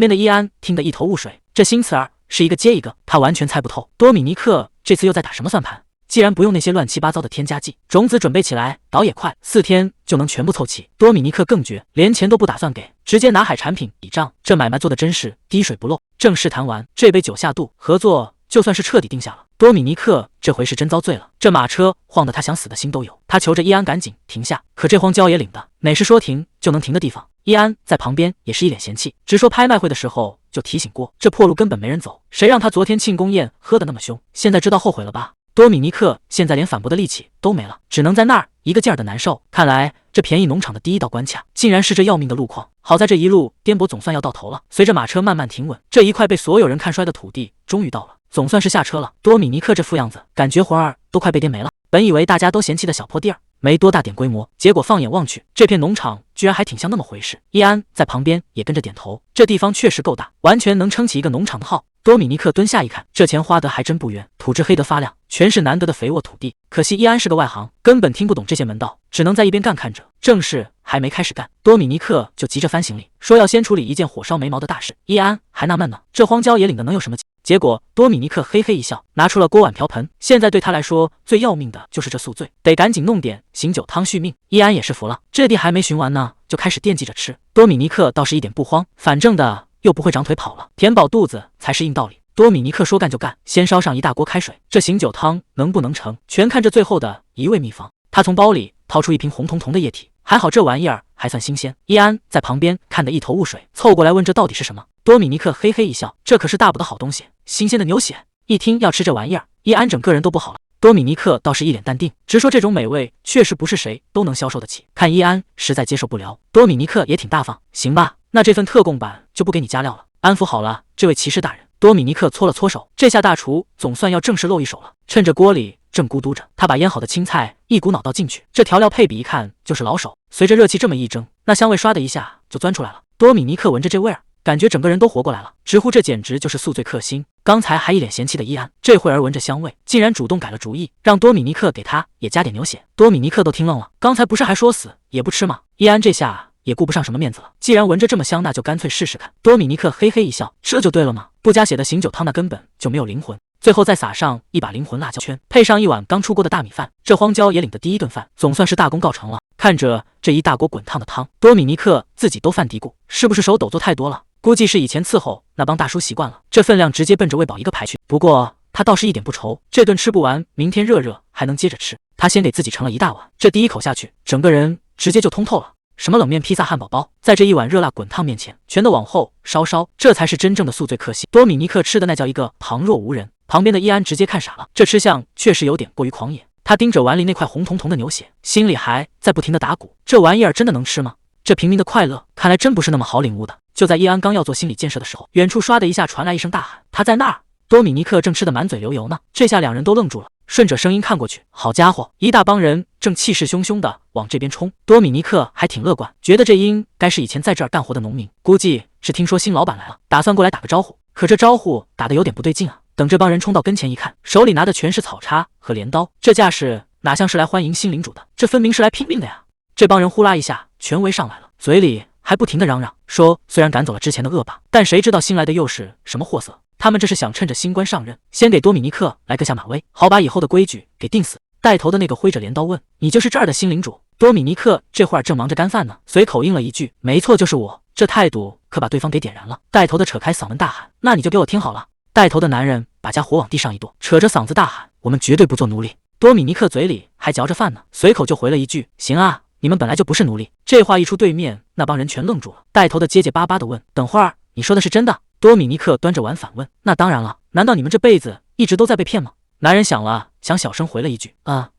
边的伊安听得一头雾水，这新词儿是一个接一个，他完全猜不透多米尼克这次又在打什么算盘。既然不用那些乱七八糟的添加剂，种子准备起来倒也快，4天就能全部凑齐。多米尼克更绝，连钱都不打算给，直接拿海产品抵账，这买卖做的真是滴水不漏。正式谈完，这杯酒下肚，合作就算是彻底定下了。多米尼克这回是真遭罪了，这马车晃得他想死的心都有。他求着伊安赶紧停下，可这荒郊野岭的，哪是说停就能停的地方？伊安在旁边也是一脸嫌弃，直说拍卖会的时候就提醒过，这破路根本没人走，谁让他昨天庆功宴喝得那么凶，现在知道后悔了吧？多米尼克现在连反驳的力气都没了，只能在那儿一个劲儿的难受。看来这便宜农场的第一道关卡，竟然是这要命的路况。好在这一路颠簸总算要到头了，随着马车慢慢停稳，这一块被所有人看衰的土地终于到了，总算是下车了。多米尼克这副样子，感觉活儿都快被颠没了。本以为大家都嫌弃的小破地儿，没多大点规模，结果放眼望去，这片农场居然还挺像那么回事。伊安在旁边也跟着点头，这地方确实够大，完全能撑起一个农场的号。多米尼克蹲下一看，这钱花得还真不冤，土质黑得发亮，全是难得的肥沃土地。可惜伊安是个外行，根本听不懂这些门道，只能在一边干看着。正事还没开始干，多米尼克就急着翻行李，说要先处理一件火烧眉毛的大事。伊安还纳闷呢，这荒郊野岭的能有什么急？结果多米尼克嘿嘿一笑，拿出了锅碗瓢盆，现在对他来说最要命的就是这宿醉，得赶紧弄点醒酒汤续命。伊安也是服了，这地还没寻完呢，就开始惦记着吃。多米尼克倒是一点不慌，反正的又不会长腿跑了，填饱肚子才是硬道理。多米尼克说干就干，先烧上一大锅开水，这醒酒汤能不能成，全看这最后的一味秘方。他从包里掏出一瓶红彤彤的液体，还好这玩意儿还算新鲜。伊安在旁边看得一头雾水，凑过来问这到底是什么。多米尼克嘿嘿一笑，这可是大补的好东西，新鲜的牛血。一听要吃这玩意儿，伊安整个人都不好了。多米尼克倒是一脸淡定，直说这种美味确实不是谁都能消受得起。看伊安实在接受不了，多米尼克也挺大方，行吧，那这份特供版就不给你加料了，安抚好了这位骑士大人。多米尼克搓了搓手，这下大厨总算要正式露一手了。趁着锅里正咕嘟着，他把腌好的青菜一股脑倒进去，这调料配比一看就是老手。随着热气这么一蒸，那香味唰的一下就钻出来了。多米尼克闻着这味儿，感觉整个人都活过来了，直呼这简直就是宿醉克星。刚才还一脸嫌弃的伊安，这会儿闻着香味，竟然主动改了主意，让多米尼克给他也加点牛血。多米尼克都听愣了，刚才不是还说死也不吃吗？伊安这下也顾不上什么面子了，既然闻着这么香，那就干脆试试看。多米尼克嘿嘿一笑，这就对了嘛，不加血的醒酒汤那根本就没有灵魂。最后再撒上一把灵魂辣椒圈，配上一碗刚出锅的大米饭，这荒郊野岭的第一顿饭总算是大功告成了。看着这一大锅滚烫的汤，多米尼克自己都犯嘀咕，是不是手抖做太多了？估计是以前伺候那帮大叔习惯了，这分量直接奔着喂饱一个排去。不过他倒是一点不愁，这顿吃不完，明天热热还能接着吃。他先给自己盛了一大碗，这第一口下去，整个人直接就通透了。什么冷面、披萨、汉堡包，在这一碗热辣滚烫面前，全都往后稍，这才是真正的宿醉克星。多米尼克吃的那叫一个旁若无人，旁边的伊安直接看傻了，这吃相确实有点过于狂野。他盯着碗里那块红彤彤的牛血，心里还在不停的打鼓，这玩意儿真的能吃吗？这平民的快乐看来真不是那么好领悟的。就在伊安刚要做心理建设的时候，远处唰的一下传来一声大喊，他在那儿！多米尼克正吃得满嘴流油呢，这下两人都愣住了，顺着声音看过去，好家伙，一大帮人正气势汹汹的往这边冲。多米尼克还挺乐观，觉得这应该是以前在这儿干活的农民，估计是听说新老板来了，打算过来打个招呼。可这招呼打得有点不对劲啊，等这帮人冲到跟前一看，手里拿的全是草叉和镰刀，这架势哪像是来欢迎新领主的，这分明是来拼命的呀。这帮人呼啦一下全围上来了，嘴里还不停的嚷嚷说，虽然赶走了之前的恶霸，但谁知道新来的又是什么货色？他们这是想趁着新官上任，先给多米尼克来个下马威，好把以后的规矩给定死。带头的那个挥着镰刀问，你就是这儿的新领主？多米尼克这会儿正忙着干饭呢，随口应了一句，没错，就是我。这态度可把对方给点燃了。带头的扯开嗓门大喊，那你就给我听好了。带头的男人把家伙往地上一跺，扯着嗓子大喊，我们绝对不做奴隶。多米尼克嘴里还嚼着饭呢，随口就回了一句，行啊，你们本来就不是奴隶。这话一出，对面那帮人全愣住了。带头的结结巴巴的问，等会儿你说的是真的？多米尼克端着碗反问，那当然了，难道你们这辈子一直都在被骗吗？男人想了想，小声回了一句，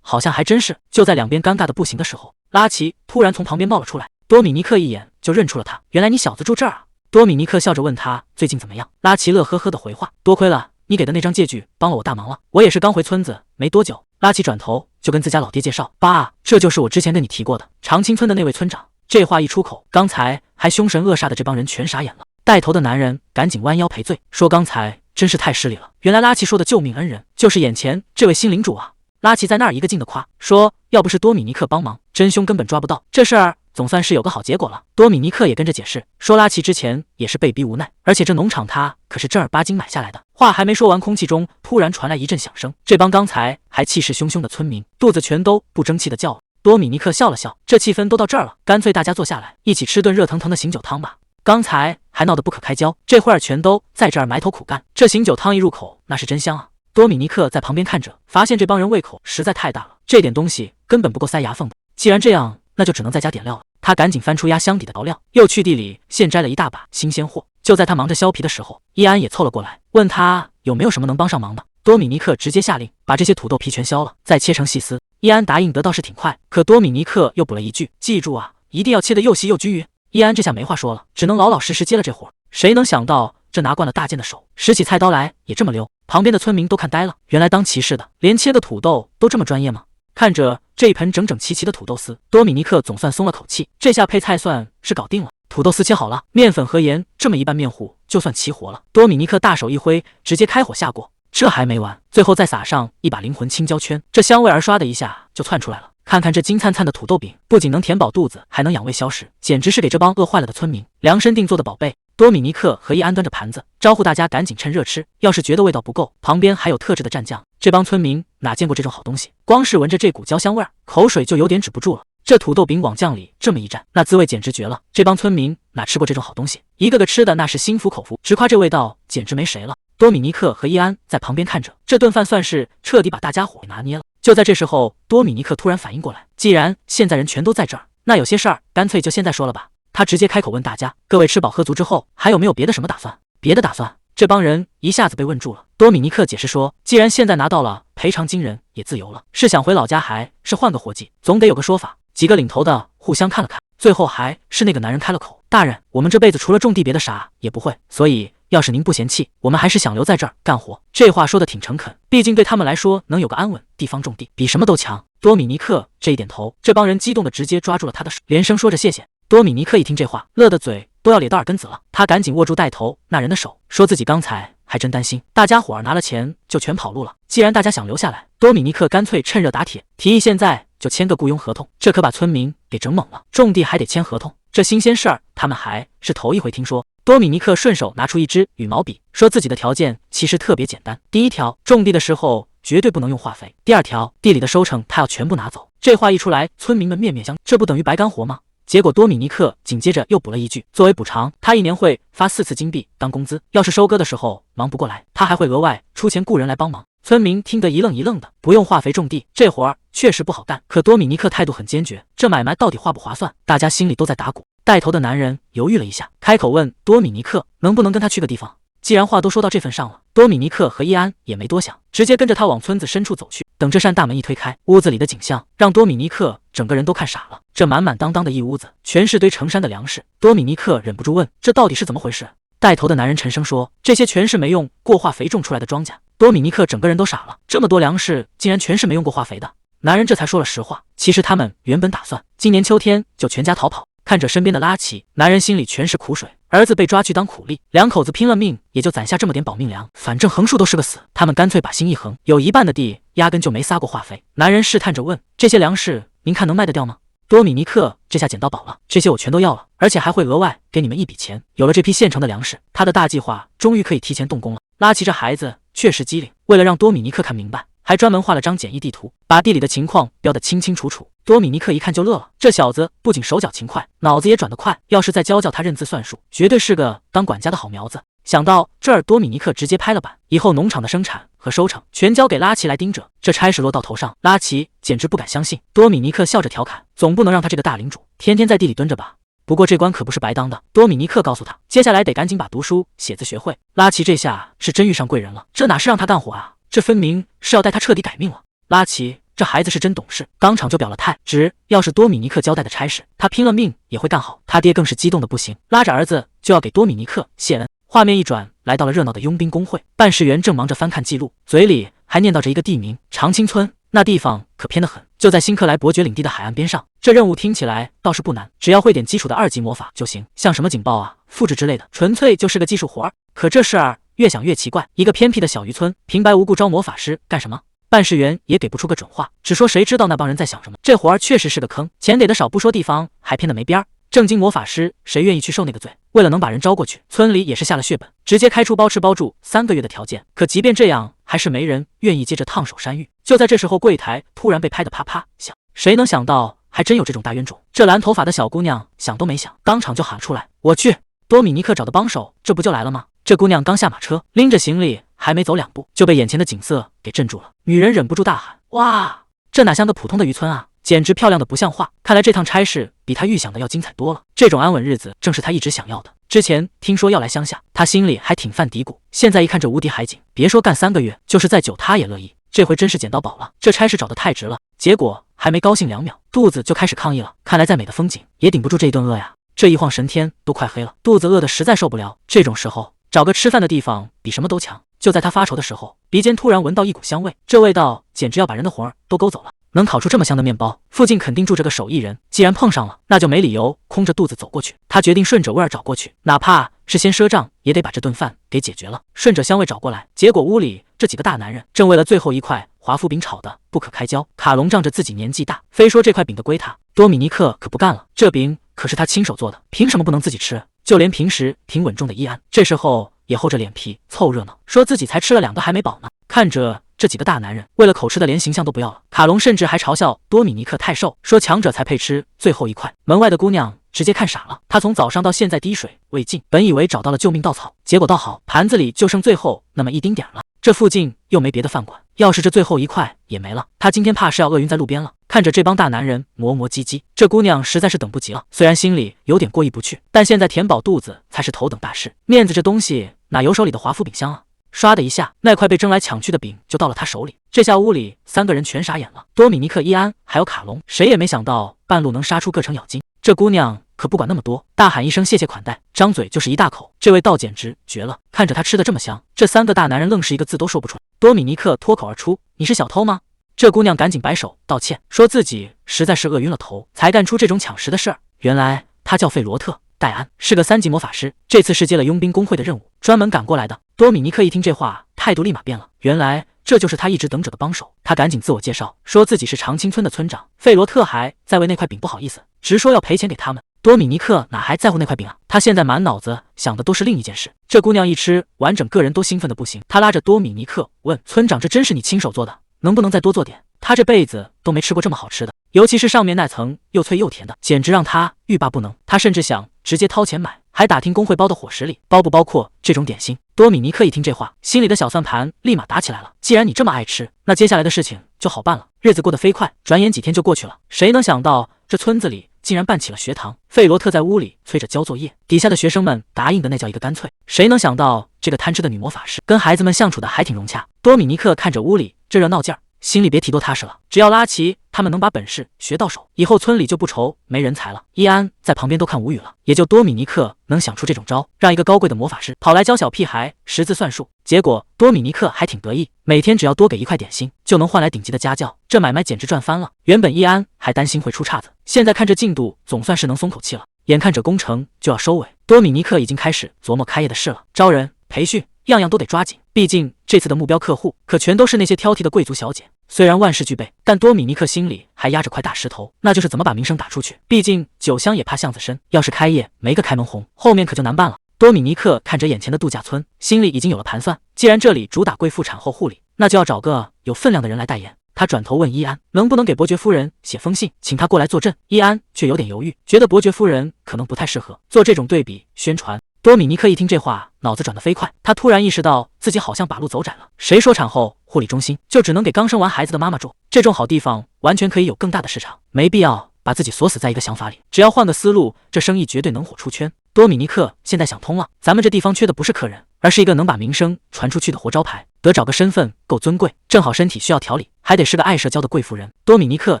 好像还真是。就在两边尴尬的不行的时候，拉奇突然从旁边冒了出来，多米尼克一眼就认出了他，原来你小子住这儿啊。多米尼克笑着问他最近怎么样，拉奇乐呵呵的回话，多亏了你给的那张借据，帮了我大忙了，我也是刚回村子没多久。拉奇转头就跟自家老爹介绍，爸，这就是我之前跟你提过的长青村的那位村长。这话一出口，刚才还凶神恶煞的这帮人全傻眼了。带头的男人赶紧弯腰赔罪，说刚才真是太失礼了，原来拉奇说的救命恩人就是眼前这位新领主啊。拉奇在那儿一个劲的夸，说要不是多米尼克帮忙，真凶根本抓不到，这事儿总算是有个好结果了。多米尼克也跟着解释，说拉奇之前也是被逼无奈，而且这农场他可是正儿八经买下来的。话还没说完，空气中突然传来一阵响声，这帮刚才还气势汹汹的村民肚子全都不争气的叫了。多米尼克笑了笑，这气氛都到这儿了，干脆大家坐下来一起吃顿热腾腾的醒酒汤吧。刚才还闹得不可开交，这会儿全都在这儿埋头苦干，这醒酒汤一入口那是真香啊。多米尼克在旁边看着，发现这帮人胃口实在太大了，这点东西根本不够塞牙缝的。既然这样，那就只能再加点料了。他赶紧翻出压箱底的调料，又去地里现摘了一大把新鲜货。就在他忙着削皮的时候，伊安也凑了过来，问他有没有什么能帮上忙的。多米尼克直接下令把这些土豆皮全削了，再切成细丝。伊安答应得倒是挺快，可多米尼克又补了一句，记住啊，一定要切得又细又均匀。伊安这下没话说了，只能老老实实接了这活。谁能想到这拿惯了大剑的手，拾起菜刀来也这么溜。旁边的村民都看呆了，原来当骑士的连切个土豆都这么专业吗？看着这一盆整整齐齐的土豆丝，多米尼克总算松了口气，这下配菜算是搞定了。土豆丝切好了，面粉和盐这么一拌面糊就算齐活了。多米尼克大手一挥，直接开火下锅。这还没完，最后再撒上一把灵魂青椒圈，这香味儿刷的一下就窜出来了。看看这金灿灿的土豆饼，不仅能填饱肚子，还能养胃消食，简直是给这帮饿坏了的村民量身定做的宝贝。多米尼克和伊安端着盘子，招呼大家赶紧趁热吃。要是觉得味道不够，旁边还有特制的蘸酱。这帮村民哪见过这种好东西，光是闻着这股焦香味儿，口水就有点止不住了。这土豆饼往酱里这么一蘸，那滋味简直绝了。这帮村民哪吃过这种好东西，一个个吃的那是心服口服，直夸这味道简直没谁了。多米尼克和伊安在旁边看着，这顿饭算是彻底把大家伙给拿捏了。就在这时候，多米尼克突然反应过来，既然现在人全都在这儿，那有些事儿干脆就现在说了吧。他直接开口问大家，各位吃饱喝足之后，还有没有别的什么打算？别的打算？这帮人一下子被问住了。多米尼克解释说，既然现在拿到了赔偿金，人也自由了，是想回老家还是换个活计，总得有个说法。几个领头的互相看了看，最后还是那个男人开了口，大人，我们这辈子除了种地别的啥也不会，所以要是您不嫌弃，我们还是想留在这儿干活。这话说的挺诚恳，毕竟对他们来说，能有个安稳地方种地比什么都强。多米尼克这一点头，这帮人激动的直接抓住了他的手，连声说着谢谢。多米尼克一听这话，乐得嘴都要咧到耳根子了。他赶紧握住带头那人的手，说自己刚才还真担心大家伙儿拿了钱就全跑路了。既然大家想留下来，多米尼克干脆趁热打铁，提议现在就签个雇佣合同。这可把村民给整懵了，种地还得签合同，这新鲜事儿他们还是头一回听说。多米尼克顺手拿出一支羽毛笔，说自己的条件其实特别简单。第一条，种地的时候绝对不能用化肥；第二条，地里的收成他要全部拿走。这话一出来，村民们面面相觑，这不等于白干活吗？结果多米尼克紧接着又补了一句，作为补偿，他一年会发4次金币当工资，要是收割的时候忙不过来，他还会额外出钱雇人来帮忙。村民听得一愣一愣的，不用化肥种地，这活儿确实不好干。可多米尼克态度很坚决，这买卖到底划不划算？大家心里都在打鼓。带头的男人犹豫了一下，开口问多米尼克能不能跟他去个地方。既然话都说到这份上了，多米尼克和伊安也没多想，直接跟着他往村子深处走去。等这扇大门一推开，屋子里的景象让多米尼克整个人都看傻了。这满满当当的一屋子，全是堆成山的粮食。多米尼克忍不住问：这到底是怎么回事？带头的男人沉声说：这些全是没用过化肥种出来的庄稼。多米尼克整个人都傻了，这么多粮食竟然全是没用过化肥的。男人这才说了实话，其实他们原本打算今年秋天就全家逃跑。看着身边的拉奇，男人心里全是苦水。儿子被抓去当苦力，两口子拼了命也就攒下这么点保命粮，反正横竖都是个死。他们干脆把心一横，有一半的地压根就没撒过化肥。男人试探着问：这些粮食您看能卖得掉吗？多米尼克这下捡到宝了，这些我全都要了，而且还会额外给你们一笔钱。有了这批现成的粮食，他的大计划终于可以提前动工了。拉奇这孩子确实机灵，为了让多米尼克看明白，还专门画了张简易地图，把地里的情况标得清清楚楚。多米尼克一看就乐了，这小子不仅手脚勤快，脑子也转得快，要是再教他认字算数，绝对是个当管家的好苗子。想到这儿，多米尼克直接拍了板，以后农场的生产和收成全交给拉奇来盯着。这差事落到头上，拉奇简直不敢相信。多米尼克笑着调侃：总不能让他这个大领主天天在地里蹲着吧？不过这关可不是白当的。多米尼克告诉他，接下来得赶紧把读书写字学会。拉奇这下是真遇上贵人了，这哪是让他干活啊，这分明是要带他彻底改命了。拉奇这孩子是真懂事，当场就表了态，要是多米尼克交代的差事，他拼了命也会干好。他爹更是激动的不行，拉着儿子就要给多米尼克谢恩。画面一转，来到了热闹的佣兵工会，办事员正忙着翻看记录，嘴里还念叨着一个地名长青村。那地方可偏得很，就在新克莱伯爵领地的海岸边上。这任务听起来倒是不难，只要会点基础的2级魔法就行，像什么警报啊、复制之类的，纯粹就是个技术活儿。可这事儿越想越奇怪，一个偏僻的小渔村，平白无故招魔法师干什么？办事员也给不出个准话，只说谁知道那帮人在想什么。这活儿确实是个坑，钱给的少不说，地方还偏得没边儿。正经魔法师谁愿意去受那个罪？为了能把人招过去，村里也是下了血本，直接开出包吃包住3个月的条件。可即便这样，还是没人愿意接着烫手山芋。就在这时候，柜台突然被拍得啪啪响，谁能想到还真有这种大冤种？这蓝头发的小姑娘想都没想，当场就喊出来：我去！多米尼克找的帮手，这不就来了吗？这姑娘刚下马车，拎着行李还没走2步，就被眼前的景色给镇住了。女人忍不住大喊：哇，这哪像个普通的渔村啊，简直漂亮的不像话！看来这趟差事比她预想的要精彩多了。这种安稳日子正是她一直想要的。之前听说要来乡下，她心里还挺犯嘀咕，现在一看这无敌海景，别说干3个月，就是再久她也乐意。这回真是捡到宝了，这差事找得太值了。结果还没高兴2秒，肚子就开始抗议了。看来再美的风景也顶不住这一顿饿呀。这一晃神天都快黑了，肚子饿得实在受不了。这种时候找个吃饭的地方比什么都强。就在他发愁的时候，鼻尖突然闻到一股香味，这味道简直要把人的魂儿都勾走了。能烤出这么香的面包，附近肯定住着个手艺人。既然碰上了，那就没理由空着肚子走过去。他决定顺着味儿找过去，哪怕是先赊账，也得把这顿饭给解决了。顺着香味找过来，结果屋里这几个大男人正为了最后一块华夫饼吵得不可开交。卡隆仗着自己年纪大，非说这块饼的归他。多米尼克可不干了，这饼可是他亲手做的，凭什么不能自己吃？就连平时挺稳重的伊安，这时候也厚着脸皮凑热闹，说自己才吃了2个还没饱呢。看着这几个大男人为了口吃的连形象都不要了，卡隆甚至还嘲笑多米尼克太瘦，说强者才配吃最后一块。门外的姑娘直接看傻了，她从早上到现在滴水未进，本以为找到了救命稻草，结果倒好，盘子里就剩最后那么一丁点了。这附近又没别的饭馆，要是这最后一块也没了，她今天怕是要饿晕在路边了。看着这帮大男人磨磨唧唧，这姑娘实在是等不及了。虽然心里有点过意不去，但现在填饱肚子才是头等大事。面子这东西哪有手里的华夫饼香啊？唰的一下，那块被争来抢去的饼就到了他手里。这下屋里3个人全傻眼了，多米尼克、伊安还有卡隆，谁也没想到半路能杀出个程咬金。这姑娘可不管那么多，大喊一声谢谢款待，张嘴就是一大口。这味道简直绝了！看着他吃的这么香，这3个大男人愣是一个字都说不出来。多米尼克脱口而出：你是小偷吗？这姑娘赶紧摆手道歉，说自己实在是饿晕了头，才干出这种抢食的事儿。原来他叫费罗特。戴安是个3级魔法师，这次是接了佣兵工会的任务，专门赶过来的。多米尼克一听这话，态度立马变了，原来这就是他一直等者的帮手。他赶紧自我介绍，说自己是长青村的村长。费罗特还在为那块饼不好意思，直说要赔钱给他们。多米尼克哪还在乎那块饼啊？他现在满脑子想的都是另一件事。这姑娘一吃完，整个人都兴奋的不行。他拉着多米尼克问村长：“这真是你亲手做的？能不能再多做点？他这辈子都没吃过这么好吃的，尤其是上面那层又脆又甜的，简直让他欲罢不能。他甚至想直接掏钱买，还打听工会包的伙食里包不包括这种点心。”多米尼克一听这话，心里的小算盘立马打起来了。既然你这么爱吃，那接下来的事情就好办了。日子过得飞快，转眼几天就过去了。谁能想到这村子里竟然办起了学堂？费罗特在屋里催着交作业，底下的学生们答应的那叫一个干脆。谁能想到这个贪吃的女魔法师跟孩子们相处的还挺融洽。多米尼克看着屋里这热闹劲儿，心里别提多踏实了。只要拉齐他们能把本事学到手，以后村里就不愁没人才了。伊安在旁边都看无语了，也就多米尼克能想出这种招，让一个高贵的魔法师跑来教小屁孩识字算术。结果多米尼克还挺得意，每天只要多给1块点心，就能换来顶级的家教，这买卖简直赚翻了。原本伊安还担心会出岔子，现在看这进度，总算是能松口气了。眼看着工程就要收尾，多米尼克已经开始琢磨开业的事了，招人、培训，样样都得抓紧。毕竟这次的目标客户可全都是那些挑剔的贵族小姐。虽然万事俱备，但多米尼克心里还压着块大石头，那就是怎么把名声打出去。毕竟酒香也怕巷子深，要是开业没个开门红，后面可就难办了。多米尼克看着眼前的度假村，心里已经有了盘算。既然这里主打贵妇产后护理，那就要找个有分量的人来代言。他转头问伊安，能不能给伯爵夫人写封信，请他过来坐镇。伊安却有点犹豫，觉得伯爵夫人可能不太适合做这种对比宣传。多米尼克一听这话，脑子转得飞快，他突然意识到自己好像把路走窄了。谁说产后护理中心就只能给刚生完孩子的妈妈住？这种好地方完全可以有更大的市场，没必要把自己锁死在一个想法里。只要换个思路，这生意绝对能火出圈。多米尼克现在想通了，咱们这地方缺的不是客人，而是一个能把名声传出去的活招牌。得找个身份够尊贵，正好身体需要调理，还得是个爱社交的贵妇人。多米尼克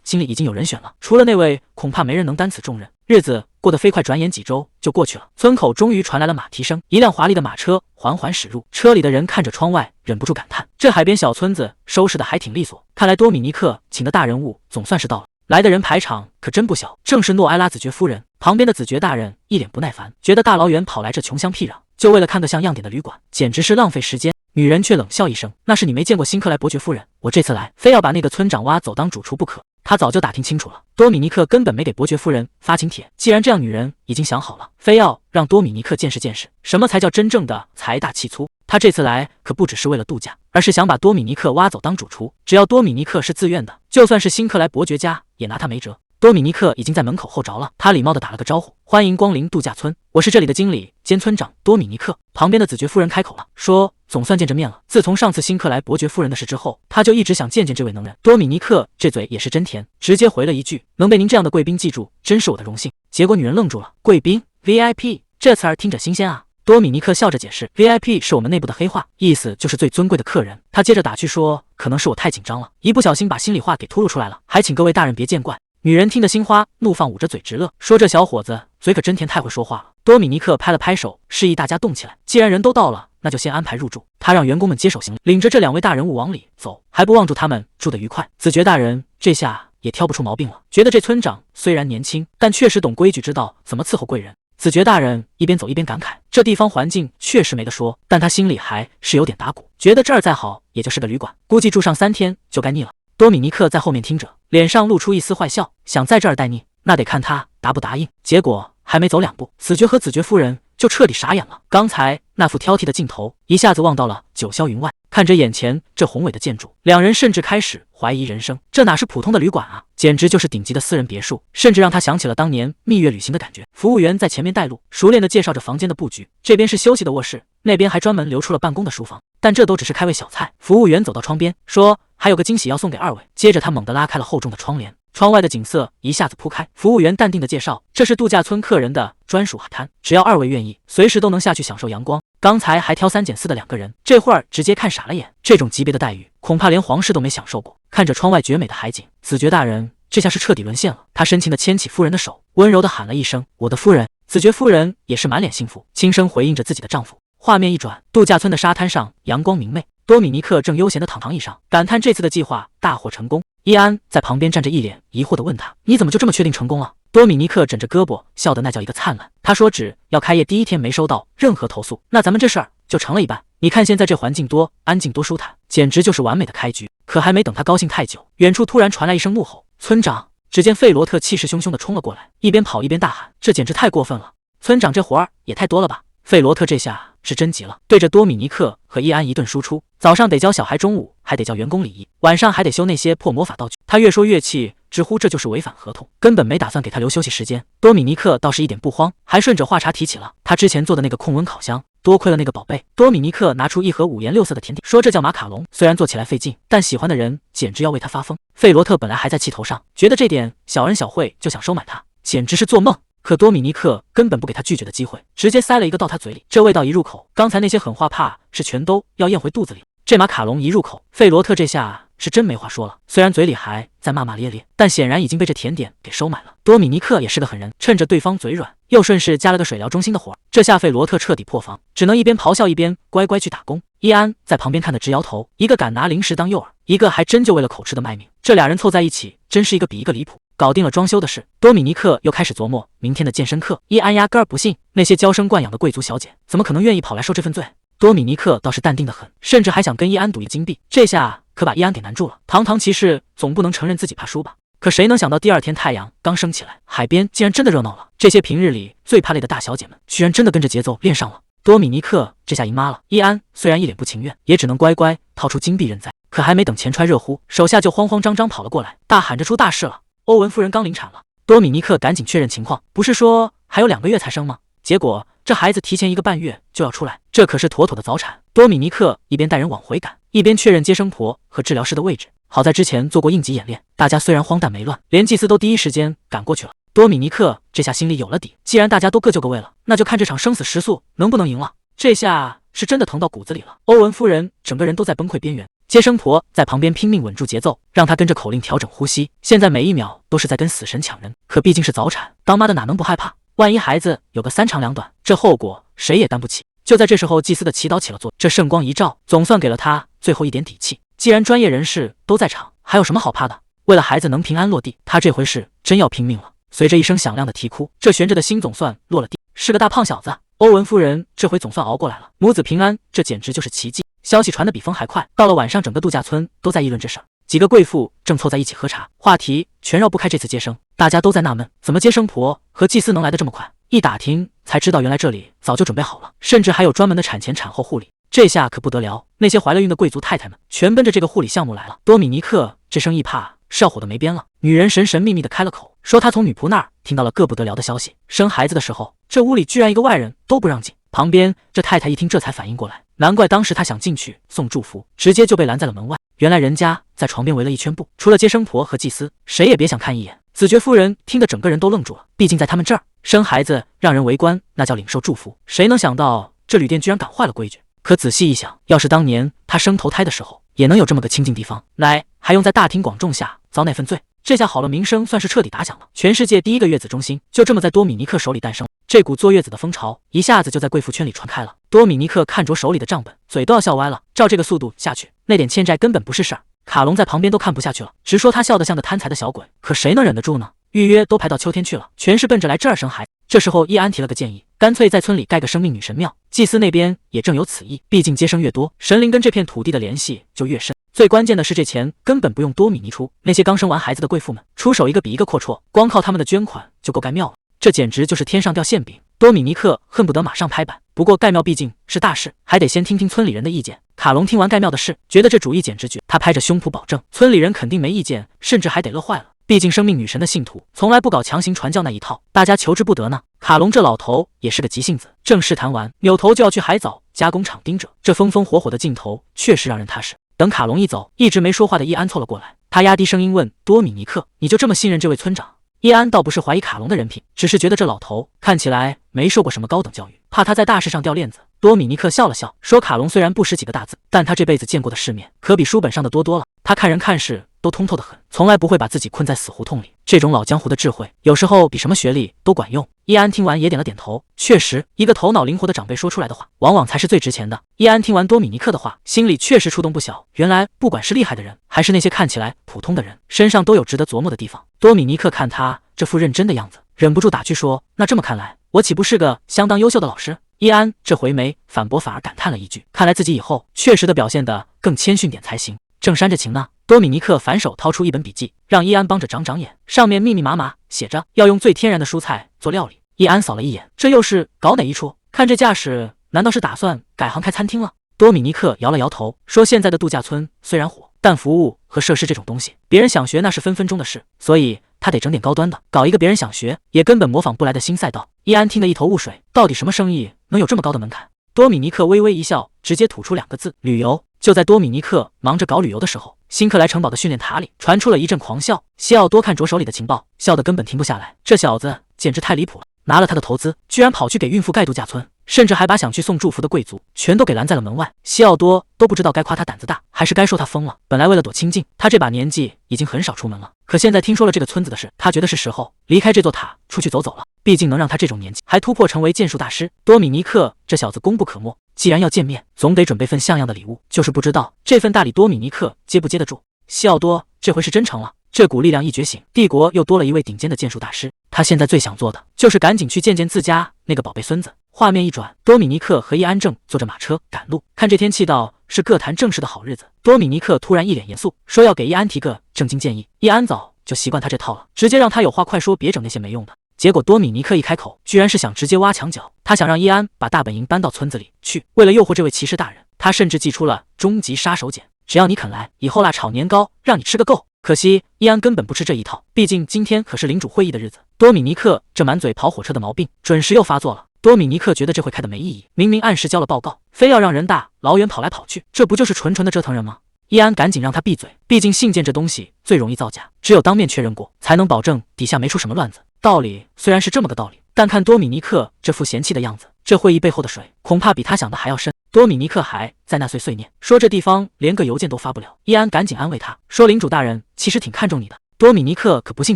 心里已经有人选了，除了那位，恐怕没人能担此重任。日子过得飞快，转眼几周就过去了。村口终于传来了马蹄声，一辆华丽的马车缓缓驶入，车里的人看着窗外，忍不住感叹：这海边小村子收拾的还挺利索。看来多米尼克请的大人物总算是到了。来的人排场可真不小，正是诺埃拉子爵夫人。旁边的子爵大人一脸不耐烦，觉得大老远跑来这穷乡僻壤，就为了看个像样点的旅馆，简直是浪费时间。女人却冷笑一声：那是你没见过新克莱伯爵夫人，我这次来非要把那个村长挖走当主厨不可。他早就打听清楚了，多米尼克根本没给伯爵夫人发请帖。既然这样，女人已经想好了，非要让多米尼克见识见识什么才叫真正的财大气粗。他这次来可不只是为了度假，而是想把多米尼克挖走当主厨。只要多米尼克是自愿的，就算是新克莱伯爵家也拿他没辙。多米尼克已经在门口候着了，他礼貌地打了个招呼：欢迎光临度假村，我是这里的经理兼村长多米尼克。旁边的子爵夫人开口了，说总算见着面了。自从上次新克莱伯爵夫人的事之后，他就一直想见见这位能人。多米尼克这嘴也是真甜，直接回了一句：能被您这样的贵宾记住，真是我的荣幸。结果女人愣住了，贵宾 VIP 这词儿听着新鲜啊。多米尼克笑着解释 VIP 是我们内部的黑话，意思就是最尊贵的客人。他接着打趣说，可能是我太紧张了，一不小心把心里话给吐露出来了，还请各位大人别见怪。女人听得心花怒放，捂着嘴直乐，说这小伙子嘴可真甜，太会说话了。多米尼克拍了拍手，示意大家动起来。既然人都到了，那就先安排入住。他让员工们接手行李，领着这2位大人物往里走，还不忘祝他们住得愉快。子爵大人这下也挑不出毛病了，觉得这村长虽然年轻，但确实懂规矩，知道怎么伺候贵人。子爵大人一边走一边感慨，这地方环境确实没得说，但他心里还是有点打鼓，觉得这儿再好也就是个旅馆，估计住上3天就该腻了。多米尼克在后面听着，脸上露出一丝坏笑，想在这儿待腻，那得看他答不答应。结果还没走2步，子爵和子爵夫人就彻底傻眼了。刚才那副挑剔的镜头一下子望到了九霄云外，看着眼前这宏伟的建筑，两人甚至开始怀疑人生，这哪是普通的旅馆啊，简直就是顶级的私人别墅，甚至让他想起了当年蜜月旅行的感觉。服务员在前面带路，熟练地介绍着房间的布局，这边是休息的卧室，那边还专门留出了办公的书房，但这都只是开胃小菜。服务员走到窗边说，还有个惊喜要送给2位。接着他猛地拉开了厚重的窗帘，窗外的景色一下子铺开。服务员淡定地介绍，这是度假村客人的专属海滩，只要2位愿意，随时都能下去享受阳光。刚才还挑3拣4的2个人，这会儿直接看傻了眼，这种级别的待遇，恐怕连皇室都没享受过。看着窗外绝美的海景，子爵大人这下是彻底沦陷了。他深情地牵起夫人的手，温柔地喊了一声，我的夫人。子爵夫人也是满脸幸福，轻声回应着自己的丈夫。画面一转，度假村的沙滩上阳光明媚，多米尼克正悠闲地躺躺椅上，感叹这次的计划大获成功。伊安在旁边站着，一脸疑惑地问他：“你怎么就这么确定成功了？”多米尼克枕着胳膊，笑得那叫一个灿烂。他说：“只要开业第一天没收到任何投诉，那咱们这事儿就成了一半。你看现在这环境多安静，多舒坦，简直就是完美的开局。”可还没等他高兴太久，远处突然传来一声怒吼：“村长！”只见费罗特气势汹汹地冲了过来，一边跑一边大喊：“这简直太过分了！村长这活儿也太多了吧！”费罗特这下是真急了，对着多米尼克和伊安一顿输出。早上得教小孩，中午还得教员工礼仪，晚上还得修那些破魔法道具。他越说越气，直呼这就是违反合同，根本没打算给他留休息时间。多米尼克倒是一点不慌，还顺着话茬提起了他之前做的那个控温烤箱。多亏了那个宝贝，多米尼克拿出一盒五颜六色的甜点，说这叫马卡龙，虽然做起来费劲，但喜欢的人简直要为他发疯。费罗特本来还在气头上，觉得这点小恩小惠就想收买他，简直是做梦。可多米尼克根本不给他拒绝的机会，直接塞了一个到他嘴里。这味道一入口，刚才那些狠话怕是全都要咽回肚子里。这马卡龙一入口，费罗特这下是真没话说了。虽然嘴里还在骂骂咧咧，但显然已经被这甜点给收买了。多米尼克也是个狠人，趁着对方嘴软，又顺势加了个水疗中心的活儿。这下费罗特彻底破防，只能一边咆哮一边乖乖去打工。伊安在旁边看得直摇头，一个敢拿零食当诱饵，一个还真就为了口吃的卖命。这俩人凑在一起，真是一个比一个离谱。搞定了装修的事，多米尼克又开始琢磨明天的健身课。伊安压根儿不信那些娇生惯养的贵族小姐怎么可能愿意跑来受这份罪。多米尼克倒是淡定得很，甚至还想跟伊安赌一个金币。这下可把伊安给难住了。堂堂骑士总不能承认自己怕输吧？可谁能想到第二天太阳刚升起来，海边竟然真的热闹了。这些平日里最怕累的大小姐们，居然真的跟着节奏练上了。多米尼克这下赢妈了。伊安虽然一脸不情愿，也只能乖乖掏出金币认栽。可还没等钱揣热乎，手下就慌慌张张跑了过来，大喊着出大事了！欧文夫人刚临产了。多米尼克赶紧确认情况，不是说还有2个月才生吗？结果这孩子提前1个半月就要出来，这可是妥妥的早产。多米尼克一边带人往回赶，一边确认接生婆和治疗师的位置。好在之前做过应急演练，大家虽然荒诞没乱，连祭司都第一时间赶过去了。多米尼克这下心里有了底，既然大家都各就各位了，那就看这场生死时速能不能赢了。这下是真的疼到骨子里了。欧文夫人整个人都在崩溃边缘，接生婆在旁边拼命稳住节奏，让她跟着口令调整呼吸。现在每一秒都是在跟死神抢人，可毕竟是早产，当妈的哪能不害怕？万一孩子有个3长2短，这后果谁也担不起。就在这时候，祭司的祈祷起了作用，这圣光一照，总算给了他最后一点底气。既然专业人士都在场，还有什么好怕的？为了孩子能平安落地，他这回是真要拼命了。随着一声响亮的啼哭，这悬着的心总算落了地。是个大胖小子，欧文夫人这回总算熬过来了，母子平安，这简直就是奇迹。消息传得比风还快，到了晚上，整个度假村都在议论这事儿。几个贵妇正凑在一起喝茶，话题全绕不开这次接生。大家都在纳闷，怎么接生婆和祭司能来得这么快？一打听才知道，原来这里早就准备好了，甚至还有专门的产前产后护理。这下可不得了，那些怀了孕的贵族太太们全奔着这个护理项目来了。多米尼克这生意怕是要火得没边了。女人神秘的开了口，说她从女仆那儿听到了个不得了的消息，生孩子的时候，这屋里居然一个外人都不让进。旁边这太太一听，这才反应过来，难怪当时她想进去送祝福，直接就被拦在了门外。原来人家在床边围了一圈布，除了接生婆和祭司，谁也别想看一眼。子爵夫人听得整个人都愣住了，毕竟在他们这儿生孩子让人围观，那叫领受祝福。谁能想到这旅店居然赶坏了规矩？可仔细一想，要是当年他生头胎的时候，也能有这么个清静地方，奶还用在大庭广众下遭那份罪？这下好了，名声算是彻底打响了。全世界第一个月子中心就这么在多米尼克手里诞生。这股坐月子的风潮一下子就在贵妇圈里传开了。多米尼克看着手里的账本，嘴都要笑歪了。照这个速度下去，那点欠债根本不是事儿。卡隆在旁边都看不下去了，直说他笑得像个贪财的小鬼。可谁能忍得住呢？预约都排到秋天去了，全是奔着来这儿生孩子。这时候伊安提了个建议，干脆在村里盖个生命女神庙。祭司那边也正有此意，毕竟接生越多，神灵跟这片土地的联系就越深。最关键的是，这钱根本不用多米尼出，那些刚生完孩子的贵妇们出手一个比一个阔绰，光靠他们的捐款就够盖庙了。这简直就是天上掉馅饼。多米尼克恨不得马上拍板，不过盖庙毕竟是大事，还得先听听村里人的意见。卡隆听完盖庙的事，觉得这主意简直绝，他拍着胸脯保证，村里人肯定没意见，甚至还得乐坏了。毕竟生命女神的信徒从来不搞强行传教那一套，大家求之不得呢。卡隆这老头也是个急性子，正试谈完，扭头就要去海藻加工厂盯着，这风风火火的劲头确实让人踏实。等卡隆一走，一直没说话的伊安凑了过来，他压低声音问多米尼克：“你就这么信任这位村长？”伊安倒不是怀疑卡隆的人品，只是觉得这老头看起来没受过什么高等教育，怕他在大事上掉链子。多米尼克笑了笑，说：“卡隆虽然不识几个大字，但他这辈子见过的世面可比书本上的多多了。他他看人看事都通透得很，从来不会把自己困在死胡同里。这种老江湖的智慧，有时候比什么学历都管用。易安听完也点了点头，确实，一个头脑灵活的长辈说出来的话，往往才是最值钱的。易安听完多米尼克的话，心里确实触动不小。原来，不管是厉害的人，还是那些看起来普通的人，身上都有值得琢磨的地方。多米尼克看他这副认真的样子，忍不住打趣说：“那这么看来，我岂不是个相当优秀的老师？”易安这回没反驳，反而感叹了一句：“看来自己以后确实得表现得更谦逊点才行。”正煽着情呢，多米尼克反手掏出一本笔记，让易安帮着长长眼，上面密密麻麻写着要用最天然的蔬菜做料理。易安扫了一眼，这又是搞哪一出？看这架势，难道是打算改行开餐厅了？多米尼克摇了摇头，说：“现在的度假村虽然火，但服务和设施这种东西，别人想学那是分分钟的事，所以他得整点高端的，搞一个别人想学也根本模仿不来的新赛道。”易安听得一头雾水，到底什么生意能有这么高的门槛？多米尼克微微一笑，直接吐出2个字：旅游。就在多米尼克忙着搞旅游的时候，辛克莱城堡的训练塔里传出了一阵狂笑。西奥多看着手里的情报，笑得根本停不下来，这小子简直太离谱了，拿了他的投资，居然跑去给孕妇盖度假村，甚至还把想去送祝福的贵族全都给拦在了门外。西奥多都不知道该夸他胆子大，还是该说他疯了。本来为了躲清静，他这把年纪已经很少出门了，可现在听说了这个村子的事，他觉得是时候离开这座塔出去走走了。毕竟能让他这种年纪还突破成为剑术大师，多米尼克这小子功不可没。既然要见面，总得准备份像样的礼物，就是不知道这份大礼多米尼克接不接得住。西奥多这回是真成了，这股力量一觉醒，帝国又多了一位顶尖的剑术大师。他现在最想做的就是赶紧去见见自家那个宝贝孙子。画面一转，多米尼克和易安正坐着马车赶路，看这天气倒是个谈正事的好日子。多米尼克突然一脸严肃，说要给易安提个正经建议。易安早就习惯他这套了，直接让他有话快说，别整那些没用的。结果多米尼克一开口，居然是想直接挖墙脚。他想让易安把大本营搬到村子里去，为了诱惑这位骑士大人，他甚至祭出了终极杀手锏，只要你肯来，以后辣炒年糕让你吃个够。可惜易安根本不吃这一套，毕竟今天可是领主会议的日子。多米尼克这满嘴跑火车的毛病准时又发作了。多米尼克觉得这会开的没意义，明明按时交了报告，非要让人大老远跑来跑去，这不就是纯纯的折腾人吗？易安赶紧让他闭嘴，毕竟信件这东西最容易造假，只有当面确认过，才能保证底下没出什么乱子。道理虽然是这么个道理，但看多米尼克这副嫌弃的样子，这会议背后的水恐怕比他想的还要深。多米尼克还在那碎碎念，说这地方连个邮件都发不了。易安赶紧安慰他，说领主大人其实挺看重你的。多米尼克可不信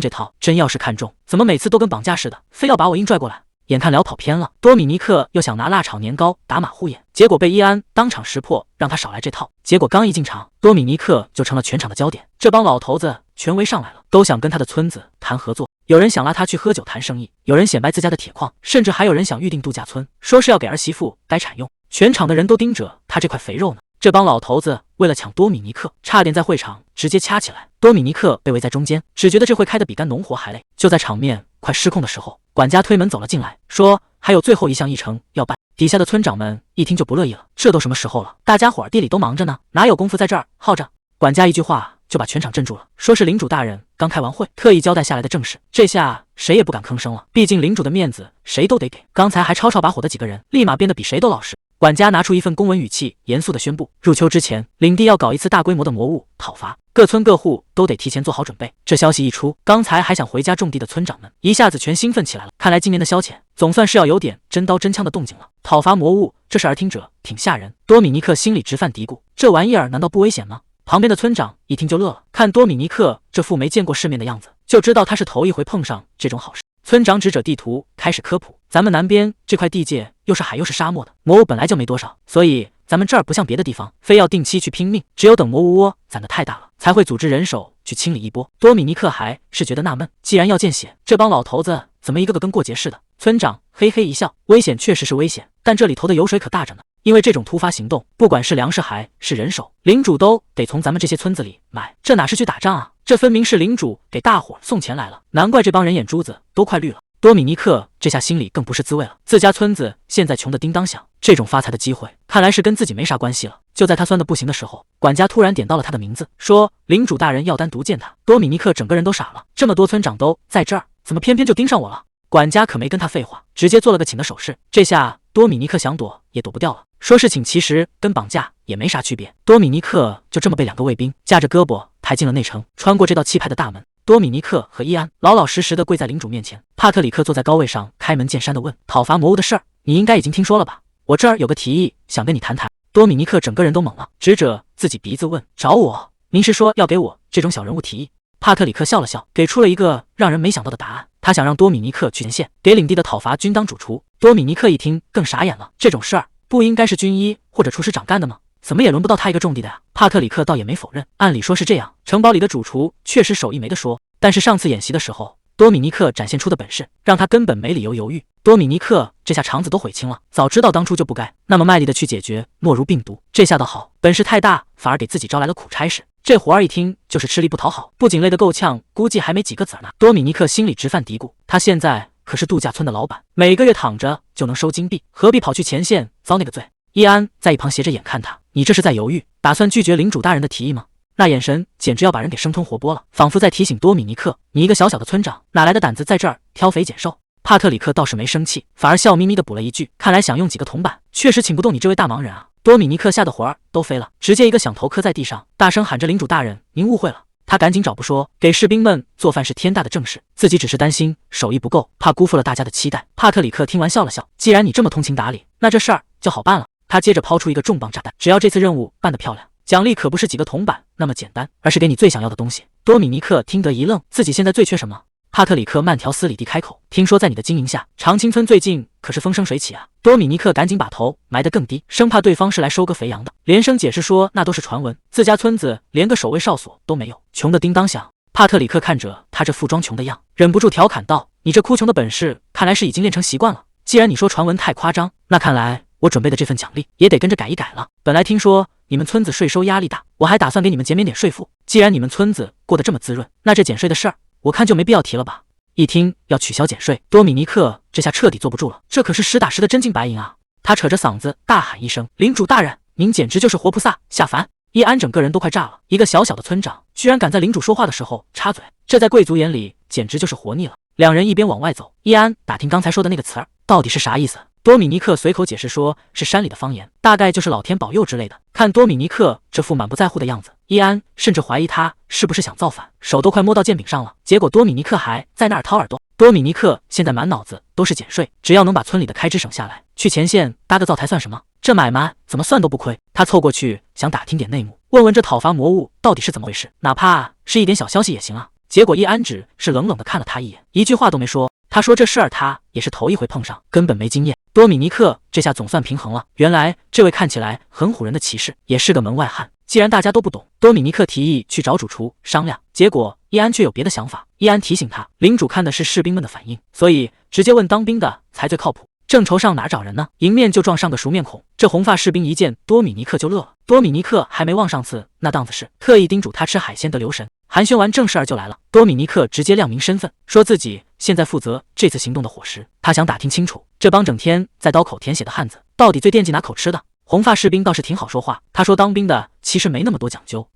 这套，真要是看中，怎么每次都跟绑架似的，非要把我硬拽过来？眼看聊跑偏了，多米尼克又想拿辣炒年糕打马虎眼，结果被易安当场识破，让他少来这套。结果刚一进场，多米尼克就成了全场的焦点，这帮老头子全围上来了，都想跟他的村子谈合作。有人想拉他去喝酒谈生意，有人显摆自家的铁矿，甚至还有人想预定度假村，说是要给儿媳妇待产用。全场的人都盯着他这块肥肉呢。这帮老头子为了抢多米尼克，差点在会场直接掐起来。多米尼克被围在中间，只觉得这会开得比干农活还累。就在场面快失控的时候，管家推门走了进来，说还有最后一项议程要办。底下的村长们一听就不乐意了，这都什么时候了，大家伙儿地里都忙着呢，哪有功夫在这儿耗着？管家一句话就把全场镇住了，说是领主大人刚开完会，特意交代下来的正事。这下谁也不敢吭声了，毕竟领主的面子谁都得给。刚才还吵吵把火的几个人，立马变得比谁都老实。管家拿出一份公文，语气严肃地宣布，入秋之前，领地要搞一次大规模的魔物讨伐，各村各户都得提前做好准备。这消息一出，刚才还想回家种地的村长们一下子全兴奋起来了。看来今年的消遣总算是要有点真刀真枪的动静了。讨伐魔物，这事儿听着挺吓人。多米尼克心里直犯嘀咕，这玩意儿难道不危险吗？旁边的村长一听就乐了，看多米尼克这副没见过世面的样子，就知道他是头一回碰上这种好事。村长指着地图开始科普，咱们南边这块地界又是海又是沙漠的，魔物本来就没多少，所以咱们这儿不像别的地方，非要定期去拼命，只有等魔物窝攒得太大了，才会组织人手去清理一波。多米尼克还是觉得纳闷，既然要见血，这帮老头子怎么一个个跟过节似的？村长嘿嘿一笑，危险确实是危险，但这里头的油水可大着呢。因为这种突发行动，不管是粮食还是人手，领主都得从咱们这些村子里买，这哪是去打仗啊？这分明是领主给大伙送钱来了，难怪这帮人眼珠子都快绿了。多米尼克这下心里更不是滋味了，自家村子现在穷得叮当响，这种发财的机会看来是跟自己没啥关系了。就在他酸得不行的时候，管家突然点到了他的名字，说领主大人要单独见他。多米尼克整个人都傻了，这么多村长都在这儿，怎么偏偏就盯上我了？管家可没跟他废话，直接做了个请的手势。这下多米尼克想躲也躲不掉了，说是请其实跟绑架也没啥区别。多米尼克就这么被2个卫兵架着胳膊抬进了内城，穿过这道气派的大门。多米尼克和伊安老老实实的跪在领主面前。帕特里克坐在高位上，开门见山的问：“讨伐魔物的事儿，你应该已经听说了吧？我这儿有个提议，想跟你谈谈。”多米尼克整个人都懵了，指着自己鼻子问：“找我？您是说要给我这种小人物提议？帕特里克笑了笑，给出了一个让人没想到的答案。他想让多米尼克去前线，给领地的讨伐军当主厨。多米尼克一听更傻眼了，这种事儿不应该是军医或者厨师长干的吗？怎么也轮不到他一个种地的呀？帕特里克倒也没否认，按理说是这样，城堡里的主厨确实手艺没得说，但是上次演习的时候，多米尼克展现出的本事，让他根本没理由犹豫。多米尼克这下肠子都悔青了，早知道当初就不该那么卖力的去解决诺如病毒。这下倒好，本事太大，反而给自己招来了苦差事。这活儿一听就是吃力不讨好，不仅累得够呛，估计还没几个子儿呢。多米尼克心里直犯嘀咕，他现在可是度假村的老板，每个月躺着就能收金币，何必跑去前线遭那个罪？伊安在一旁斜着眼看他，你这是在犹豫，打算拒绝领主大人的提议吗？那眼神简直要把人给生吞活剥了，仿佛在提醒多米尼克，你一个小小的村长，哪来的胆子在这儿挑肥拣瘦？帕特里克倒是没生气，反而笑眯眯的补了一句，看来想用几个铜板，确实请不动你这位大忙人啊。多米尼克吓得魂儿都飞了，直接一个响头磕在地上，大声喊着，领主大人，您误会了。他赶紧找补说，给士兵们做饭是天大的正事，自己只是担心手艺不够，怕辜负了大家的期待。帕特里克听完笑了笑，既然你这么通情达理，那这事儿就好办了。他接着抛出一个重磅炸弹，只要这次任务办得漂亮，奖励可不是几个铜板那么简单，而是给你最想要的东西。多米尼克听得一愣，自己现在最缺什么？帕特里克慢条斯理地开口，听说在你的经营下，长青村最近可是风生水起啊。多米尼克赶紧把头埋得更低，生怕对方是来收割肥羊的，连声解释说那都是传闻，自家村子连个守卫哨所都没有，穷得叮当响。帕特里克看着他这副装穷的样，忍不住调侃道，你这哭穷的本事看来是已经练成习惯了，既然你说传闻太夸张，那看来我准备的这份奖励也得跟着改一改了。本来听说你们村子税收压力大，我还打算给你们减免点税负，既然你们村子过得这么滋润，那这减税的事儿我看就没必要提了吧。一听要取消减税，多米尼克这下彻底坐不住了，这可是实打实的真金白银啊！他扯着嗓子大喊一声，领主大人，您简直就是活菩萨下凡！伊安整个人都快炸了，一个小小的村长居然敢在领主说话的时候插嘴，这在贵族眼里简直就是活腻了。两人一边往外走，伊安打听刚才说的那个词儿到底是啥意思。多米尼克随口解释说是山里的方言，大概就是老天保佑之类的。看多米尼克这副满不在乎的样子，伊安甚至怀疑他是不是想造反，手都快摸到剑柄上了。结果多米尼克还在那儿掏耳朵。多米尼克现在满脑子都是减税，只要能把村里的开支省下来，去前线搭个灶台算什么？这买卖怎么算都不亏。他凑过去想打听点内幕，问问这讨伐魔物到底是怎么回事，哪怕是一点小消息也行啊。结果伊安只是冷冷地看了他一眼，一句话都没说。他说这事儿他也是头一回碰上，根本没经验。多米尼克这下总算平衡了，原来这位看起来很唬人的骑士也是个门外汉。既然大家都不懂，多米尼克提议去找主厨商量，结果伊安却有别的想法。伊安提醒他，领主看的是士兵们的反应，所以直接问当兵的才最靠谱。正愁上哪找人呢，迎面就撞上个熟面孔。这红发士兵一见多米尼克就乐了。多米尼克还没忘上次那档子事，特意叮嘱他吃海鲜得留神。寒暄完正事儿就来了，多米尼克直接亮明身份，说自己现在负责这次行动的伙食。他想打听清楚，这帮整天在刀口舔血的汉子，到底最惦记哪口吃的。红发士兵倒是挺好说话，他说当兵的其实没那么多讲究，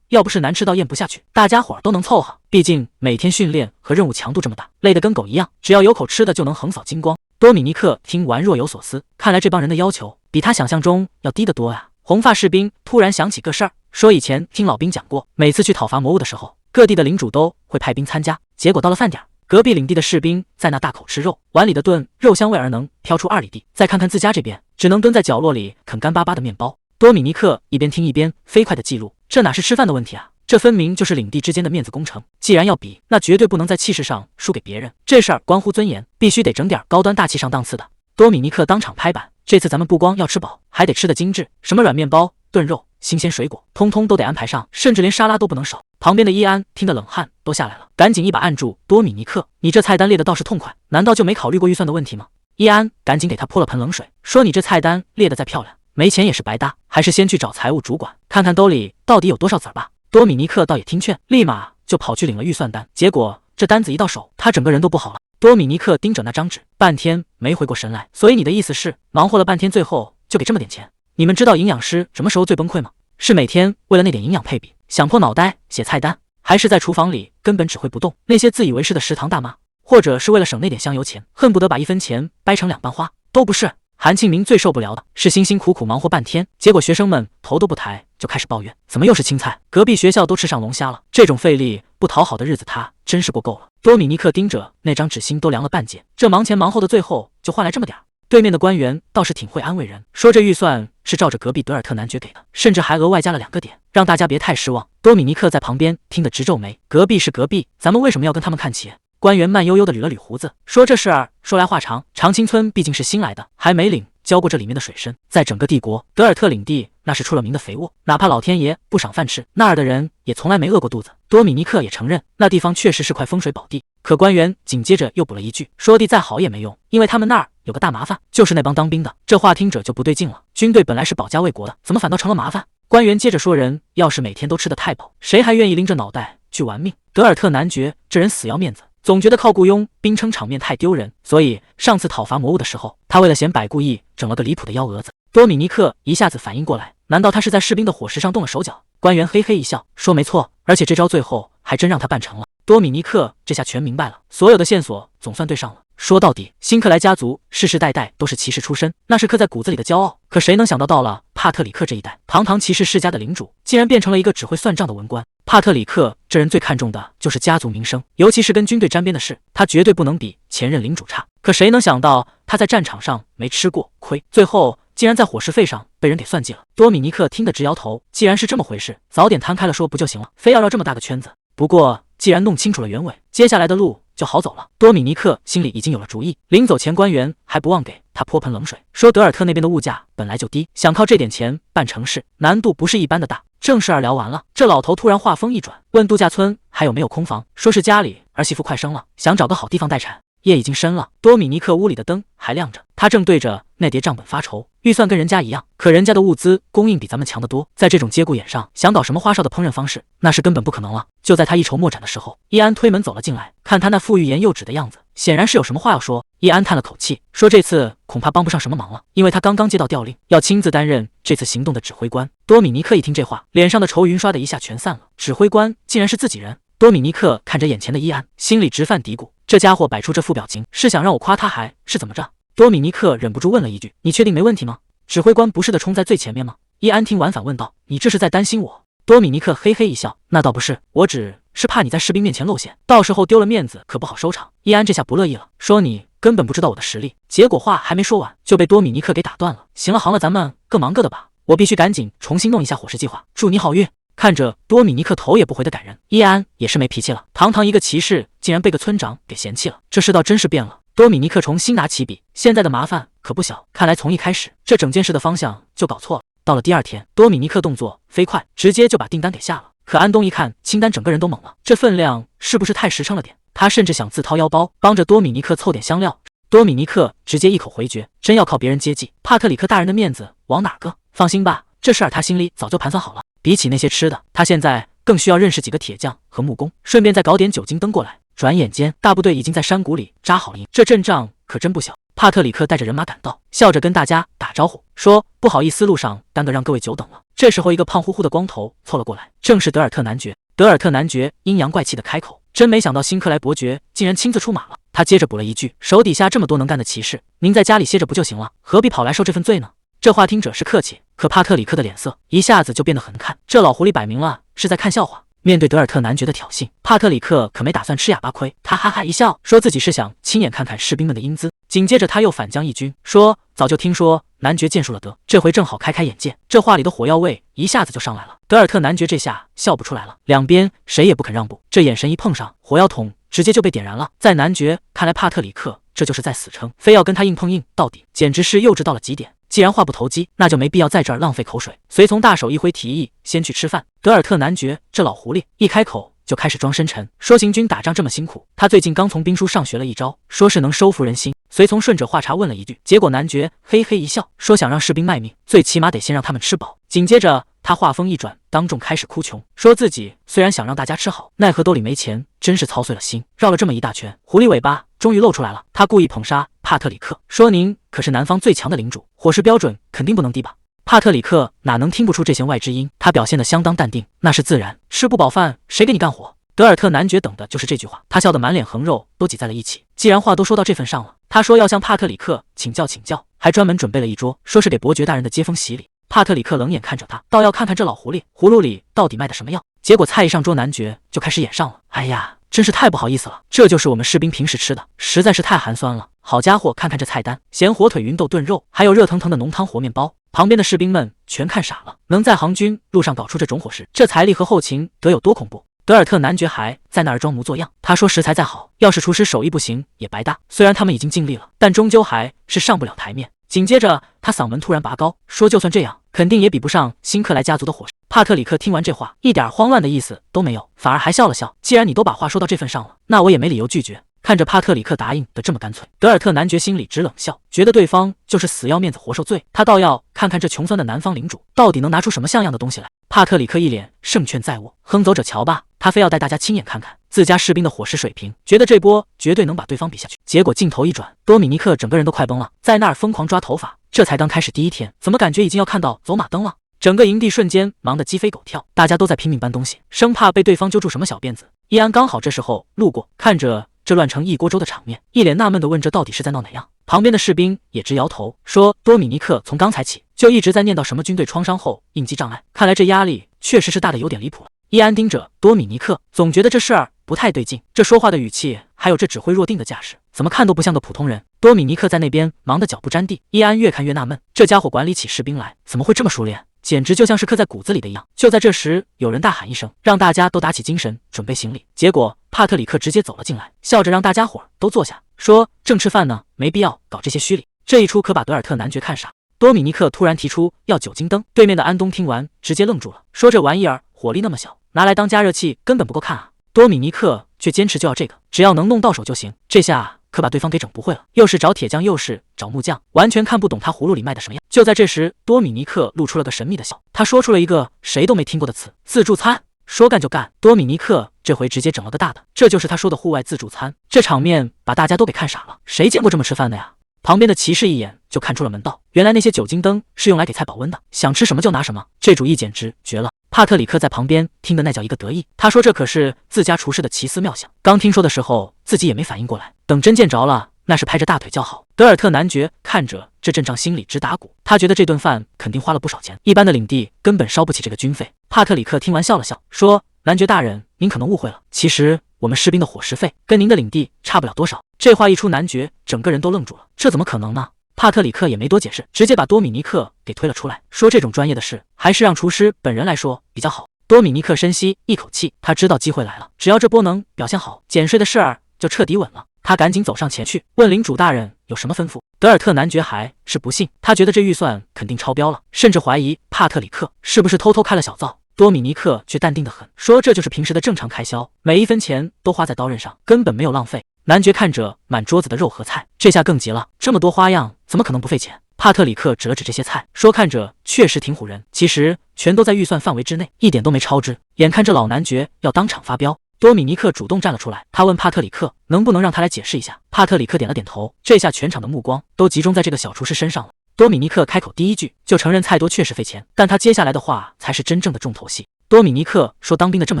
要不是难吃到咽不下去，大家伙儿都能凑合。毕竟每天训练和任务强度这么大，累得跟狗一样，只要有口吃的就能横扫精光。多米尼克听完若有所思，看来这帮人的要求比他想象中要低得多呀。红发士兵突然想起个事儿，说以前听老兵讲过，每次去讨伐魔物的时候，各地的领主都会派兵参加，结果到了饭点，隔壁领地的士兵在那大口吃肉，碗里的炖肉香味儿能飘出2里地，再看看自家这边，只能蹲在角落里啃干巴巴的面包。多米尼克一边听一边飞快的记录，这哪是吃饭的问题啊，这分明就是领地之间的面子工程。既然要比，那绝对不能在气势上输给别人，这事儿关乎尊严，必须得整点高端大气上档次的。多米尼克当场拍板，这次咱们不光要吃饱，还得吃得精致，什么软面包、炖肉、新鲜水果，通通都得安排上，甚至连沙拉都不能少。旁边的伊安听得冷汗都下来了，赶紧一把按住多米尼克，你这菜单列的倒是痛快，难道就没考虑过预算的问题吗？伊安赶紧给他泼了盆冷水，说你这菜单列得再漂亮，没钱也是白搭，还是先去找财务主管看看兜里到底有多少子儿吧。多米尼克倒也听劝，立马就跑去领了预算单，结果这单子一到手，他整个人都不好了。多米尼克盯着那张纸，半天没回过神来。所以你的意思是，忙活了半天，最后就给这么点钱？你们知道营养师什么时候最崩溃吗？是每天为了那点营养配比，想破脑袋写菜单，还是在厨房里根本指挥不动那些自以为是的食堂大妈，或者是为了省那点香油钱，恨不得把1分钱掰成2瓣花？都不是。韩庆明最受不了的是辛辛苦苦忙活半天，结果学生们头都不抬就开始抱怨，怎么又是青菜？隔壁学校都吃上龙虾了，这种费力不讨好的日子他真是过够了。多米尼克盯着那张纸，心都凉了半截，这忙前忙后的最后就换来这么点儿。对面的官员倒是挺会安慰人，说这预算是照着隔壁德尔特男爵给的，甚至还额外加了2个点，让大家别太失望。多米尼克在旁边听得直皱眉，隔壁是隔壁，咱们为什么要跟他们看齐？官员慢悠悠地捋了捋胡子，说这事儿说来话长，长青村毕竟是新来的，还没领教过这里面的水深，在整个帝国，德尔特领地那是出了名的肥沃，哪怕老天爷不赏饭吃，那儿的人也从来没饿过肚子。多米尼克也承认，那地方确实是块风水宝地。可官员紧接着又补了一句，说地再好也没用，因为他们那儿有个大麻烦，就是那帮当兵的。这话听着就不对劲了，军队本来是保家卫国的，怎么反倒成了麻烦？官员接着说，人要是每天都吃得太饱，谁还愿意拎着脑袋去玩命？德尔特男爵这人死要面子，总觉得靠雇佣兵撑场面太丢人，所以上次讨伐魔物的时候，他为了显摆故意整了个离谱的幺蛾子。多米尼克一下子反应过来，难道他是在士兵的伙食上动了手脚？官员嘿嘿一笑，说没错，而且这招最后还真让他办成了。多米尼克这下全明白了，所有的线索总算对上了。说到底，辛克莱家族世世代代都是骑士出身，那是刻在骨子里的骄傲。可谁能想到了帕特里克这一代，堂堂骑士世家的领主，竟然变成了一个只会算账的文官。帕特里克这人最看重的就是家族名声，尤其是跟军队沾边的事，他绝对不能比前任领主差。可谁能想到他在战场上没吃过亏，最后竟然在伙食费上被人给算计了。多米尼克听得直摇头，既然是这么回事，早点摊开了说不就行了，非要绕这么大个圈子。不过既然弄清楚了原委，接下来的路就好走了。多米尼克心里已经有了主意，临走前官员还不忘给他泼盆冷水，说德尔特那边的物价本来就低，想靠这点钱办成事，难度不是一般的大。正事儿聊完了，这老头突然话锋一转，问度假村还有没有空房，说是家里儿媳妇快生了，想找个好地方待产。夜已经深了，多米尼克屋里的灯还亮着，他正对着那叠账本发愁，预算跟人家一样，可人家的物资供应比咱们强得多，在这种节骨眼上想搞什么花哨的烹饪方式，那是根本不可能了。就在他一筹莫展的时候，易安推门走了进来，看他那副欲言又止的样子，显然是有什么话要说。易安叹了口气，说这次恐怕帮不上什么忙了，因为他刚刚接到调令，要亲自担任这次行动的指挥官。多米尼克一听这话，脸上的愁云刷的一下全散了，指挥官竟然是自己人。多米尼克看着眼前的伊安，心里直犯嘀咕，这家伙摆出这副表情，是想让我夸他还是怎么着？多米尼克忍不住问了一句，你确定没问题吗？指挥官不是的冲在最前面吗？伊安听完反问道，你这是在担心我？多米尼克嘿嘿一笑，那倒不是，我只是怕你在士兵面前露馅，到时候丢了面子可不好收场。伊安这下不乐意了，说你根本不知道我的实力。结果话还没说完，就被多米尼克给打断了。行了咱们各忙各的吧，我必须赶紧重新弄一下伙食计划，祝你好运。看着多米尼克头也不回的赶人，伊安也是没脾气了，堂堂一个骑士竟然被个村长给嫌弃了，这世道真是变了。多米尼克重新拿起笔，现在的麻烦可不小，看来从一开始这整件事的方向就搞错了。到了第二天，多米尼克动作飞快，直接就把订单给下了。可安东一看清单，整个人都懵了，这分量是不是太实诚了点？他甚至想自掏腰包帮着多米尼克凑点香料。多米尼克直接一口回绝，真要靠别人接济，帕特里克大人的面子往哪搁？放心吧，这事儿他心里早就盘算好了。比起那些吃的，他现在更需要认识几个铁匠和木工，顺便再搞点酒精灯过来。转眼间，大部队已经在山谷里扎好了营，这阵仗可真不小。帕特里克带着人马赶到，笑着跟大家打招呼，说不好意思，路上耽搁让各位久等了。这时候，一个胖乎乎的光头凑了过来，正是德尔特男爵。德尔特男爵阴阳怪气的开口，真没想到辛克莱伯爵竟然亲自出马了。他接着补了一句，手底下这么多能干的骑士，您在家里歇着不就行了，何必跑来受这份罪呢？这话听者是客气，可帕特里克的脸色一下子就变得很看，这老狐狸摆明了是在看笑话。面对德尔特男爵的挑衅，帕特里克可没打算吃哑巴亏，他哈哈一笑，说自己是想亲眼看看士兵们的英姿。紧接着他又反将一军，说早就听说男爵剑术了得，这回正好开开眼界。这话里的火药味一下子就上来了。德尔特男爵这下笑不出来了，两边谁也不肯让步，这眼神一碰上，火药桶直接就被点燃了。在男爵看来，帕特里克这就是在死撑，非要跟他硬碰硬到底，简直是幼稚到了极点。既然话不投机，那就没必要在这儿浪费口水。随从大手一挥，提议先去吃饭。德尔特男爵这老狐狸一开口就开始装深沉，说行军打仗这么辛苦，他最近刚从兵书上学了一招，说是能收服人心。随从顺着话茬问了一句，结果男爵嘿嘿一笑，说想让士兵卖命，最起码得先让他们吃饱。紧接着他话锋一转，当众开始哭穷，说自己虽然想让大家吃好，奈何兜里没钱，真是操碎了心。绕了这么一大圈，狐狸尾巴终于露出来了。他故意捧杀帕特里克，说您可是南方最强的领主，伙食标准肯定不能低吧？帕特里克哪能听不出这弦外之音，他表现得相当淡定，那是自然，吃不饱饭谁给你干活？德尔特男爵等的就是这句话，他笑得满脸横肉都挤在了一起。既然话都说到这份上了，他说要向帕特里克请教请教，还专门准备了一桌，说是给伯爵大人的接风洗礼。帕特里克冷眼看着他，倒要看看这老狐狸葫芦里到底卖的什么药。结果菜一上桌，男爵就开始演上了。哎呀，真是太不好意思了，这就是我们士兵平时吃的，实在是太寒酸了。好家伙，看看这菜单，咸火腿、芸豆炖肉，还有热腾腾的浓汤和面包。旁边的士兵们全看傻了，能在航军路上搞出这种伙食，这财力和后勤得有多恐怖？德尔特男爵还在那儿装模作样，他说食材再好，要是厨师手艺不行也白搭。虽然他们已经尽力了，但终究还是上不了台面。紧接着，他嗓门突然拔高，说就算这样，肯定也比不上辛克莱家族的伙食。帕特里克听完这话，一点慌乱的意思都没有，反而还笑了笑。既然你都把话说到这份上了，那我也没理由拒绝。看着帕特里克答应的这么干脆，德尔特男爵心里直冷笑，觉得对方就是死要面子活受罪。他倒要看看这穷酸的南方领主到底能拿出什么像样的东西来。帕特里克一脸胜券在握，哼，走者瞧吧，他非要带大家亲眼看看自家士兵的伙食水平，觉得这波绝对能把对方比下去。结果镜头一转，多米尼克整个人都快崩了，在那儿疯狂抓头发。这才刚开始第一天，怎么感觉已经要看到走马灯了？整个营地瞬间忙得鸡飞狗跳，大家都在拼命搬东西，生怕被对方揪住什么小辫子。伊安刚好这时候路过，看着这乱成一锅粥的场面，一脸纳闷地问：“这到底是在闹哪样？”旁边的士兵也直摇头，说：“多米尼克从刚才起就一直在念叨什么军队创伤后应激障碍，看来这压力确实是大的有点离谱了。”伊安盯着多米尼克，总觉得这事儿不太对劲，这说话的语气，还有这指挥若定的架势，怎么看都不像个普通人。多米尼克在那边忙得脚不沾地，伊安越看越纳闷，这家伙管理起士兵来怎么会这么熟练？简直就像是刻在骨子里的一样。就在这时，有人大喊一声，让大家都打起精神，准备行礼。结果帕特里克直接走了进来，笑着让大家伙都坐下，说：“正吃饭呢，没必要搞这些虚礼。”这一出可把德尔特男爵看傻。多米尼克突然提出要酒精灯，对面的安东听完直接愣住了，说：“这玩意儿火力那么小，拿来当加热器根本不够看啊！”多米尼克却坚持就要这个，只要能弄到手就行。这下可把对方给整不会了，又是找铁匠，又是找木匠，完全看不懂他葫芦里卖的什么样。就在这时，多米尼克露出了个神秘的笑，他说出了一个谁都没听过的词：自助餐。说干就干，多米尼克这回直接整了个大的，这就是他说的户外自助餐。这场面把大家都给看傻了，谁见过这么吃饭的呀？旁边的骑士一眼就看出了门道，原来那些酒精灯是用来给菜保温的，想吃什么就拿什么，这主意简直绝了。帕特里克在旁边听的那叫一个得意，他说这可是自家厨师的奇思妙想，刚听说的时候自己也没反应过来，等真见着了，那是拍着大腿叫好。德尔特男爵看着这阵仗，心里直打鼓，他觉得这顿饭肯定花了不少钱，一般的领地根本烧不起这个军费。帕特里克听完笑了笑，说：“男爵大人，您可能误会了，其实我们士兵的伙食费跟您的领地差不了多少。”这话一出，男爵整个人都愣住了，这怎么可能呢？帕特里克也没多解释，直接把多米尼克给推了出来，说这种专业的事还是让厨师本人来说比较好。多米尼克深吸一口气，他知道机会来了，只要这波能表现好，减税的事儿就彻底稳了。他赶紧走上前去，问领主大人有什么吩咐。德尔特男爵还是不信，他觉得这预算肯定超标了，甚至怀疑帕特里克是不是偷偷开了小灶。多米尼克却淡定得很，说这就是平时的正常开销，每一分钱都花在刀刃上，根本没有浪费。男爵看着满桌子的肉和菜，这下更急了，这么多花样，怎么可能不费钱？帕特里克指了指这些菜，说看着确实挺唬人，其实全都在预算范围之内，一点都没超支。眼看着老男爵要当场发飙，多米尼克主动站了出来，他问帕特里克能不能让他来解释一下。帕特里克点了点头，这下全场的目光都集中在这个小厨师身上了。多米尼克开口第一句就承认菜多确实费钱，但他接下来的话才是真正的重头戏。多米尼克说当兵的这么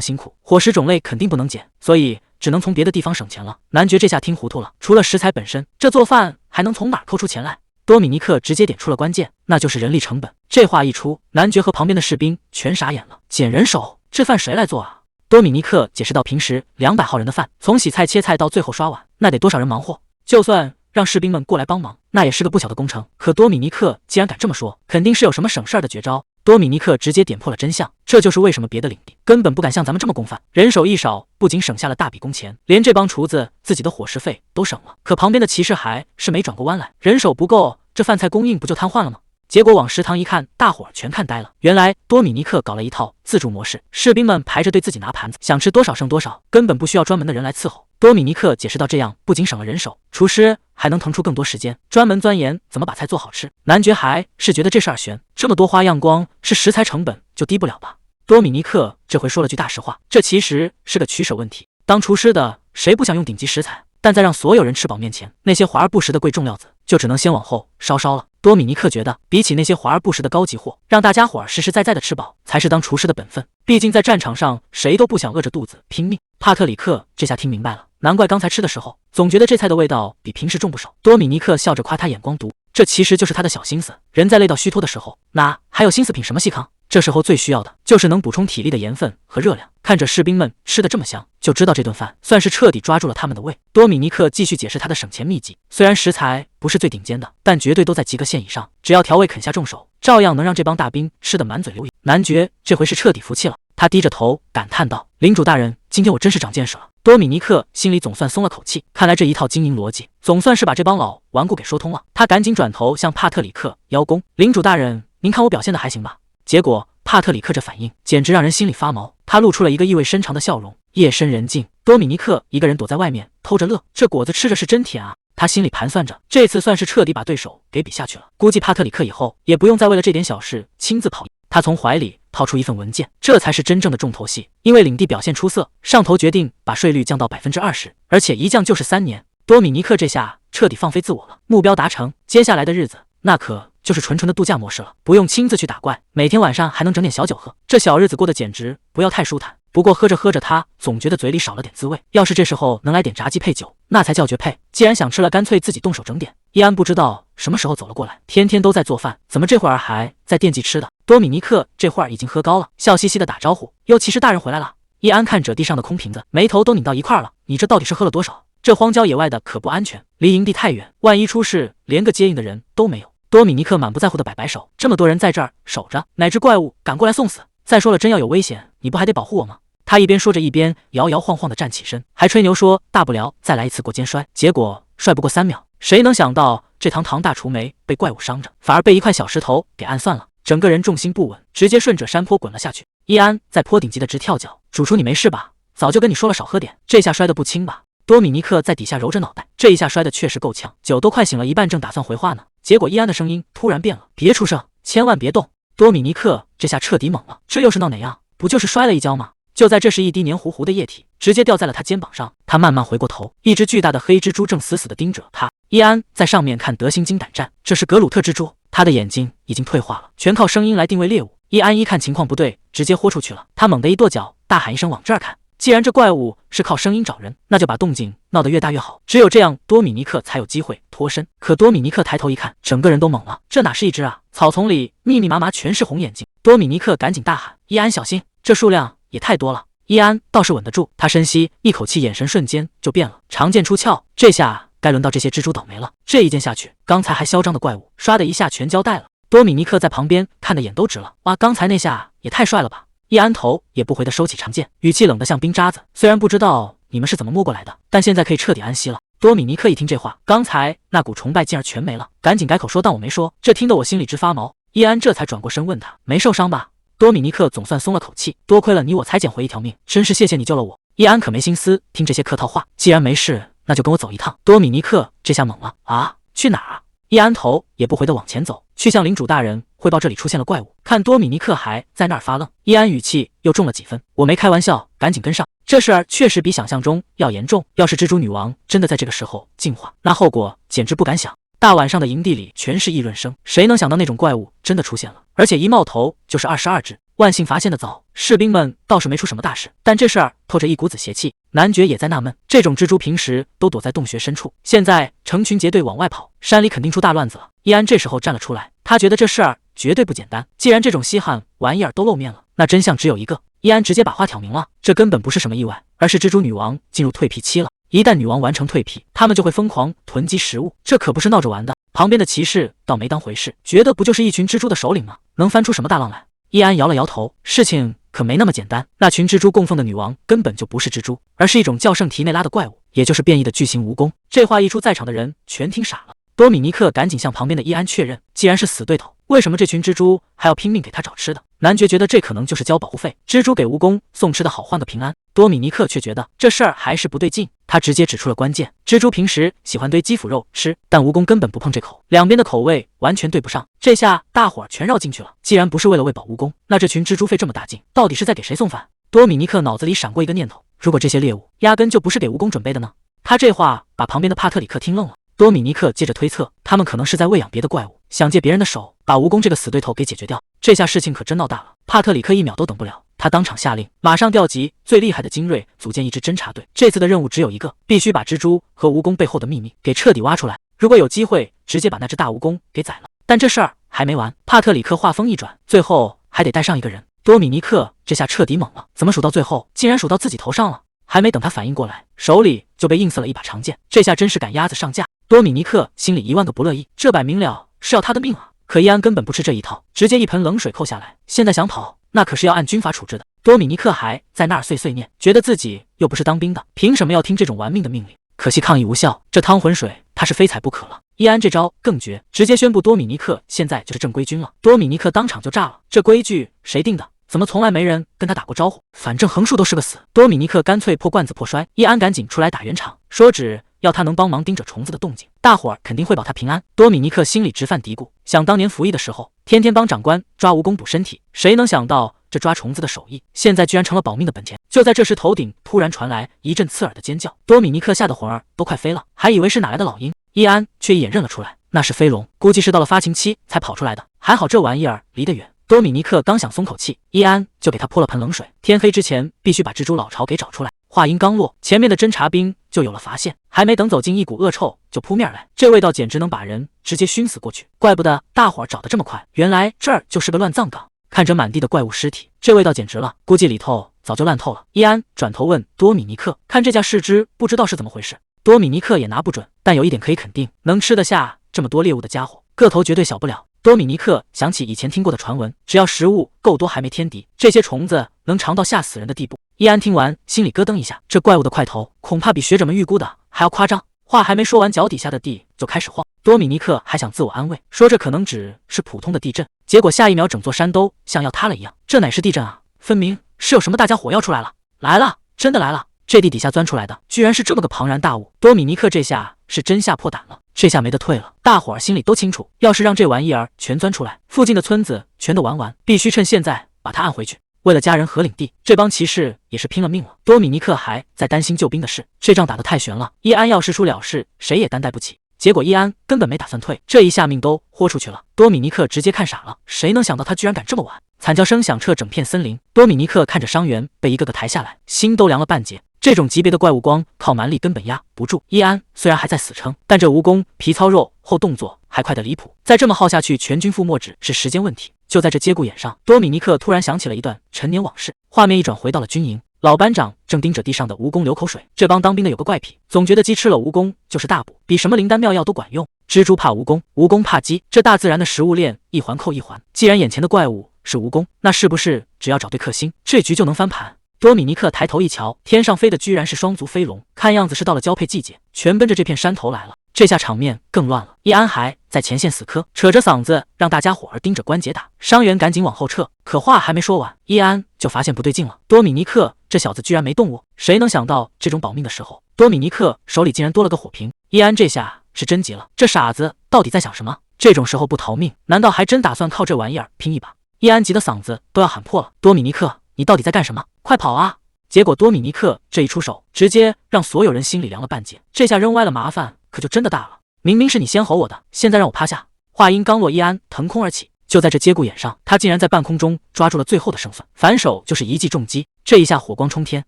辛苦，伙食种类肯定不能减，所以只能从别的地方省钱了。男爵这下听糊涂了，除了食材本身，这做饭还能从哪儿抠出钱来？多米尼克直接点出了关键，那就是人力成本。这话一出，男爵和旁边的士兵全傻眼了，减人手，这饭谁来做啊？多米尼克解释到，平时200号人的饭，从洗菜切菜到最后刷碗，那得多少人忙活？就算让士兵们过来帮忙，那也是个不小的工程。可多米尼克既然敢这么说，肯定是有什么省事儿的绝招。多米尼克直接点破了真相，这就是为什么别的领地根本不敢像咱们这么供饭，人手一少，不仅省下了大笔工钱，连这帮厨子自己的伙食费都省了。可旁边的骑士还是没转过弯来，人手不够，这饭菜供应不就瘫痪了吗？结果往食堂一看，大伙儿全看呆了。原来多米尼克搞了一套自助模式，士兵们排着队自己拿盘子，想吃多少剩多少，根本不需要专门的人来伺候。多米尼克解释到，这样不仅省了人手，厨师还能腾出更多时间，专门钻研怎么把菜做好吃。男爵还是觉得这事儿悬，这么多花样，光是食材成本就低不了吧？多米尼克这回说了句大实话，这其实是个取舍问题。当厨师的谁不想用顶级食材？但在让所有人吃饱面前，那些华而不实的贵重料子就只能先往后稍稍了。多米尼克觉得，比起那些华而不实的高级货，让大家伙儿实实在在的吃饱，才是当厨师的本分。毕竟在战场上，谁都不想饿着肚子拼命。帕特里克这下听明白了，难怪刚才吃的时候，总觉得这菜的味道比平时重不少。多米尼克笑着夸他眼光毒，这其实就是他的小心思。人在累到虚脱的时候，哪还有心思品什么细糠？这时候最需要的就是能补充体力的盐分和热量。看着士兵们吃得这么香，就知道这顿饭算是彻底抓住了他们的胃。多米尼克继续解释他的省钱秘籍，虽然食材不是最顶尖的，但绝对都在及格线以上，只要调味肯下重手，照样能让这帮大兵吃得满嘴流油。男爵这回是彻底服气了，他低着头感叹道：“领主大人，今天我真是长见识了。”多米尼克心里总算松了口气，看来这一套经营逻辑总算是把这帮老顽固给说通了。他赶紧转头向帕特里克邀功：“领主大人，您看我表现的还行吧？”结果帕特里克这反应简直让人心里发毛，他露出了一个意味深长的笑容。夜深人静，多米尼克一个人躲在外面偷着乐，这果子吃着是真甜啊！他心里盘算着，这次算是彻底把对手给比下去了。估计帕特里克以后也不用再为了这点小事亲自跑。他从怀里掏出一份文件，这才是真正的重头戏。因为领地表现出色，上头决定把税率降到20%，而且一降就是3年。多米尼克这下彻底放飞自我了，目标达成，接下来的日子那可就是纯纯的度假模式了，不用亲自去打怪，每天晚上还能整点小酒喝，这小日子过得简直不要太舒坦。不过喝着喝着，他总觉得嘴里少了点滋味，要是这时候能来点炸鸡配酒，那才叫绝配。既然想吃了，干脆自己动手整点。伊安不知道什么时候走了过来，天天都在做饭，怎么这会儿还在惦记吃的？多米尼克这会儿已经喝高了，笑嘻嘻的打招呼：“哟，骑士大人回来了。”伊安看着地上的空瓶子，眉头都拧到一块了：“你这到底是喝了多少？这荒郊野外的可不安全，离营地太远，万一出事，连个接应的人都没有。”多米尼克满不在乎的摆摆手：“这么多人在这儿守着，哪只怪物敢过来送死？再说了，真要有危险，你不还得保护我吗？”他一边说着，一边摇摇晃晃的站起身，还吹牛说大不了再来一次过肩摔。结果摔不过3秒，谁能想到这堂大厨没被怪物伤着，反而被一块小石头给按算了，整个人重心不稳，直接顺着山坡滚了下去。伊安在坡顶急得直跳脚：“主厨，你没事吧？早就跟你说了少喝点，这下摔得不轻吧？”多米尼克在底下揉着脑袋，这一下摔得确实够呛，酒都快醒了一半，正打算回话呢，结果伊安的声音突然变了：“别出声，千万别动！”多米尼克这下彻底懵了，这又是闹哪样？不就是摔了一跤吗？就在这时，一滴黏糊糊的液体直接掉在了他肩膀上。他慢慢回过头，一只巨大的黑蜘蛛正死死地盯着他。伊安在上面看得心惊胆战，这是格鲁特蜘蛛，他的眼睛已经退化了，全靠声音来定位猎物。伊安一看情况不对，直接豁出去了。他猛地一跺脚，大喊一声往这儿看。既然这怪物是靠声音找人，那就把动静闹得越大越好，只有这样多米尼克才有机会脱身。可多米尼克抬头一看，整个人都懵了，这哪是一只啊？草丛里密密麻麻全是红眼睛。多米尼克赶紧大喊：“伊安小心，这数量也太多了！”伊安倒是稳得住，他深吸一口气，眼神瞬间就变了，长剑出鞘，这下该轮到这些蜘蛛倒霉了。这一剑下去，刚才还嚣张的怪物唰的一下全交代了。多米尼克在旁边看得眼都直了，哇，刚才那下也太帅了吧！伊安头也不回的收起长剑，语气冷得像冰渣子：“虽然不知道你们是怎么摸过来的，但现在可以彻底安息了。”多米尼克一听这话，刚才那股崇拜劲儿全没了，赶紧改口说当我没说，这听得我心里直发毛。伊安这才转过身问他：“没受伤吧？”多米尼克总算松了口气，多亏了你我才捡回一条命，真是谢谢你救了我。伊安可没心思听这些客套话，既然没事，那就跟我走一趟。多米尼克这下懵了，啊，去哪儿啊？伊安头也不回的往前走，去向领主大人汇报这里出现了怪物。看多米尼克还在那儿发愣，伊安语气又重了几分：“我没开玩笑，赶紧跟上，这事儿确实比想象中要严重。要是蜘蛛女王真的在这个时候进化，那后果简直不敢想。”大晚上的营地里全是议论声，谁能想到那种怪物真的出现了，而且一冒头就是22只。万幸发现的早，士兵们倒是没出什么大事，但这事儿透着一股子邪气。男爵也在纳闷，这种蜘蛛平时都躲在洞穴深处，现在成群结队往外跑，山里肯定出大乱子了。伊安这时候站了出来，他觉得这事儿绝对不简单。既然这种稀罕玩意儿都露面了，那真相只有一个。伊安直接把话挑明了，这根本不是什么意外，而是蜘蛛女王进入蜕皮期了。一旦女王完成蜕皮，他们就会疯狂囤积食物，这可不是闹着玩的。旁边的骑士倒没当回事，觉得不就是一群蜘蛛的首领吗？能翻出什么大浪来？伊安摇了摇头，事情可没那么简单。那群蜘蛛供奉的女王根本就不是蜘蛛，而是一种叫圣提内拉的怪物，也就是变异的巨型蜈蚣。这话一出，在场的人全听傻了。多米尼克赶紧向旁边的伊安确认，既然是死对头，为什么这群蜘蛛还要拼命给他找吃的？男爵觉得这可能就是交保护费，蜘蛛给蜈蚣送吃的好换个平安。多米尼克却觉得这事儿还是不对劲，他直接指出了关键：蜘蛛平时喜欢堆鸡脯肉吃，但蜈蚣根本不碰这口，两边的口味完全对不上。这下大伙儿全绕进去了，既然不是为了喂饱蜈蚣，那这群蜘蛛费这么大劲，到底是在给谁送饭？多米尼克脑子里闪过一个念头：如果这些猎物压根就不是给蜈蚣准备的呢？他这话把旁边的帕特里克听愣了。多米尼克接着推测，他们可能是在喂养别的怪物，想借别人的手把蜈蚣这个死对头给解决掉。这下事情可真闹大了。帕特里克1秒都等不了，他当场下令，马上调集最厉害的精锐，组建一支侦察队。这次的任务只有一个，必须把蜘蛛和蜈蚣背后的秘密给彻底挖出来。如果有机会，直接把那只大蜈蚣给宰了。但这事儿还没完，帕特里克话锋一转，最后还得带上一个人。多米尼克这下彻底懵了，怎么数到最后竟然数到自己头上了？还没等他反应过来，手里就被硬塞了一把长剑，这下真是赶鸭子上架。多米尼克心里1万个不乐意，这摆明了是要他的命啊！可伊安根本不吃这一套，直接一盆冷水扣下来。现在想跑，那可是要按军法处置的。多米尼克还在那儿碎碎念，觉得自己又不是当兵的，凭什么要听这种玩命的命令？可惜抗议无效，这汤浑水他是非踩不可了。伊安这招更绝，直接宣布多米尼克现在就是正规军了。多米尼克当场就炸了，这规矩谁定的？怎么从来没人跟他打过招呼？反正横竖都是个死。多米尼克干脆破罐子破摔，伊安赶紧出来打圆场，说只要他能帮忙盯着虫子的动静，大伙儿肯定会保他平安。多米尼克心里直犯嘀咕，想当年服役的时候，天天帮长官抓蜈蚣补身体，谁能想到这抓虫子的手艺现在居然成了保命的本钱。就在这时，头顶突然传来一阵刺耳的尖叫，多米尼克吓得魂儿都快飞了，还以为是哪来的老鹰。伊安却一眼认了出来，那是飞龙，估计是到了发情期才跑出来的。还好这玩意儿离得远。多米尼克刚想松口气，伊安就给他泼了盆冷水。天黑之前必须把蜘蛛老巢给找出来。话音刚落，前面的侦察兵就有了发现，还没等走近，一股恶臭就扑面来，这味道简直能把人直接熏死过去。怪不得大伙儿找得这么快，原来这儿就是个乱葬岗。看着满地的怪物尸体，这味道简直了，估计里头早就烂透了。伊安转头问多米尼克，看这架尸肢不知道是怎么回事。多米尼克也拿不准，但有一点可以肯定，能吃得下这么多猎物的家伙，个头绝对小不了。多米尼克想起以前听过的传闻，只要食物够多还没天敌，这些虫子能长到吓死人的地步。伊安听完心里咯噔一下，这怪物的块头恐怕比学者们预估的还要夸张。话还没说完，脚底下的地就开始晃。多米尼克还想自我安慰，说这可能只是普通的地震，结果下一秒整座山都像要塌了一样。这乃是地震啊，分明是有什么大家伙要出来了。来了，真的来了。这地底下钻出来的居然是这么个庞然大物，多米尼克这下是真吓破胆了，这下没得退了。大伙儿心里都清楚，要是让这玩意儿全钻出来，附近的村子全都玩完，必须趁现在把它按回去。为了家人和领地，这帮骑士也是拼了命了。多米尼克还在担心救兵的事，这仗打得太悬了，伊安要是出了事，谁也担待不起。结果伊安根本没打算退，这一下命都豁出去了。多米尼克直接看傻了，谁能想到他居然敢这么玩？惨叫声响彻整片森林，多米尼克看着伤员被一个个抬下来，心都凉了半截。这种级别的怪物光靠蛮力根本压不住。伊安虽然还在死撑，但这蜈蚣皮糙肉厚，动作还快得离谱，再这么耗下去，全军覆没只是时间问题。就在这节骨眼上，多米尼克突然想起了一段陈年往事，画面一转回到了军营，老班长正盯着地上的蜈蚣流口水。这帮当兵的有个怪癖，总觉得鸡吃了蜈蚣就是大补，比什么灵丹妙药都管用。蜘蛛怕蜈蚣，蜈蚣怕鸡，这大自然的食物链一环扣一环。既然眼前的怪物是蜈蚣，那是不是只要找对克星，这局就能翻盘？多米尼克抬头一瞧，天上飞的居然是双足飞龙，看样子是到了交配季节，全奔着这片山头来了。这下场面更乱了，伊安还在前线死磕，扯着嗓子让大家伙儿盯着关节打，伤员赶紧往后撤。可话还没说完，伊安就发现不对劲了，多米尼克这小子居然没动我。谁能想到这种保命的时候，多米尼克手里竟然多了个火瓶。伊安这下是真急了，这傻子到底在想什么？这种时候不逃命，难道还真打算靠这玩意儿拼一把？伊安急得嗓子都要喊破了，多米尼克，你到底在干什么？快跑啊！结果多米尼克这一出手，直接让所有人心里凉了半截。这下扔歪了，麻烦可就真的大了。明明是你先吼我的，现在让我趴下。话音刚落，伊安腾空而起，就在这节骨眼上，他竟然在半空中抓住了最后的胜算，反手就是一记重击。这一下火光冲天，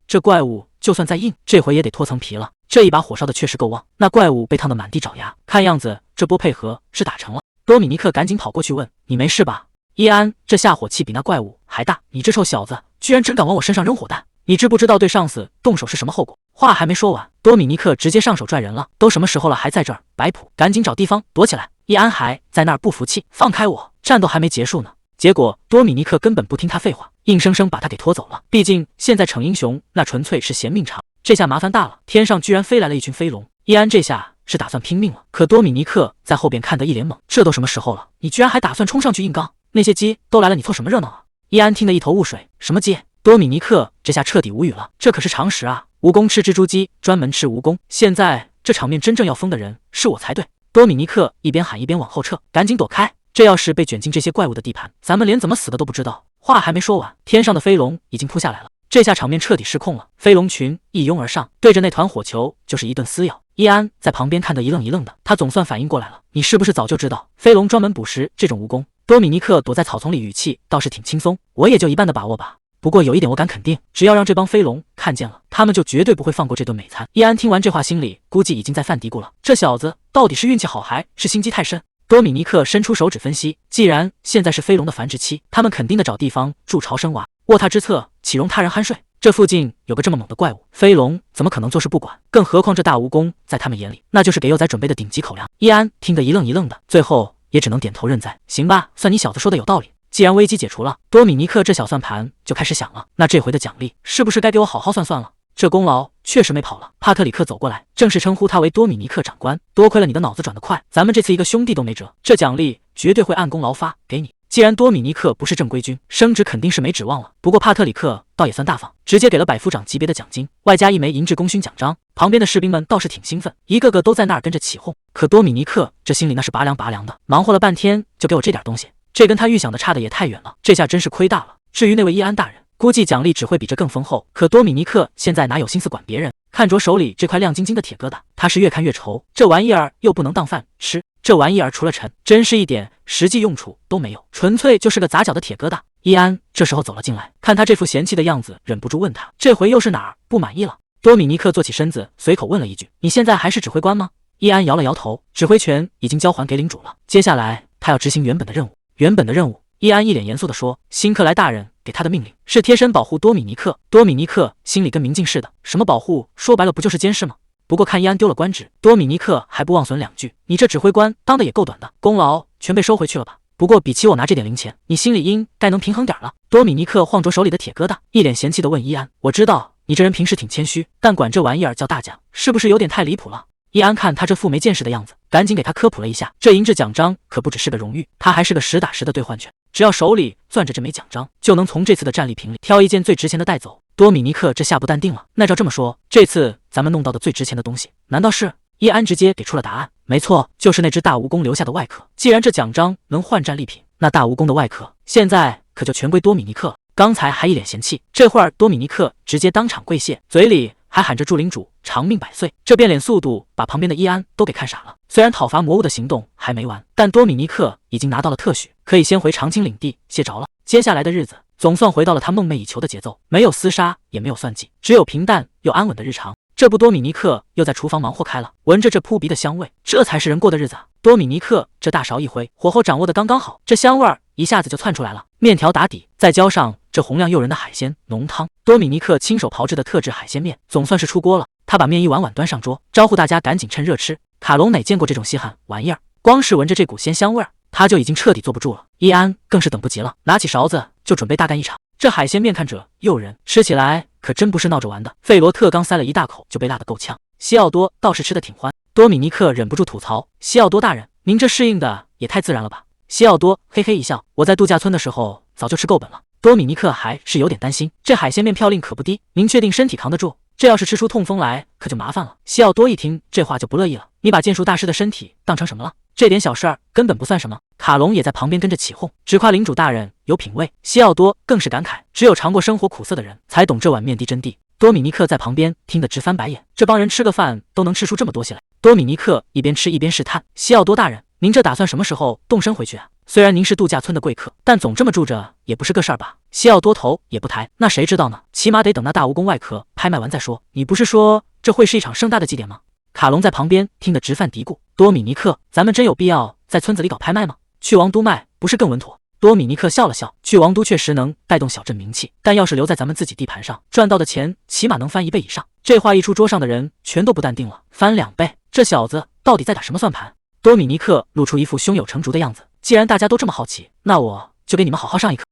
这怪物就算再硬，这回也得脱层皮了。这一把火烧的确实够旺，那怪物被烫得满地找牙，看样子这波配合是打成了。多米尼克赶紧跑过去问：“你没事吧？”伊安这下火气比那怪物还大，你这臭小子居然真敢往我身上扔火弹，你知不知道对上司动手是什么后果？话还没说完，多米尼克直接上手拽人了，都什么时候了还在这儿摆谱，赶紧找地方躲起来。伊安还在那儿不服气，放开我，战斗还没结束呢。结果多米尼克根本不听他废话，硬生生把他给拖走了。毕竟现在逞英雄那纯粹是嫌命长，这下麻烦大了，天上居然飞来了一群飞龙。伊安这下是打算拼命了，可多米尼克在后边看得一脸懵，这都什么时候了，你居然还打算冲上去硬刚？那些鸡都来了，你凑什么热闹啊？伊安听得一头雾水，什么鸡？多米尼克这下彻底无语了，这可是常识啊，蜈蚣吃蜘蛛，鸡专门吃蜈蚣，现在这场面真正要疯的人是我才对。多米尼克一边喊一边往后撤，赶紧躲开，这要是被卷进这些怪物的地盘，咱们连怎么死的都不知道。话还没说完，天上的飞龙已经扑下来了，这下场面彻底失控了，飞龙群一拥而上，对着那团火球就是一顿撕咬。伊安在旁边看得一愣一愣的，他总算反应过来了，你是不是早就知道飞龙专门捕食这种蜈蚣？多米尼克躲在草丛里，语气倒是挺轻松，我也就一半的把握吧。不过有一点我敢肯定，只要让这帮飞龙看见了，他们就绝对不会放过这顿美餐。伊安听完这话，心里估计已经在犯嘀咕了，这小子到底是运气好还是心机太深？多米尼克伸出手指分析，既然现在是飞龙的繁殖期，他们肯定得找地方筑巢生娃，卧榻之侧岂容他人酣睡？这附近有个这么猛的怪物，飞龙怎么可能坐视不管？更何况这大蜈蚣在他们眼里，那就是给幼崽准备的顶级口粮。易安听得一愣一愣的，最后也只能点头认栽。行吧，算你小子说的有道理。既然危机解除了，多米尼克这小算盘就开始响了。那这回的奖励是不是该给我好好算算了？这功劳确实没跑了。帕特里克走过来，正式称呼他为多米尼克长官。多亏了你的脑子转得快，咱们这次一个兄弟都没辙。这奖励绝对会按功劳发给你。既然多米尼克不是正规军，升职肯定是没指望了。不过帕特里克倒也算大方，直接给了百夫长级别的奖金，外加一枚银质功勋奖章。旁边的士兵们倒是挺兴奋，一个个都在那儿跟着起哄。可多米尼克这心里那是拔凉拔凉的，忙活了半天就给我这点东西，这跟他预想的差的也太远了，这下真是亏大了。至于那位伊安大人，估计奖励只会比这更丰厚。可多米尼克现在哪有心思管别人？看着手里这块亮晶晶的铁疙瘩，他是越看越愁。这玩意儿又不能当饭吃，这玩意儿除了沉，真是一点实际用处都没有，纯粹就是个砸脚的铁疙瘩。伊安这时候走了进来，看他这副嫌弃的样子，忍不住问他，这回又是哪儿不满意了？多米尼克坐起身子，随口问了一句：“你现在还是指挥官吗？”伊安摇了摇头，指挥权已经交还给领主了，接下来他要执行原本的任务。原本的任务，伊安一脸严肃地说：“辛克莱大人给他的命令是贴身保护多米尼克。”多米尼克心里跟明镜似的，什么保护？说白了不就是监视吗？不过看伊安丢了官职，多米尼克还不忘损两句：“你这指挥官当的也够短的，功劳全被收回去了吧？不过比起我拿这点零钱，你心里应该能平衡点了。”多米尼克晃着手里的铁疙瘩，一脸嫌弃地问伊安：“我知道你这人平时挺谦虚，但管这玩意儿叫大奖，是不是有点太离谱了？”伊安看他这副没见识的样子，赶紧给他科普了一下，这银质奖章可不只是个荣誉，他还是个实打实的兑换权。只要手里攥着这枚奖章，就能从这次的战利品里挑一件最值钱的带走。多米尼克这下不淡定了，那照这么说，这次咱们弄到的最值钱的东西，难道是？伊安直接给出了答案，没错，就是那只大蜈蚣留下的外壳。既然这奖章能换战利品，那大蜈蚣的外壳现在可就全归多米尼克了。刚才还一脸嫌弃，这会儿多米尼克直接当场跪谢，嘴里还喊着祝领主长命百岁，这变脸速度把旁边的伊安都给看傻了。虽然讨伐魔物的行动还没完，但多米尼克已经拿到了特许，可以先回长青领地歇着了。接下来的日子总算回到了他梦寐以求的节奏，没有厮杀，也没有算计，只有平淡又安稳的日常。这不，多米尼克又在厨房忙活开了，闻着这扑鼻的香味，这才是人过的日子啊！多米尼克这大勺一挥，火候掌握的刚刚好，这香味儿一下子就窜出来了。面条打底，再浇上这红亮诱人的海鲜浓汤，多米尼克亲手炮制的特制海鲜面总算是出锅了。他把面一碗碗端上桌，招呼大家赶紧趁热吃。卡隆哪见过这种稀罕玩意儿，光是闻着这股鲜香味儿，他就已经彻底坐不住了。伊安更是等不及了，拿起勺子就准备大干一场。这海鲜面看着诱人，吃起来可真不是闹着玩的。费罗特刚塞了一大口就被辣得够呛，西奥多倒是吃得挺欢。多米尼克忍不住吐槽：“西奥多大人，您这适应的也太自然了吧？”西奥多嘿嘿一笑：“我在度假村的时候早就吃够本了。”多米尼克还是有点担心，这海鲜面票令可不低，您确定身体扛得住？这要是吃出痛风来，可就麻烦了。西奥多一听这话就不乐意了：“你把剑术大师的身体当成什么了？这点小事儿根本不算什么。”卡隆也在旁边跟着起哄，只夸领主大人有品味。西奥多更是感慨，只有尝过生活苦涩的人才懂这碗面的真谛。多米尼克在旁边听得直翻白眼，这帮人吃个饭都能吃出这么多戏来。多米尼克一边吃一边试探：“西奥多大人，您这打算什么时候动身回去啊？虽然您是度假村的贵客，但总这么住着也不是个事儿吧？”西奥多头也不抬：“那谁知道呢？起码得等那大蜈蚣外壳拍卖完再说。你不是说这会是一场盛大的祭典吗？”卡隆在旁边听得直犯嘀咕：“多米尼克，咱们真有必要在村子里搞拍卖吗？去王都卖不是更稳妥？”多米尼克笑了笑，去王都确实能带动小镇名气，但要是留在咱们自己地盘上，赚到的钱起码能翻1倍以上。这话一出，桌上的人全都不淡定了，翻2倍，这小子到底在打什么算盘？多米尼克露出一副胸有成竹的样子，既然大家都这么好奇，那我就给你们好好上一课。